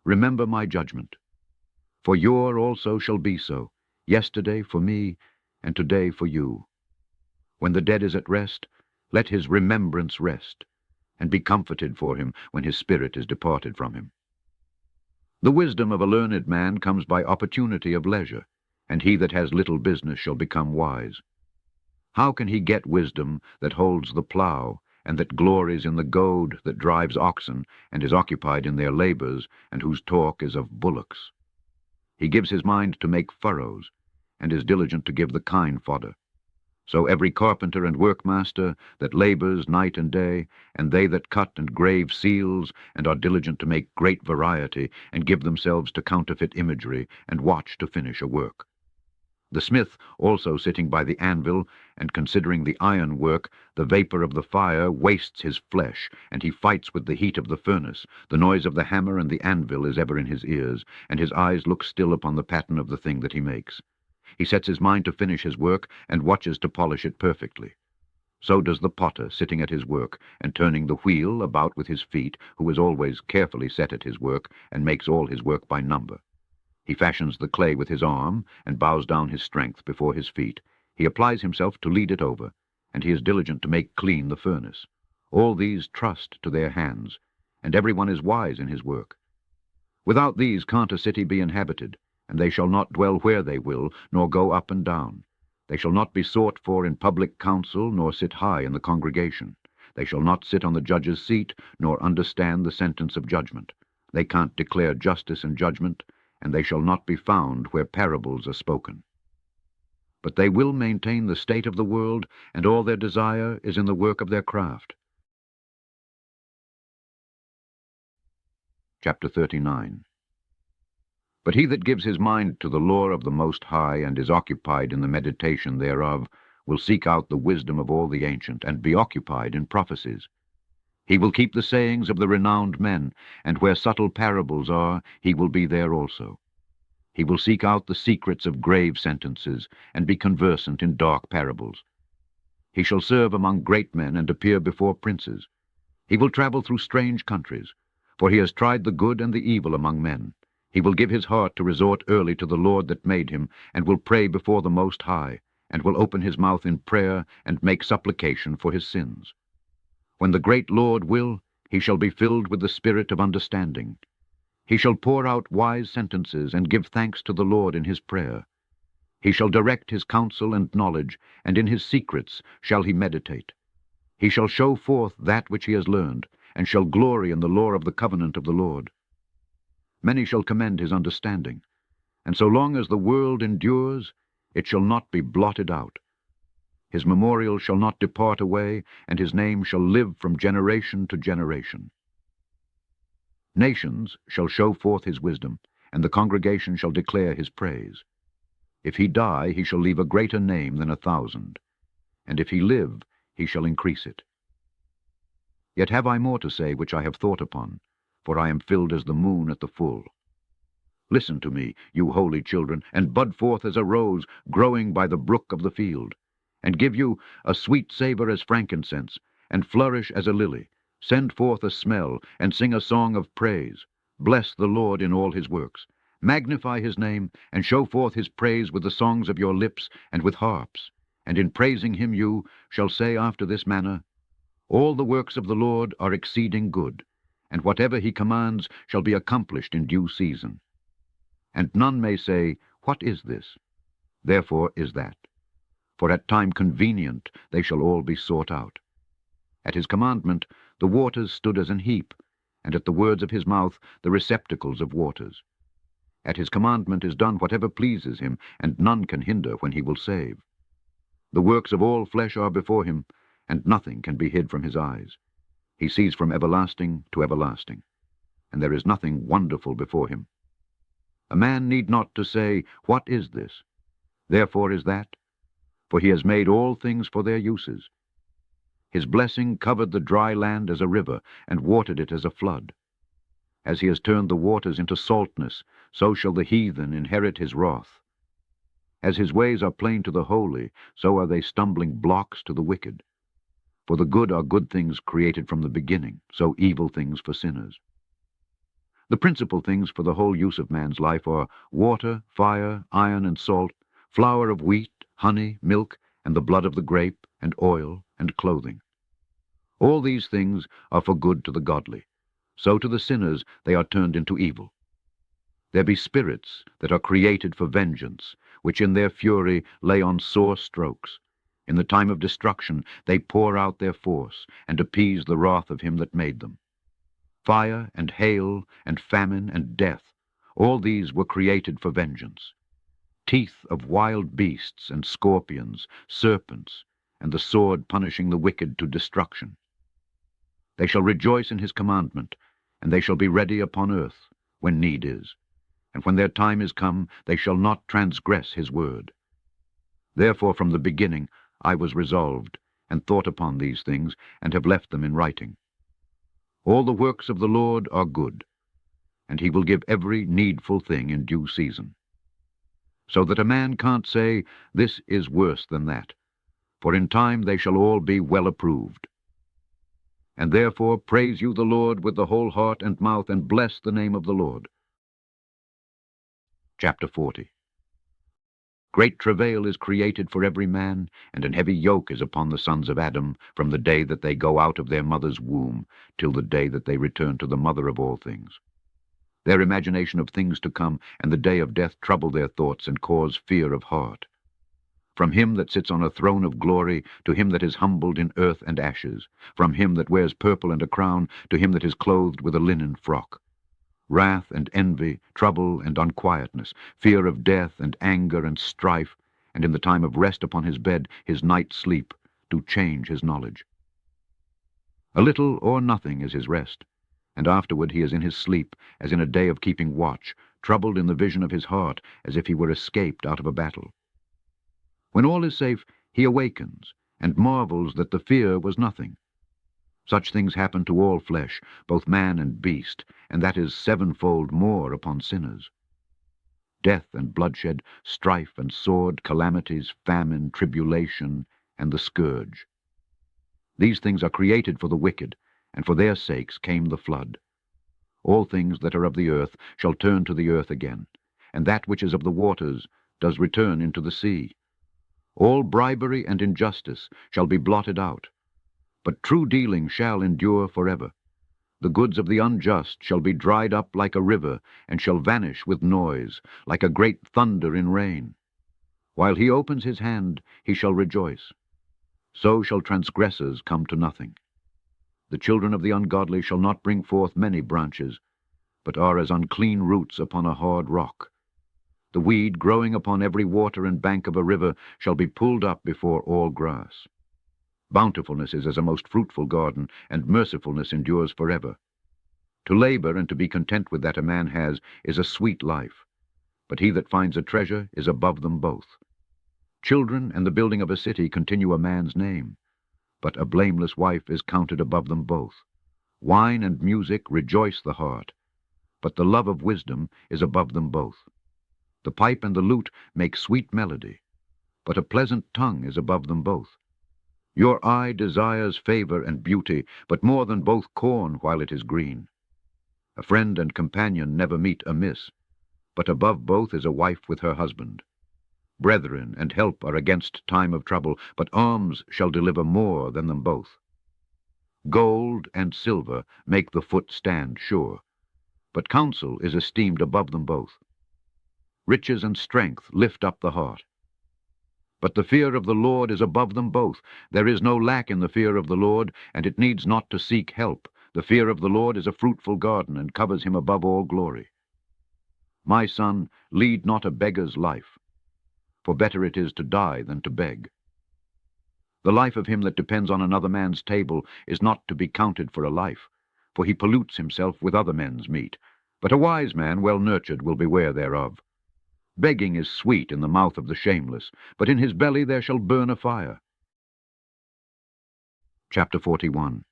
Remember my judgment. For your also shall be so, yesterday for me, and today for you. When the dead is at rest, let his remembrance rest, and be comforted for him when his spirit is departed from him. The wisdom of a learned man comes by opportunity of leisure, and he that has little business shall become wise. How can he get wisdom that holds the plough, and that glories in the goad that drives oxen, and is occupied in their labors, and whose talk is of bullocks? He gives his mind to make furrows, and is diligent to give the kine fodder. So every carpenter and workmaster that labors night and day, and they that cut and grave seals, and are diligent to make great variety, and give themselves to counterfeit imagery, and watch to finish a work. The smith also sitting by the anvil, and considering the iron work, the vapor of the fire wastes his flesh, and he fights with the heat of the furnace. The noise of the hammer and the anvil is ever in his ears, and his eyes look still upon the pattern of the thing that he makes. He sets his mind to finish his work, and watches to polish it perfectly. So does the potter sitting at his work, and turning the wheel about with his feet, who is always carefully set at his work, and makes all his work by number. He fashions the clay with his arm, and bows down his strength before his feet. He applies himself to lead it over, and he is diligent to make clean the furnace. All these trust to their hands, and every one is wise in his work. Without these can't a city be inhabited, and they shall not dwell where they will, nor go up and down. They shall not be sought for in public council, nor sit high in the congregation. They shall not sit on the judge's seat, nor understand the sentence of judgment. They can't declare justice and judgment, and they shall not be found where parables are spoken. But they will maintain the state of the world, and all their desire is in the work of their craft. Chapter 39. But he that gives his mind to the lore of the Most High, and is occupied in the meditation thereof, will seek out the wisdom of all the ancient, and be occupied in prophecies. He will keep the sayings of the renowned men, and where subtle parables are, he will be there also. He will seek out the secrets of grave sentences, and be conversant in dark parables. He shall serve among great men, and appear before princes. He will travel through strange countries, for he has tried the good and the evil among men. He will give his heart to resort early to the Lord that made him, and will pray before the Most High, and will open his mouth in prayer, and make supplication for his sins. When the great Lord will, he shall be filled with the spirit of understanding. He shall pour out wise sentences, and give thanks to the Lord in his prayer. He shall direct his counsel and knowledge, and in his secrets shall he meditate. He shall show forth that which he has learned, and shall glory in the lore of the covenant of the Lord. Many shall commend his understanding, and so long as the world endures, it shall not be blotted out. His memorial shall not depart away, and his name shall live from generation to generation. Nations shall show forth his wisdom, and the congregation shall declare his praise. If he die, he shall leave a greater name than 1,000, and if he live, he shall increase it. Yet have I more to say which I have thought upon, for I am filled as the moon at the full. Listen to me, you holy children, and bud forth as a rose growing by the brook of the field, and give you a sweet savor as frankincense, and flourish as a lily. Send forth a smell, and sing a song of praise. Bless the Lord in all his works. Magnify his name, and show forth his praise with the songs of your lips, and with harps. And in praising him you shall say after this manner, All the works of the Lord are exceeding good, and whatever he commands shall be accomplished in due season. And none may say, What is this? Therefore is that. For at time convenient they shall all be sought out. At his commandment the waters stood as an heap, and at the words of his mouth the receptacles of waters. At his commandment is done whatever pleases him, and none can hinder when he will save. The works of all flesh are before him, and nothing can be hid from his eyes. He sees from everlasting to everlasting, and there is nothing wonderful before him. A man need not to say, What is this? Therefore is that, for he has made all things for their uses. His blessing covered the dry land as a river, and watered it as a flood. As he has turned the waters into saltness, so shall the heathen inherit his wrath. As his ways are plain to the holy, so are they stumbling blocks to the wicked. For the good are good things created from the beginning, so evil things for sinners. The principal things for the whole use of man's life are water, fire, iron, and salt, flour of wheat, honey, milk, and the blood of the grape, and oil, and clothing. All these things are for good to the godly. So to the sinners they are turned into evil. There be spirits that are created for vengeance, which in their fury lay on sore strokes. In the time of destruction they pour out their force, and appease the wrath of him that made them. Fire and hail and famine and death, all these were created for vengeance. teeth of wild beasts and scorpions, serpents, and the sword punishing the wicked to destruction. They shall rejoice in his commandment, and they shall be ready upon earth, when need is. And when their time is come, they shall not transgress his word. Therefore from the beginning I was resolved, and thought upon these things, and have left them in writing. All the works of the Lord are good, and he will give every needful thing in due season. So that a man can't say, this is worse than that, for in time they shall all be well approved. And therefore praise you the Lord with the whole heart and mouth, and bless the name of the Lord. Chapter 40. Great travail is created for every man, and an heavy yoke is upon the sons of Adam, from the day that they go out of their mother's womb, till the day that they return to the mother of all things. Their imagination of things to come, and the day of death trouble their thoughts, and cause fear of heart. From him that sits on a throne of glory, to him that is humbled in earth and ashes, from him that wears purple and a crown, to him that is clothed with a linen frock. Wrath and envy, trouble and unquietness, fear of death and anger and strife, and in the time of rest upon his bed, his night sleep, do change his knowledge. A little or nothing is his rest, and afterward he is in his sleep, as in a day of keeping watch, troubled in the vision of his heart, as if he were escaped out of a battle. When all is safe, he awakens, and marvels that the fear was nothing. Such things happen to all flesh, both man and beast, and that is sevenfold more upon sinners. Death and bloodshed, strife and sword, calamities, famine, tribulation, and the scourge. These things are created for the wicked, and for their sakes came the flood. All things that are of the earth shall turn to the earth again, and that which is of the waters does return into the sea. All bribery and injustice shall be blotted out, but true dealing shall endure forever. The goods of the unjust shall be dried up like a river, and shall vanish with noise, like a great thunder in rain. While he opens his hand, he shall rejoice. So shall transgressors come to nothing. The children of the ungodly shall not bring forth many branches, but are as unclean roots upon a hard rock. The weed growing upon every water and bank of a river shall be pulled up before all grass. Bountifulness is as a most fruitful garden, and mercifulness endures forever. To labor and to be content with that a man has is a sweet life, but he that finds a treasure is above them both. Children and the building of a city continue a man's name, but a blameless wife is counted above them both. Wine and music rejoice the heart, but the love of wisdom is above them both. The pipe and the lute make sweet melody, but a pleasant tongue is above them both. Your eye desires favor and beauty, but more than both corn while it is green. A friend and companion never meet amiss, but above both is a wife with her husband. Brethren and help are against time of trouble, but alms shall deliver more than them both. Gold and silver make the foot stand sure, but counsel is esteemed above them both. Riches and strength lift up the heart. But the fear of the Lord is above them both. There is no lack in the fear of the Lord, and it needs not to seek help. The fear of the Lord is a fruitful garden, and covers him above all glory. My son, lead not a beggar's life, for better it is to die than to beg. The life of him that depends on another man's table is not to be counted for a life, for he pollutes himself with other men's meat. But a wise man, well nurtured, will beware thereof. Begging is sweet in the mouth of the shameless, but in his belly there shall burn a fire. Chapter 41.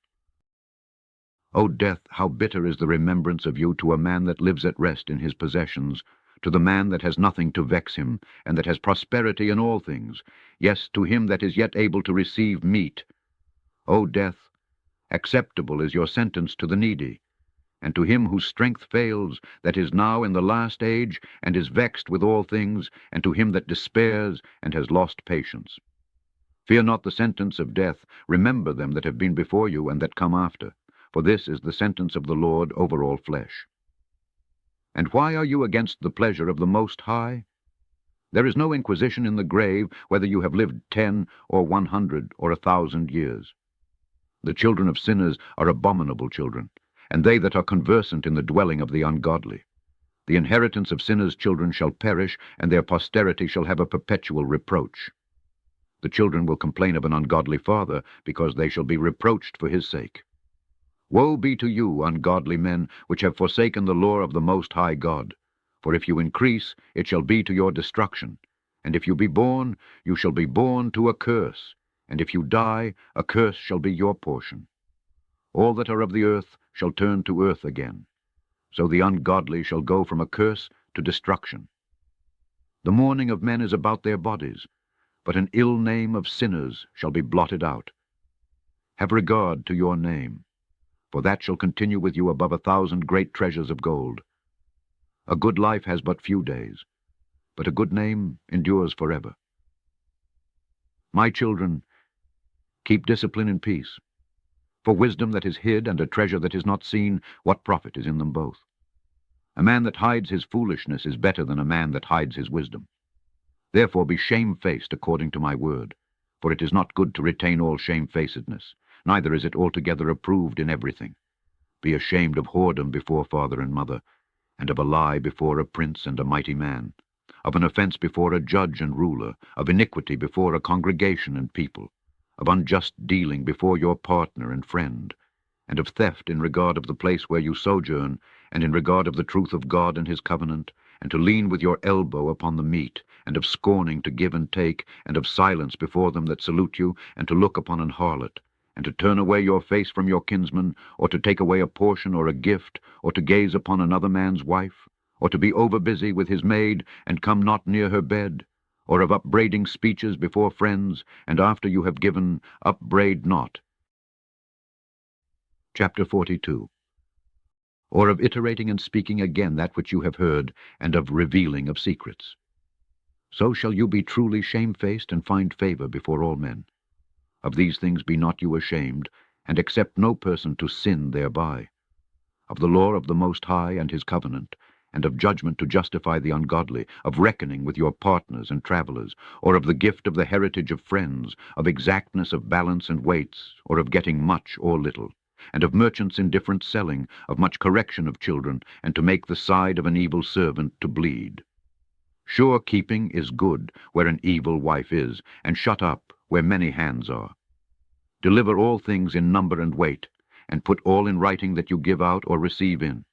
O death, how bitter is the remembrance of you to a man that lives at rest in his possessions, to the man that has nothing to vex him, and that has prosperity in all things, yes, to him that is yet able to receive meat. O death, acceptable is your sentence to the needy, and to him whose strength fails, that is now in the last age, and is vexed with all things, and to him that despairs, and has lost patience. Fear not the sentence of death, remember them that have been before you, and that come after, for this is the sentence of the Lord over all flesh. And why are you against the pleasure of the Most High? There is no inquisition in the grave, whether you have lived 10 or 100 or 1,000 years. The children of sinners are abominable children, and they that are conversant in the dwelling of the ungodly. The inheritance of sinners' children shall perish, and their posterity shall have a perpetual reproach. The children will complain of an ungodly father, because they shall be reproached for his sake. Woe be to you, ungodly men, which have forsaken the law of the Most High God. For if you increase, it shall be to your destruction. And if you be born, you shall be born to a curse. And if you die, a curse shall be your portion. All that are of the earth shall turn to earth again. So the ungodly shall go from a curse to destruction. The mourning of men is about their bodies, but an ill name of sinners shall be blotted out. Have regard to your name, for that shall continue with you above 1,000 great treasures of gold. A good life has but few days, but a good name endures forever. My children, keep discipline in peace. For wisdom that is hid and a treasure that is not seen, what profit is in them both? A man that hides his foolishness is better than a man that hides his wisdom. Therefore be shamefaced according to my word, for it is not good to retain all shamefacedness, neither is it altogether approved in everything. Be ashamed of whoredom before father and mother, and of a lie before a prince and a mighty man, of an offense before a judge and ruler, of iniquity before a congregation and people, of unjust dealing before your partner and friend, and of theft in regard of the place where you sojourn, and in regard of the truth of God and his covenant, and to lean with your elbow upon the meat, and of scorning to give and take, and of silence before them that salute you, and to look upon an harlot, and to turn away your face from your kinsman, or to take away a portion or a gift, or to gaze upon another man's wife, or to be overbusy with his maid, and come not near her bed, or of upbraiding speeches before friends, and after you have given, upbraid not. Chapter 42. Or of iterating and speaking again that which you have heard, and of revealing of secrets. So shall you be truly shamefaced and find favor before all men. Of these things be not you ashamed, and accept no person to sin thereby. Of the law of the Most High and his covenant, and of judgment to justify the ungodly, of reckoning with your partners and travelers, or of the gift of the heritage of friends, of exactness of balance and weights, or of getting much or little, and of merchants' indifferent selling, of much correction of children, and to make the side of an evil servant to bleed. Sure keeping is good where an evil wife is, and shut up where many hands are. Deliver all things in number and weight, and put all in writing that you give out or receive in.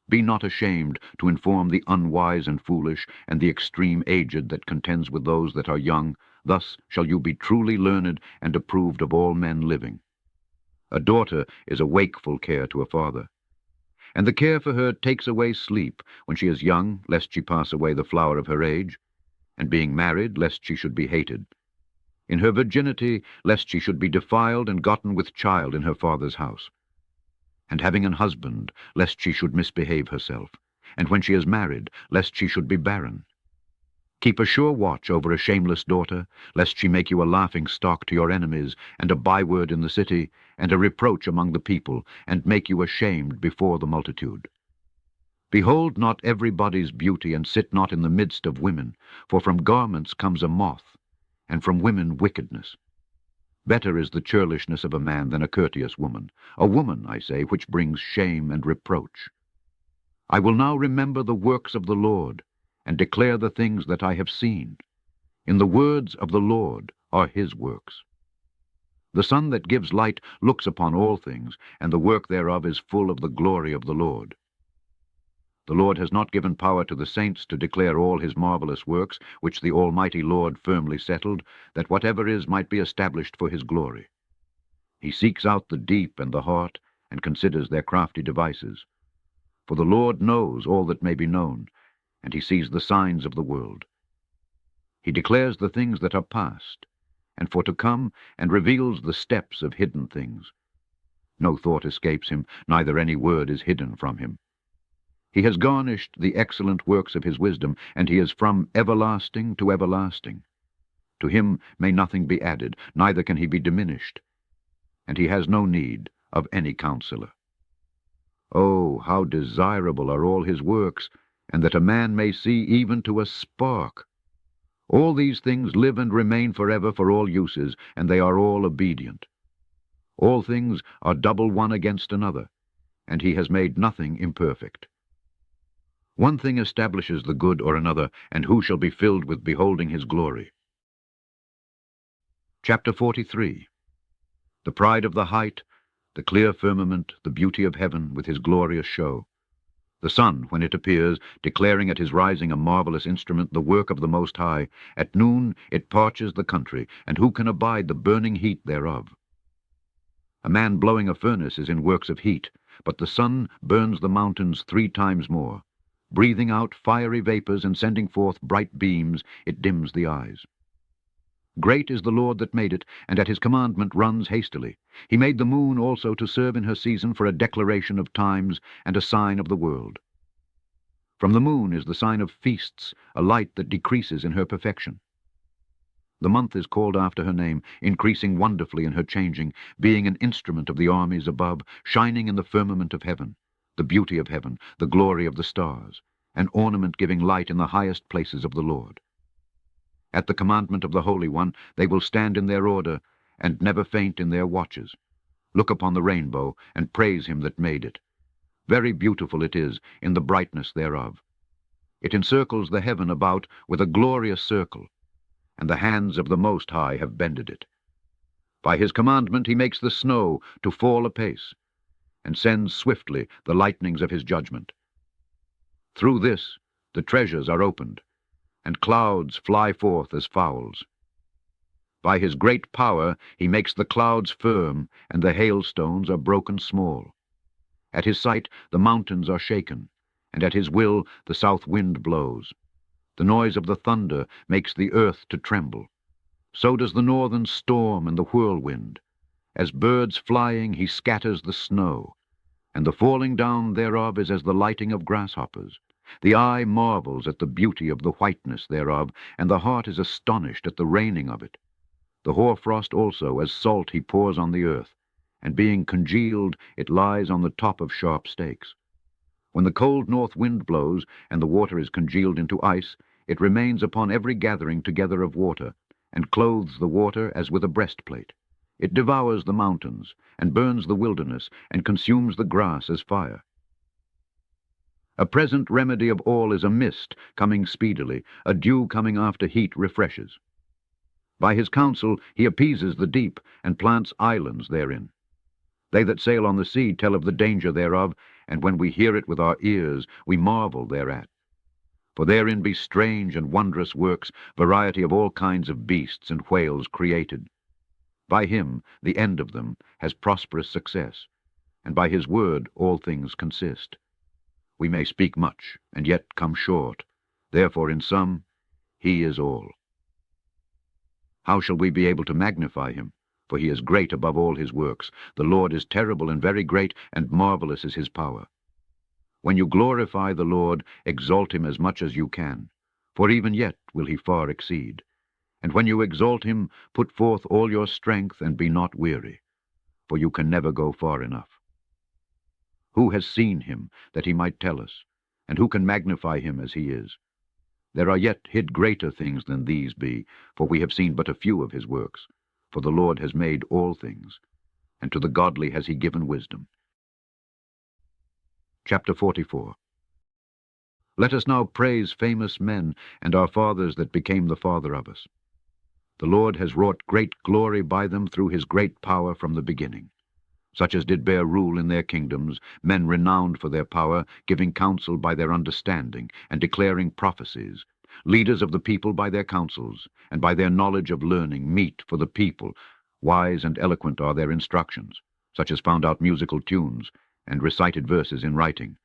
Be not ashamed to inform the unwise and foolish, and the extreme aged that contends with those that are young. Thus shall you be truly learned and approved of all men living. A daughter is a wakeful care to a father, and the care for her takes away sleep when she is young, lest she pass away the flower of her age, and being married, lest she should be hated. In her virginity, lest she should be defiled and gotten with child in her father's house. And having an husband, lest she should misbehave herself, and when she is married, lest she should be barren. Keep a sure watch over a shameless daughter, lest she make you a laughing-stock to your enemies, and a byword in the city, and a reproach among the people, and make you ashamed before the multitude. Behold not everybody's beauty, and sit not in the midst of women, for from garments comes a moth, and from women wickedness. Better is the churlishness of a man than a courteous woman, a woman, I say, which brings shame and reproach. I will now remember the works of the Lord, and declare the things that I have seen. In the words of the Lord are his works. The sun that gives light looks upon all things, and the work thereof is full of the glory of the Lord. The Lord has not given power to the saints to declare all his marvelous works, which the Almighty Lord firmly settled, that whatever is might be established for his glory. He seeks out the deep and the heart, and considers their crafty devices. For the Lord knows all that may be known, and he sees the signs of the world. He declares the things that are past, and for to come, and reveals the steps of hidden things. No thought escapes him, neither any word is hidden from him. He has garnished the excellent works of his wisdom, and he is from everlasting to everlasting. To him may nothing be added, neither can he be diminished, and he has no need of any counselor. Oh, how desirable are all his works, and that a man may see even to a spark. All these things live and remain forever for all uses, and they are all obedient. All things are double one against another, and he has made nothing imperfect. One thing establishes the good or another, and who shall be filled with beholding his glory? Chapter 43. The pride of the height, the clear firmament, the beauty of heaven with his glorious show. The sun, when it appears, declaring at his rising a marvelous instrument, the work of the Most High, at noon it parches the country, and who can abide the burning heat thereof? A man blowing a furnace is in works of heat, but the sun burns the mountains 3 times more. Breathing out fiery vapors and sending forth bright beams, it dims the eyes. Great is the Lord that made it, and at his commandment runs hastily. He made the moon also to serve in her season for a declaration of times and a sign of the world. From the moon is the sign of feasts, a light that decreases in her perfection. The month is called after her name, increasing wonderfully in her changing, being an instrument of the armies above, shining in the firmament of heaven, the beauty of heaven, the glory of the stars, an ornament giving light in the highest places of the Lord. At the commandment of the Holy One they will stand in their order, and never faint in their watches. Look upon the rainbow, and praise him that made it. Very beautiful it is in the brightness thereof. It encircles the heaven about with a glorious circle, and the hands of the Most High have bended it. By his commandment he makes the snow to fall apace, and sends swiftly the lightnings of his judgment. Through this the treasures are opened, and clouds fly forth as fowls. By his great power he makes the clouds firm, and the hailstones are broken small. At his sight the mountains are shaken, and at his will the south wind blows. The noise of the thunder makes the earth to tremble. So does the northern storm and the whirlwind. As birds flying he scatters the snow, and the falling down thereof is as the lighting of grasshoppers. The eye marvels at the beauty of the whiteness thereof, and the heart is astonished at the raining of it. The hoarfrost also as salt he pours on the earth, and being congealed it lies on the top of sharp stakes. When the cold north wind blows, and the water is congealed into ice, it remains upon every gathering together of water, and clothes the water as with a breastplate. It devours the mountains, and burns the wilderness, and consumes the grass as fire. A present remedy of all is a mist coming speedily, a dew coming after heat refreshes. By his counsel he appeases the deep, and plants islands therein. They that sail on the sea tell of the danger thereof, and when we hear it with our ears, we marvel thereat. For therein be strange and wondrous works, variety of all kinds of beasts and whales created. By him the end of them has prosperous success, and by his word all things consist. We may speak much, and yet come short. Therefore in sum, he is all. How shall we be able to magnify him? For he is great above all his works. The Lord is terrible and very great, and marvelous is his power. When you glorify the Lord, exalt him as much as you can, for even yet will he far exceed. And when you exalt him, put forth all your strength, and be not weary, for you can never go far enough. Who has seen him, that he might tell us? And who can magnify him as he is? There are yet hid greater things than these be, for we have seen but a few of his works. For the Lord has made all things, and to the godly has he given wisdom. Chapter 44. Let us now praise famous men, and our fathers that became the father of us. The Lord has wrought great glory by them through his great power from the beginning. Such as did bear rule in their kingdoms, men renowned for their power, giving counsel by their understanding, and declaring prophecies, leaders of the people by their counsels, and by their knowledge of learning, meet for the people. Wise and eloquent are their instructions, such as found out musical tunes, and recited verses in writing.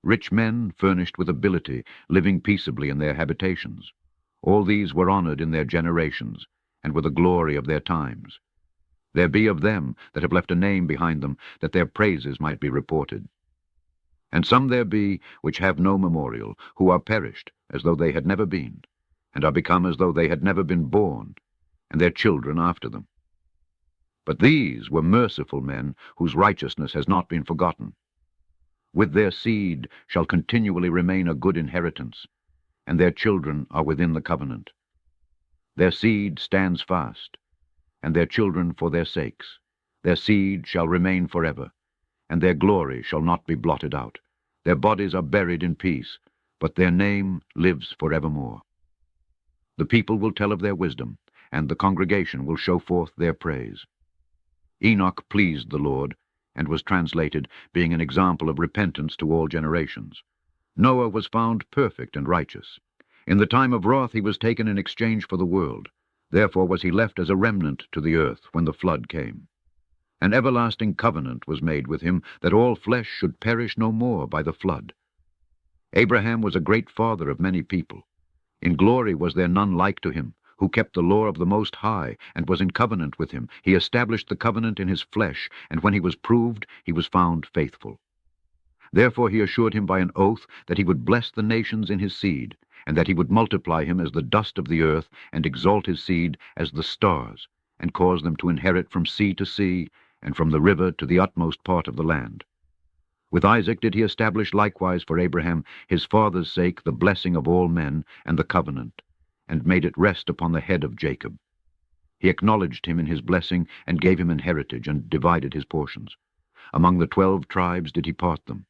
Rich men, furnished with ability, living peaceably in their habitations. All these were honored in their generations, and were the glory of their times. There be of them that have left a name behind them, that their praises might be reported. And some there be which have no memorial, who are perished, as though they had never been, and are become as though they had never been born, and their children after them. But these were merciful men, whose righteousness has not been forgotten. With their seed shall continually remain a good inheritance, and their children are within the covenant. Their seed stands fast, and their children for their sakes. Their seed shall remain forever, and their glory shall not be blotted out. Their bodies are buried in peace. but their name lives forevermore. The people will tell of their wisdom, and the congregation will show forth their praise. Enoch pleased the Lord, and was translated, being an example of repentance to all generations. Noah was found perfect and righteous. In the time of wrath he was taken in exchange for the world. Therefore was he left as a remnant to the earth when the flood came. An everlasting covenant was made with him, that all flesh should perish no more by the flood. Abraham was a great father of many people. In glory was there none like to him, who kept the law of the Most High, and was in covenant with him. He established the covenant in his flesh, and when he was proved, he was found faithful. Therefore he assured him by an oath that he would bless the nations in his seed, and that he would multiply him as the dust of the earth, and exalt his seed as the stars, and cause them to inherit from sea to sea, and from the river to the utmost part of the land. With Isaac did he establish likewise for Abraham, his father's sake, the blessing of all men, and the covenant, and made it rest upon the head of Jacob. He acknowledged him in his blessing, and gave him an heritage, and divided his portions. Among the 12 tribes did he part them.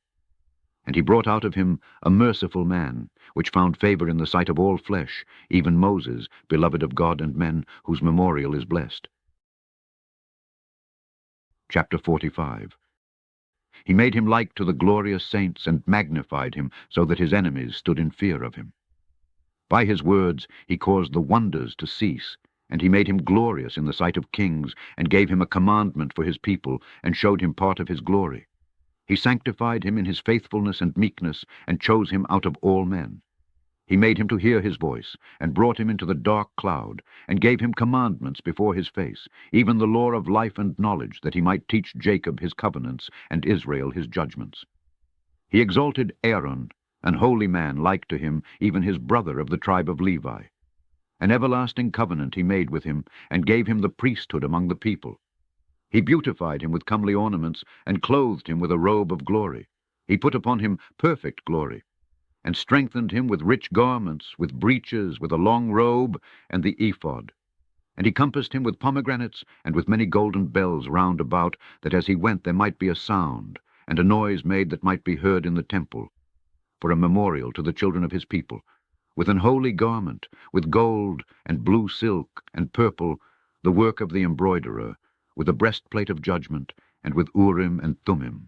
And he brought out of him a merciful man, which found favor in the sight of all flesh, even Moses, beloved of God and men, whose memorial is blessed. Chapter 45. He made him like to the glorious saints, and magnified him, so that his enemies stood in fear of him. By his words he caused the wonders to cease, and he made him glorious in the sight of kings, and gave him a commandment for his people, and showed him part of his glory. He sanctified him in his faithfulness and meekness, and chose him out of all men. He made him to hear his voice, and brought him into the dark cloud, and gave him commandments before his face, even the law of life and knowledge, that he might teach Jacob his covenants, and Israel his judgments. He exalted Aaron, an holy man like to him, even his brother of the tribe of Levi. An everlasting covenant he made with him, and gave him the priesthood among the people. He beautified him with comely ornaments, and clothed him with a robe of glory. He put upon him perfect glory, and strengthened him with rich garments, with breeches, with a long robe, and the ephod. And he compassed him with pomegranates, and with many golden bells round about, that as he went there might be a sound, and a noise made that might be heard in the temple, for a memorial to the children of his people, with an holy garment, with gold, and blue silk, and purple, the work of the embroiderer, with a breastplate of judgment, and with Urim and Thummim,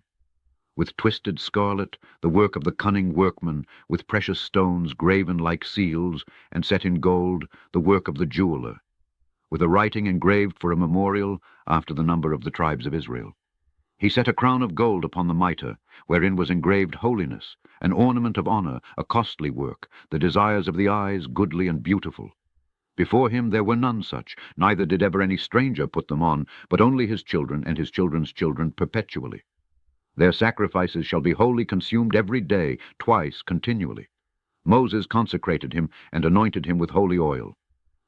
with twisted scarlet, the work of the cunning workman, with precious stones graven like seals, and set in gold, the work of the jeweler, with a writing engraved for a memorial after the number of the tribes of Israel. He set a crown of gold upon the mitre, wherein was engraved holiness, an ornament of honor, a costly work, the desires of the eyes goodly and beautiful. Before him there were none such, neither did ever any stranger put them on, but only his children and his children's children perpetually. Their sacrifices shall be wholly consumed every day, twice continually. Moses consecrated him, and anointed him with holy oil.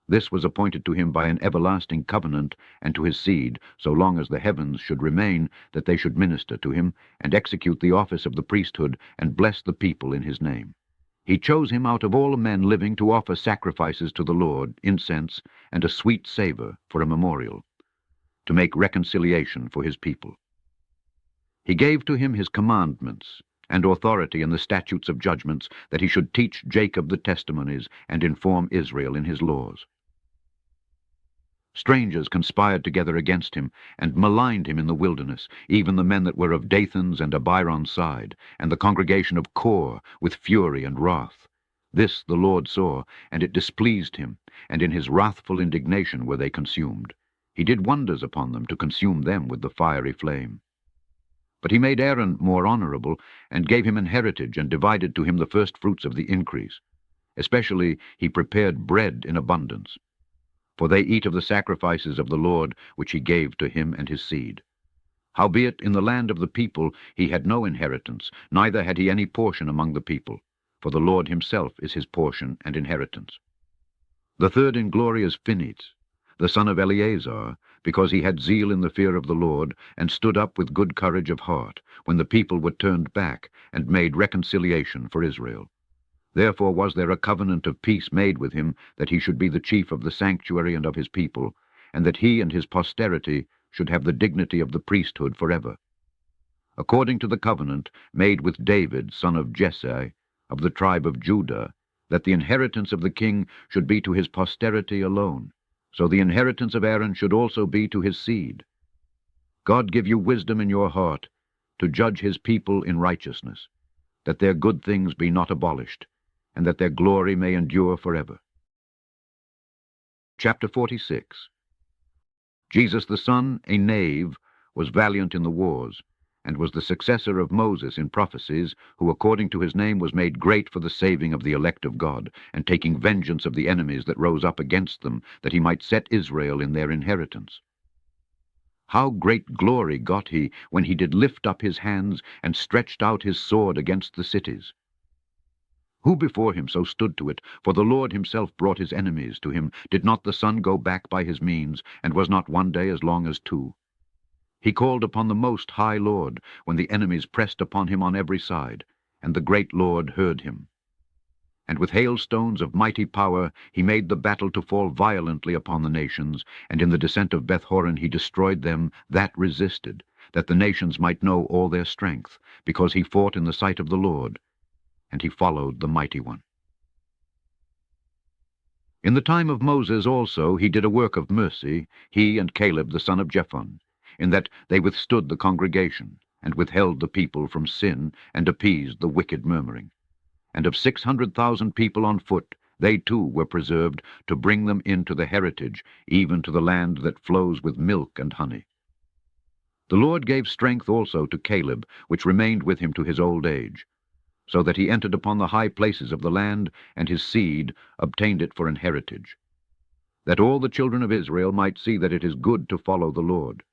This was appointed to him by an everlasting covenant, and to his seed, so long as the heavens should remain, that they should minister to him, and execute the office of the priesthood, and bless the people in his name. He chose him out of all men living to offer sacrifices to the Lord, incense, and a sweet savor for a memorial, to make reconciliation for his people. He gave to him his commandments, and authority in the statutes of judgments, that he should teach Jacob the testimonies, and inform Israel in his laws. Strangers conspired together against him, and maligned him in the wilderness, even the men that were of Dathan's and Abiron's side, and the congregation of Kor, with fury and wrath. This the Lord saw, and it displeased him, and in his wrathful indignation were they consumed. He did wonders upon them to consume them with the fiery flame. But he made Aaron more honorable, and gave him an heritage, and divided to him the firstfruits of the increase. Especially he prepared bread in abundance. For they eat of the sacrifices of the Lord, which he gave to him and his seed. Howbeit in the land of the people he had no inheritance, neither had he any portion among the people, for the Lord himself is his portion and inheritance. The third in glory is Phinehas, the son of Eleazar, because he had zeal in the fear of the Lord, and stood up with good courage of heart, when the people were turned back, and made reconciliation for Israel. Therefore was there a covenant of peace made with him, that he should be the chief of the sanctuary and of his people, and that he and his posterity should have the dignity of the priesthood forever. According to the covenant made with David, son of Jesse, of the tribe of Judah, that the inheritance of the king should be to his posterity alone, so the inheritance of Aaron should also be to his seed. God give you wisdom in your heart, to judge his people in righteousness, that their good things be not abolished, and that their glory may endure forever. Chapter 46. Jesus the Son, a knave, was valiant in the wars, and was the successor of Moses in prophecies, who according to his name was made great for the saving of the elect of God, and taking vengeance of the enemies that rose up against them, that he might set Israel in their inheritance. How great glory got he when he did lift up his hands, and stretched out his sword against the cities. Who before him so stood to it? For the Lord himself brought his enemies to him. Did not the sun go back by his means, and was not one day as long as two? He called upon the Most High Lord, when the enemies pressed upon him on every side, and the great Lord heard him. And with hailstones of mighty power he made the battle to fall violently upon the nations, and in the descent of Beth-horon he destroyed them that resisted, that the nations might know all their strength, because he fought in the sight of the Lord, and he followed the mighty one. In the time of Moses also he did a work of mercy, he and Caleb the son of Jephunneh, in that they withstood the congregation, and withheld the people from sin, and appeased the wicked murmuring. And of 600,000 people on foot, they too were preserved, to bring them into the heritage, even to the land that flows with milk and honey. The Lord gave strength also to Caleb, which remained with him to his old age, so that he entered upon the high places of the land, and his seed obtained it for an heritage, that all the children of Israel might see that it is good to follow the Lord.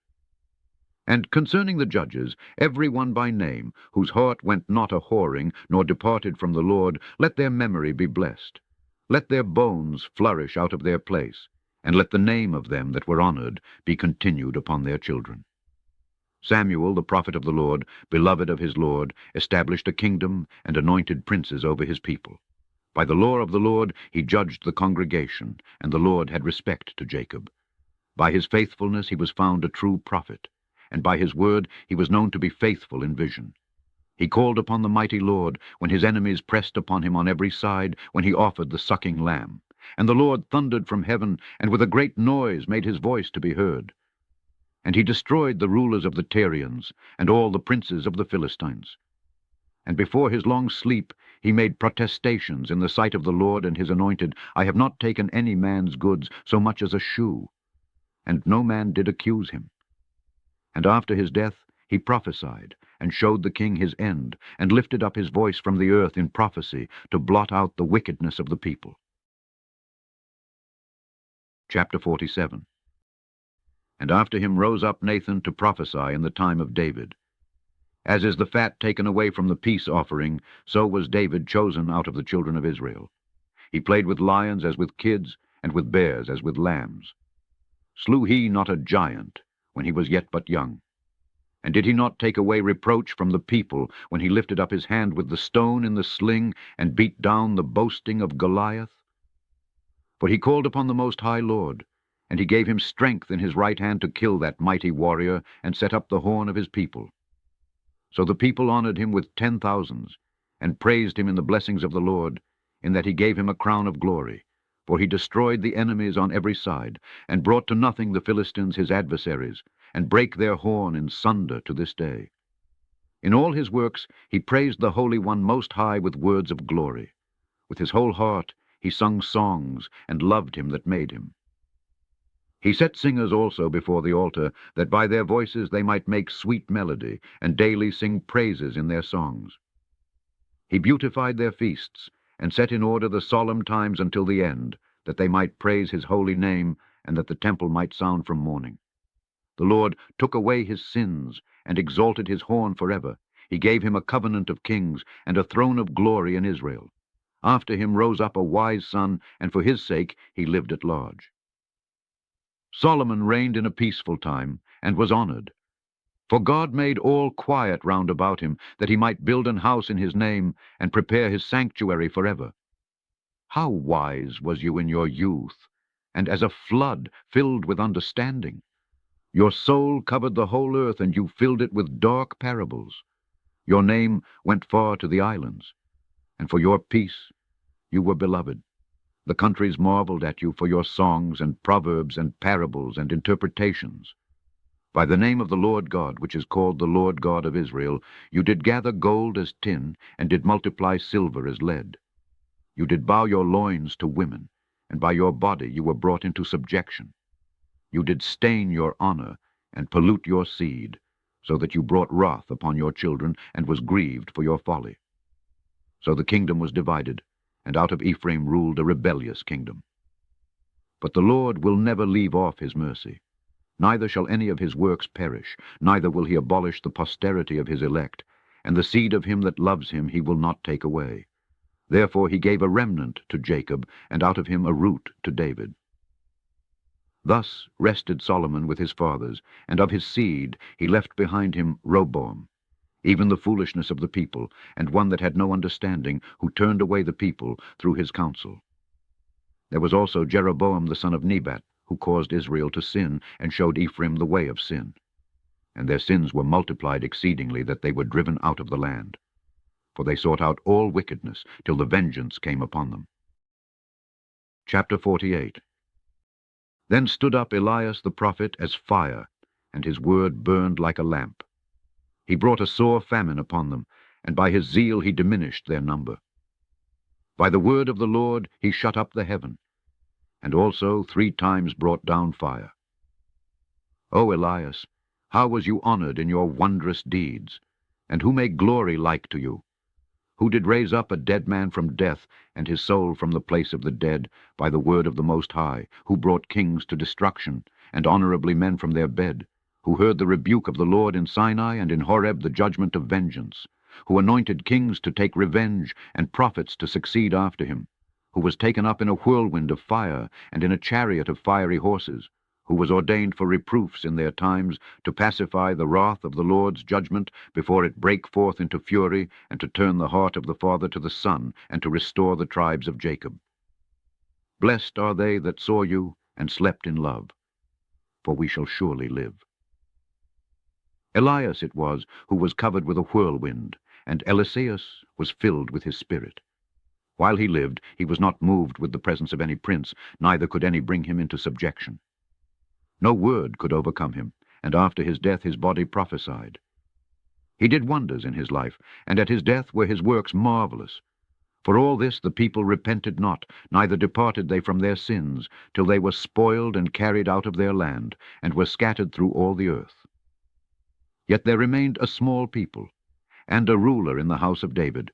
And concerning the judges, every one by name, whose heart went not a whoring, nor departed from the Lord, let their memory be blessed. Let their bones flourish out of their place, and let the name of them that were honored be continued upon their children. Samuel, the prophet of the Lord, beloved of his Lord, established a kingdom, and anointed princes over his people. By the law of the Lord he judged the congregation, and the Lord had respect to Jacob. By his faithfulness he was found a true prophet, and by his word he was known to be faithful in vision. He called upon the mighty Lord, when his enemies pressed upon him on every side, when he offered the sucking lamb. And the Lord thundered from heaven, and with a great noise made his voice to be heard. And he destroyed the rulers of the Tyrians, and all the princes of the Philistines. And before his long sleep he made protestations in the sight of the Lord and his anointed, I have not taken any man's goods, so much as a shoe. And no man did accuse him. And after his death he prophesied, and showed the king his end, and lifted up his voice from the earth in prophecy, to blot out the wickedness of the people. Chapter 47. And after him rose up Nathan to prophesy in the time of David. As is the fat taken away from the peace offering, so was David chosen out of the children of Israel. He played with lions as with kids, and with bears as with lambs. Slew he not a giant, when he was yet but young? And did he not take away reproach from the people, when he lifted up his hand with the stone in the sling, and beat down the boasting of Goliath? For he called upon the Most High Lord, and he gave him strength in his right hand to kill that mighty warrior, and set up the horn of his people. So the people honored him with 10,000s, and praised him in the blessings of the Lord, in that he gave him a crown of glory. For he destroyed the enemies on every side, and brought to nothing the Philistines his adversaries, and brake their horn in sunder to this day. In all his works he praised the Holy One Most High with words of glory. With his whole heart he sung songs, and loved him that made him. He set singers also before the altar, that by their voices they might make sweet melody, and daily sing praises in their songs. He beautified their feasts, and set in order the solemn times until the end, that they might praise his holy name, and that the temple might sound from morning. The Lord took away his sins, and exalted his horn forever. He gave him a covenant of kings, and a throne of glory in Israel. After him rose up a wise son, and for his sake he lived at large. Solomon reigned in a peaceful time, and was honored. For God made all quiet round about him, that he might build an house in his name, and prepare his sanctuary forever. How wise was you in your youth, and as a flood filled with understanding! Your soul covered the whole earth, and you filled it with dark parables. Your name went far to the islands. and for your peace you were beloved. The countries marveled at you for your songs and proverbs and parables and interpretations. By the name of the Lord God, which is called the Lord God of Israel, you did gather gold as tin, and did multiply silver as lead. You did bow your loins to women, and by your body you were brought into subjection. You did stain your honor, and pollute your seed, so that you brought wrath upon your children, and was grieved for your folly. So the kingdom was divided, and out of Ephraim ruled a rebellious kingdom. But the Lord will never leave off his mercy. Neither shall any of his works perish, neither will he abolish the posterity of his elect, and the seed of him that loves him he will not take away. Therefore he gave a remnant to Jacob, and out of him a root to David. Thus rested Solomon with his fathers, and of his seed he left behind him Rehoboam, even the foolishness of the people, and one that had no understanding, who turned away the people through his counsel. There was also Jeroboam the son of Nebat, who caused Israel to sin, and showed Ephraim the way of sin. And their sins were multiplied exceedingly, that they were driven out of the land. For they sought out all wickedness, till the vengeance came upon them. Chapter 48. Then stood up Elias the prophet as fire, and his word burned like a lamp. He brought a sore famine upon them, and by his zeal he diminished their number. By the word of the Lord he shut up the heaven, and also 3 times brought down fire. O Elias, how was you honored in your wondrous deeds? And who made glory like to you? Who did raise up a dead man from death, and his soul from the place of the dead, by the word of the Most High, who brought kings to destruction, and honorably men from their bed, who heard the rebuke of the Lord in Sinai, and in Horeb the judgment of vengeance, who anointed kings to take revenge, and prophets to succeed after him, who was taken up in a whirlwind of fire, and in a chariot of fiery horses, who was ordained for reproofs in their times, to pacify the wrath of the Lord's judgment before it break forth into fury, and to turn the heart of the father to the son, and to restore the tribes of Jacob. Blessed are they that saw you, and slept in love, for we shall surely live. Elias it was who was covered with a whirlwind, and Eliseus was filled with his spirit. While he lived, he was not moved with the presence of any prince, neither could any bring him into subjection. No word could overcome him, and after his death his body prophesied. He did wonders in his life, and at his death were his works marvelous. For all this the people repented not, neither departed they from their sins, till they were spoiled and carried out of their land, and were scattered through all the earth. Yet there remained a small people, and a ruler in the house of David,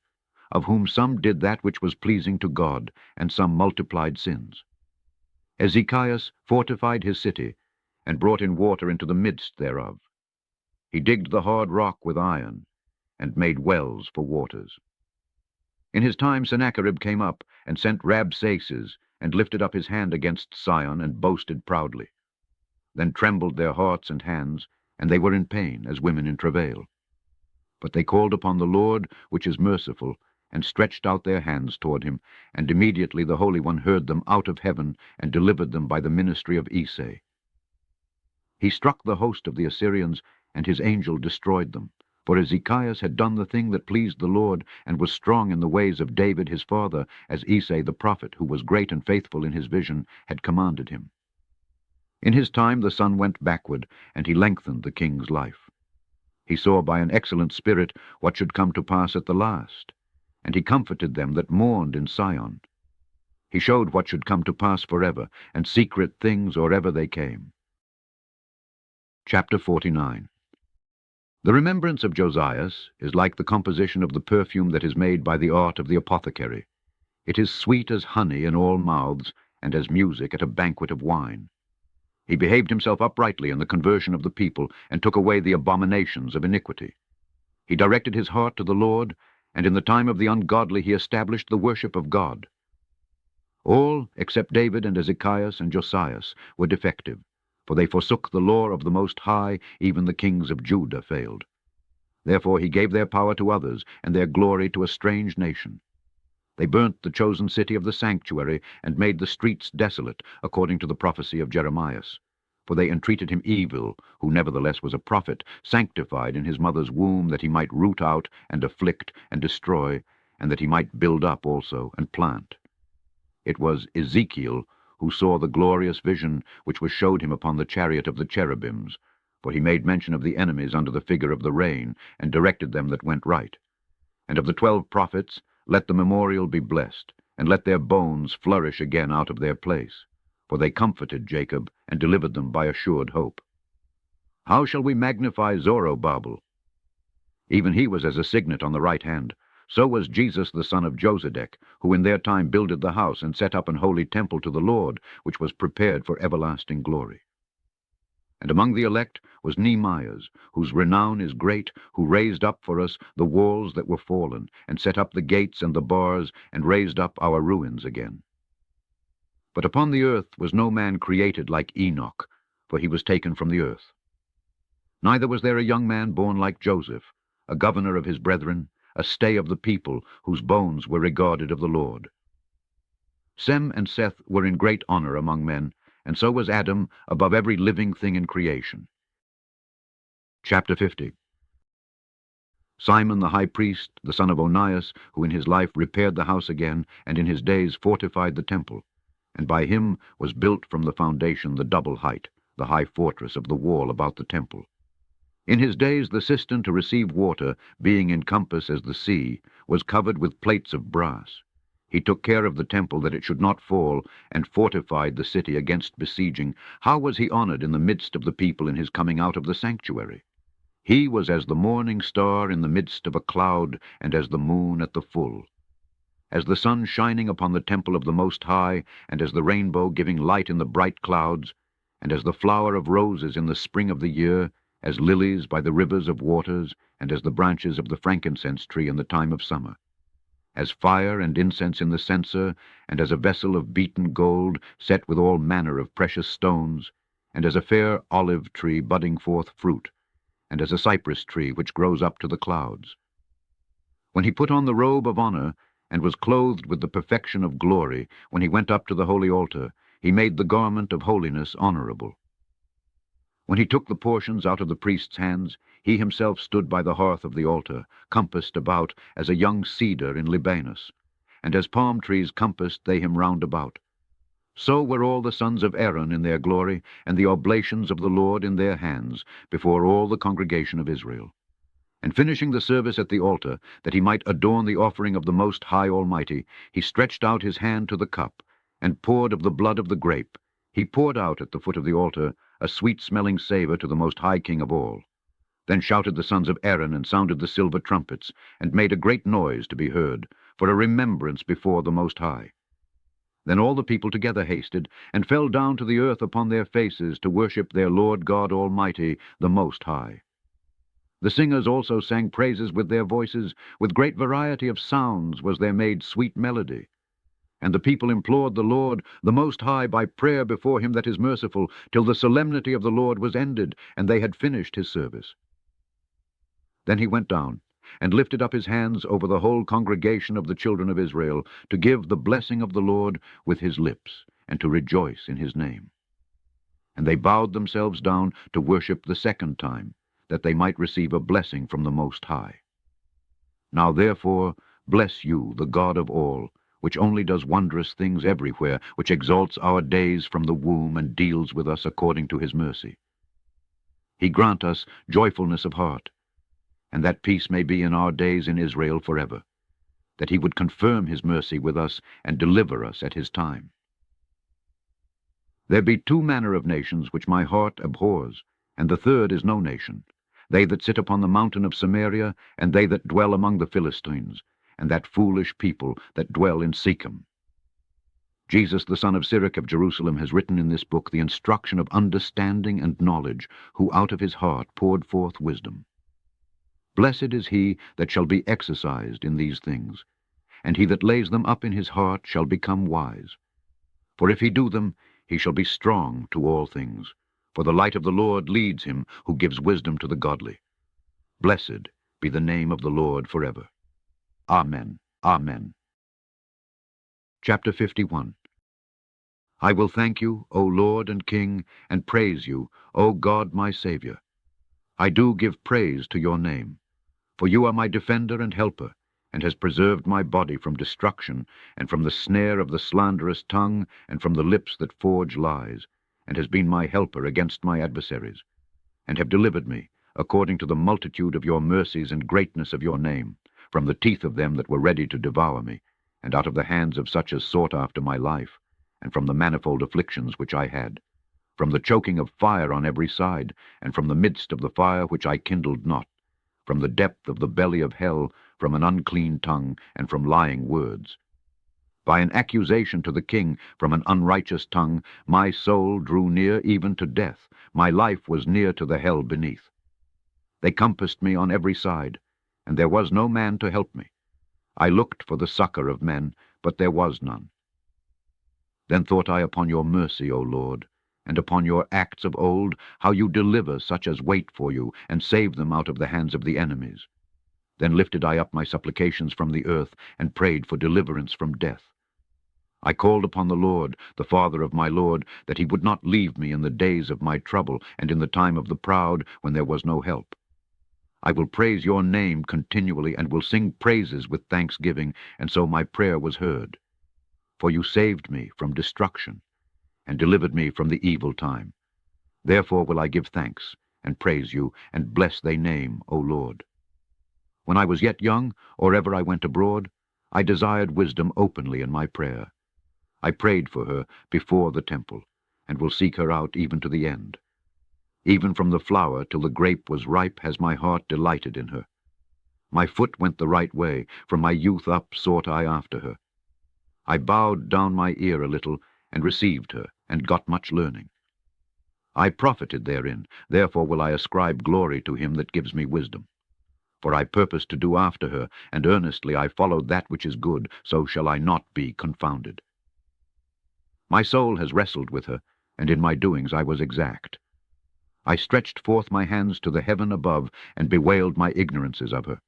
of whom some did that which was pleasing to God, and some multiplied sins. Ezekias fortified his city, and brought in water into the midst thereof. He digged the hard rock with iron, and made wells for waters. In his time Sennacherib came up, and sent Rabsaces, and lifted up his hand against Sion, and boasted proudly. Then trembled their hearts and hands, and they were in pain, as women in travail. But they called upon the Lord, which is merciful, and stretched out their hands toward him, and immediately the Holy One heard them out of heaven, and delivered them by the ministry of Isai. He struck the host of the Assyrians, and his angel destroyed them. For Ezekias had done the thing that pleased the Lord, and was strong in the ways of David his father, as Isai the prophet, who was great and faithful in his vision, had commanded him. In his time the sun went backward, and he lengthened the king's life. He saw by an excellent spirit what should come to pass at the last, and he comforted them that mourned in Sion. He showed what should come to pass forever, and secret things or ever they came. Chapter 49. The remembrance of Josias is like the composition of the perfume that is made by the art of the apothecary. It is sweet as honey in all mouths, and as music at a banquet of wine. He behaved himself uprightly in the conversion of the people, and took away the abominations of iniquity. He directed his heart to the Lord, and in the time of the ungodly he established the worship of God. All, except David and Ezekias and Josias, were defective, for they forsook the law of the Most High, even the kings of Judah failed. Therefore he gave their power to others, and their glory to a strange nation. They burnt the chosen city of the sanctuary, and made the streets desolate, according to the prophecy of Jeremiah. For they entreated him evil, who nevertheless was a prophet, sanctified in his mother's womb, that he might root out, and afflict, and destroy, and that he might build up also and plant. It was Ezekiel who saw the glorious vision which was showed him upon the chariot of the cherubims, for he made mention of the enemies under the figure of the rain, and directed them that went right. And of the 12 prophets, let the memorial be blessed, and let their bones flourish again out of their place, for they comforted Jacob, and delivered them by assured hope. How shall we magnify Zorobabel? Even he was as a signet on the right hand. So was Jesus the son of Josedech, who in their time builded the house, and set up an holy temple to the Lord, which was prepared for everlasting glory. And among the elect was Nehemiah's, whose renown is great, who raised up for us the walls that were fallen, and set up the gates and the bars, and raised up our ruins again. But upon the earth was no man created like Enoch, for he was taken from the earth. Neither was there a young man born like Joseph, a governor of his brethren, a stay of the people, whose bones were regarded of the Lord. Sem and Seth were in great honor among men, and so was Adam above every living thing in creation. Chapter 50. Simon the high priest, the son of Onias, who in his life repaired the house again, and in his days fortified the temple, and by him was built from the foundation the double height, the high fortress of the wall about the temple. In his days the cistern to receive water, being in compass as the sea, was covered with plates of brass. He took care of the temple that it should not fall, and fortified the city against besieging. How was he honored in the midst of the people in his coming out of the sanctuary? He was as the morning star in the midst of a cloud, and as the moon at the full. As the sun shining upon the temple of the Most High, and as the rainbow giving light in the bright clouds, and as the flower of roses in the spring of the year, as lilies by the rivers of waters, and as the branches of the frankincense tree in the time of summer. As fire and incense in the censer, and as a vessel of beaten gold, set with all manner of precious stones, and as a fair olive tree budding forth fruit, and as a cypress tree which grows up to the clouds. When he put on the robe of honor, and was clothed with the perfection of glory, when he went up to the holy altar, he made the garment of holiness honorable. When he took the portions out of the priest's hands, he himself stood by the hearth of the altar, compassed about as a young cedar in Libanus, and as palm trees compassed they him round about. So were all the sons of Aaron in their glory, and the oblations of the Lord in their hands, before all the congregation of Israel. And finishing the service at the altar, that he might adorn the offering of the Most High Almighty, he stretched out his hand to the cup, and poured of the blood of the grape. He poured out at the foot of the altar a sweet-smelling savour to the Most High King of all. Then shouted the sons of Aaron, and sounded the silver trumpets, and made a great noise to be heard, for a remembrance before the Most High. Then all the people together hasted, and fell down to the earth upon their faces, to worship their Lord God Almighty, the Most High. The singers also sang praises with their voices, with great variety of sounds was there made sweet melody. And the people implored the Lord, the Most High, by prayer before him that is merciful, till the solemnity of the Lord was ended, and they had finished his service. Then he went down, and lifted up his hands over the whole congregation of the children of Israel, to give the blessing of the Lord with his lips, and to rejoice in his name. And they bowed themselves down to worship the second time, that they might receive a blessing from the Most High. Now therefore bless you, the God of all, which only does wondrous things everywhere, which exalts our days from the womb, and deals with us according to his mercy. He grant us joyfulness of heart, and that peace may be in our days in Israel forever, that he would confirm his mercy with us, and deliver us at his time. There be 2 manner of nations which my heart abhors, and the third is no nation, they that sit upon the mountain of Samaria, and they that dwell among the Philistines, and that foolish people that dwell in Shechem. Jesus the son of SIRACH of Jerusalem has written in this book the instruction of understanding and knowledge, who out of his heart poured forth wisdom. Blessed is he that shall be exercised in these things, and he that lays them up in his heart shall become wise. For if he do them, he shall be strong to all things. For the light of the Lord leads him, who gives wisdom to the godly. Blessed be the name of the Lord forever. Amen. Amen. Chapter 51. I will thank you, O Lord and King, and praise you, O God my Saviour. I do give praise to your name. For you are my defender and helper, and has preserved my body from destruction, and from the snare of the slanderous tongue, and from the lips that forge lies, and has been my helper against my adversaries, and have delivered me, according to the multitude of your mercies and greatness of your name, from the teeth of them that were ready to devour me, and out of the hands of such as sought after my life, and from the manifold afflictions which I had, from the choking of fire on every side, and from the midst of the fire which I kindled not, from the depth of the belly of hell, from an unclean tongue, and from lying words. By an accusation to the king, from an unrighteous tongue, my soul drew near even to death, my life was near to the hell beneath. They compassed me on every side, and there was no man to help me. I looked for the succor of men, but there was none. Then thought I upon your mercy, O Lord, and upon your acts of old, how you deliver such as wait for you, and save them out of the hands of the enemies. Then lifted I up my supplications from the earth, and prayed for deliverance from death. I called upon the Lord, the Father of my Lord, that he would not leave me in the days of my trouble, and in the time of the proud, when there was no help. I will praise your name continually, and will sing praises with thanksgiving, and so my prayer was heard. For you saved me from destruction, and delivered me from the evil time. Therefore will I give thanks, and praise you, and bless thy name, O Lord. When I was yet young, or ever I went abroad, I desired wisdom openly in my prayer. I prayed for her before the temple, and will seek her out even to the end. Even from the flower till the grape was ripe has my heart delighted in her. My foot went the right way, from my youth up sought I after her. I bowed down my ear a little, and received her, and got much learning. I profited therein, therefore will I ascribe glory to him that gives me wisdom. For I purposed to do after her, and earnestly I followed that which is good, so shall I not be confounded. My soul has wrestled with her, and in my doings I was exact. I stretched forth my hands to the heaven above, and bewailed my ignorances of her.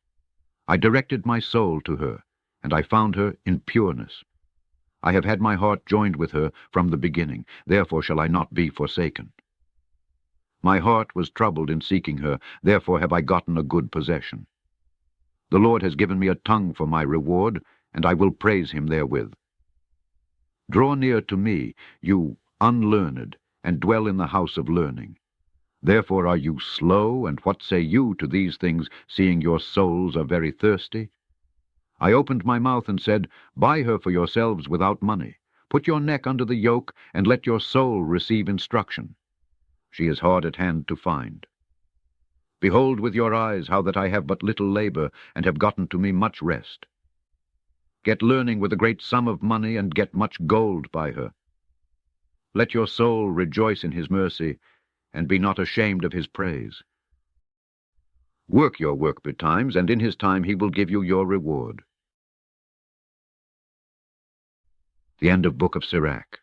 I directed my soul to her, and I found her in pureness. I have had my heart joined with her from the beginning, therefore shall I not be forsaken. My heart was troubled in seeking her, therefore have I gotten a good possession. The Lord has given me a tongue for my reward, and I will praise him therewith. Draw near to me, you unlearned, and dwell in the house of learning. Therefore are you slow, and what say you to these things, seeing your souls are very thirsty? I opened my mouth and said, buy her for yourselves without money. Put your neck under the yoke, and let your soul receive instruction. She is hard at hand to find. Behold with your eyes how that I have but little labor, and have gotten to me much rest. Get learning with a great sum of money, and get much gold by her. Let your soul rejoice in his mercy, and be not ashamed of his praise. Work your work betimes, and in his time he will give you your reward. The end of Book of SIRACH.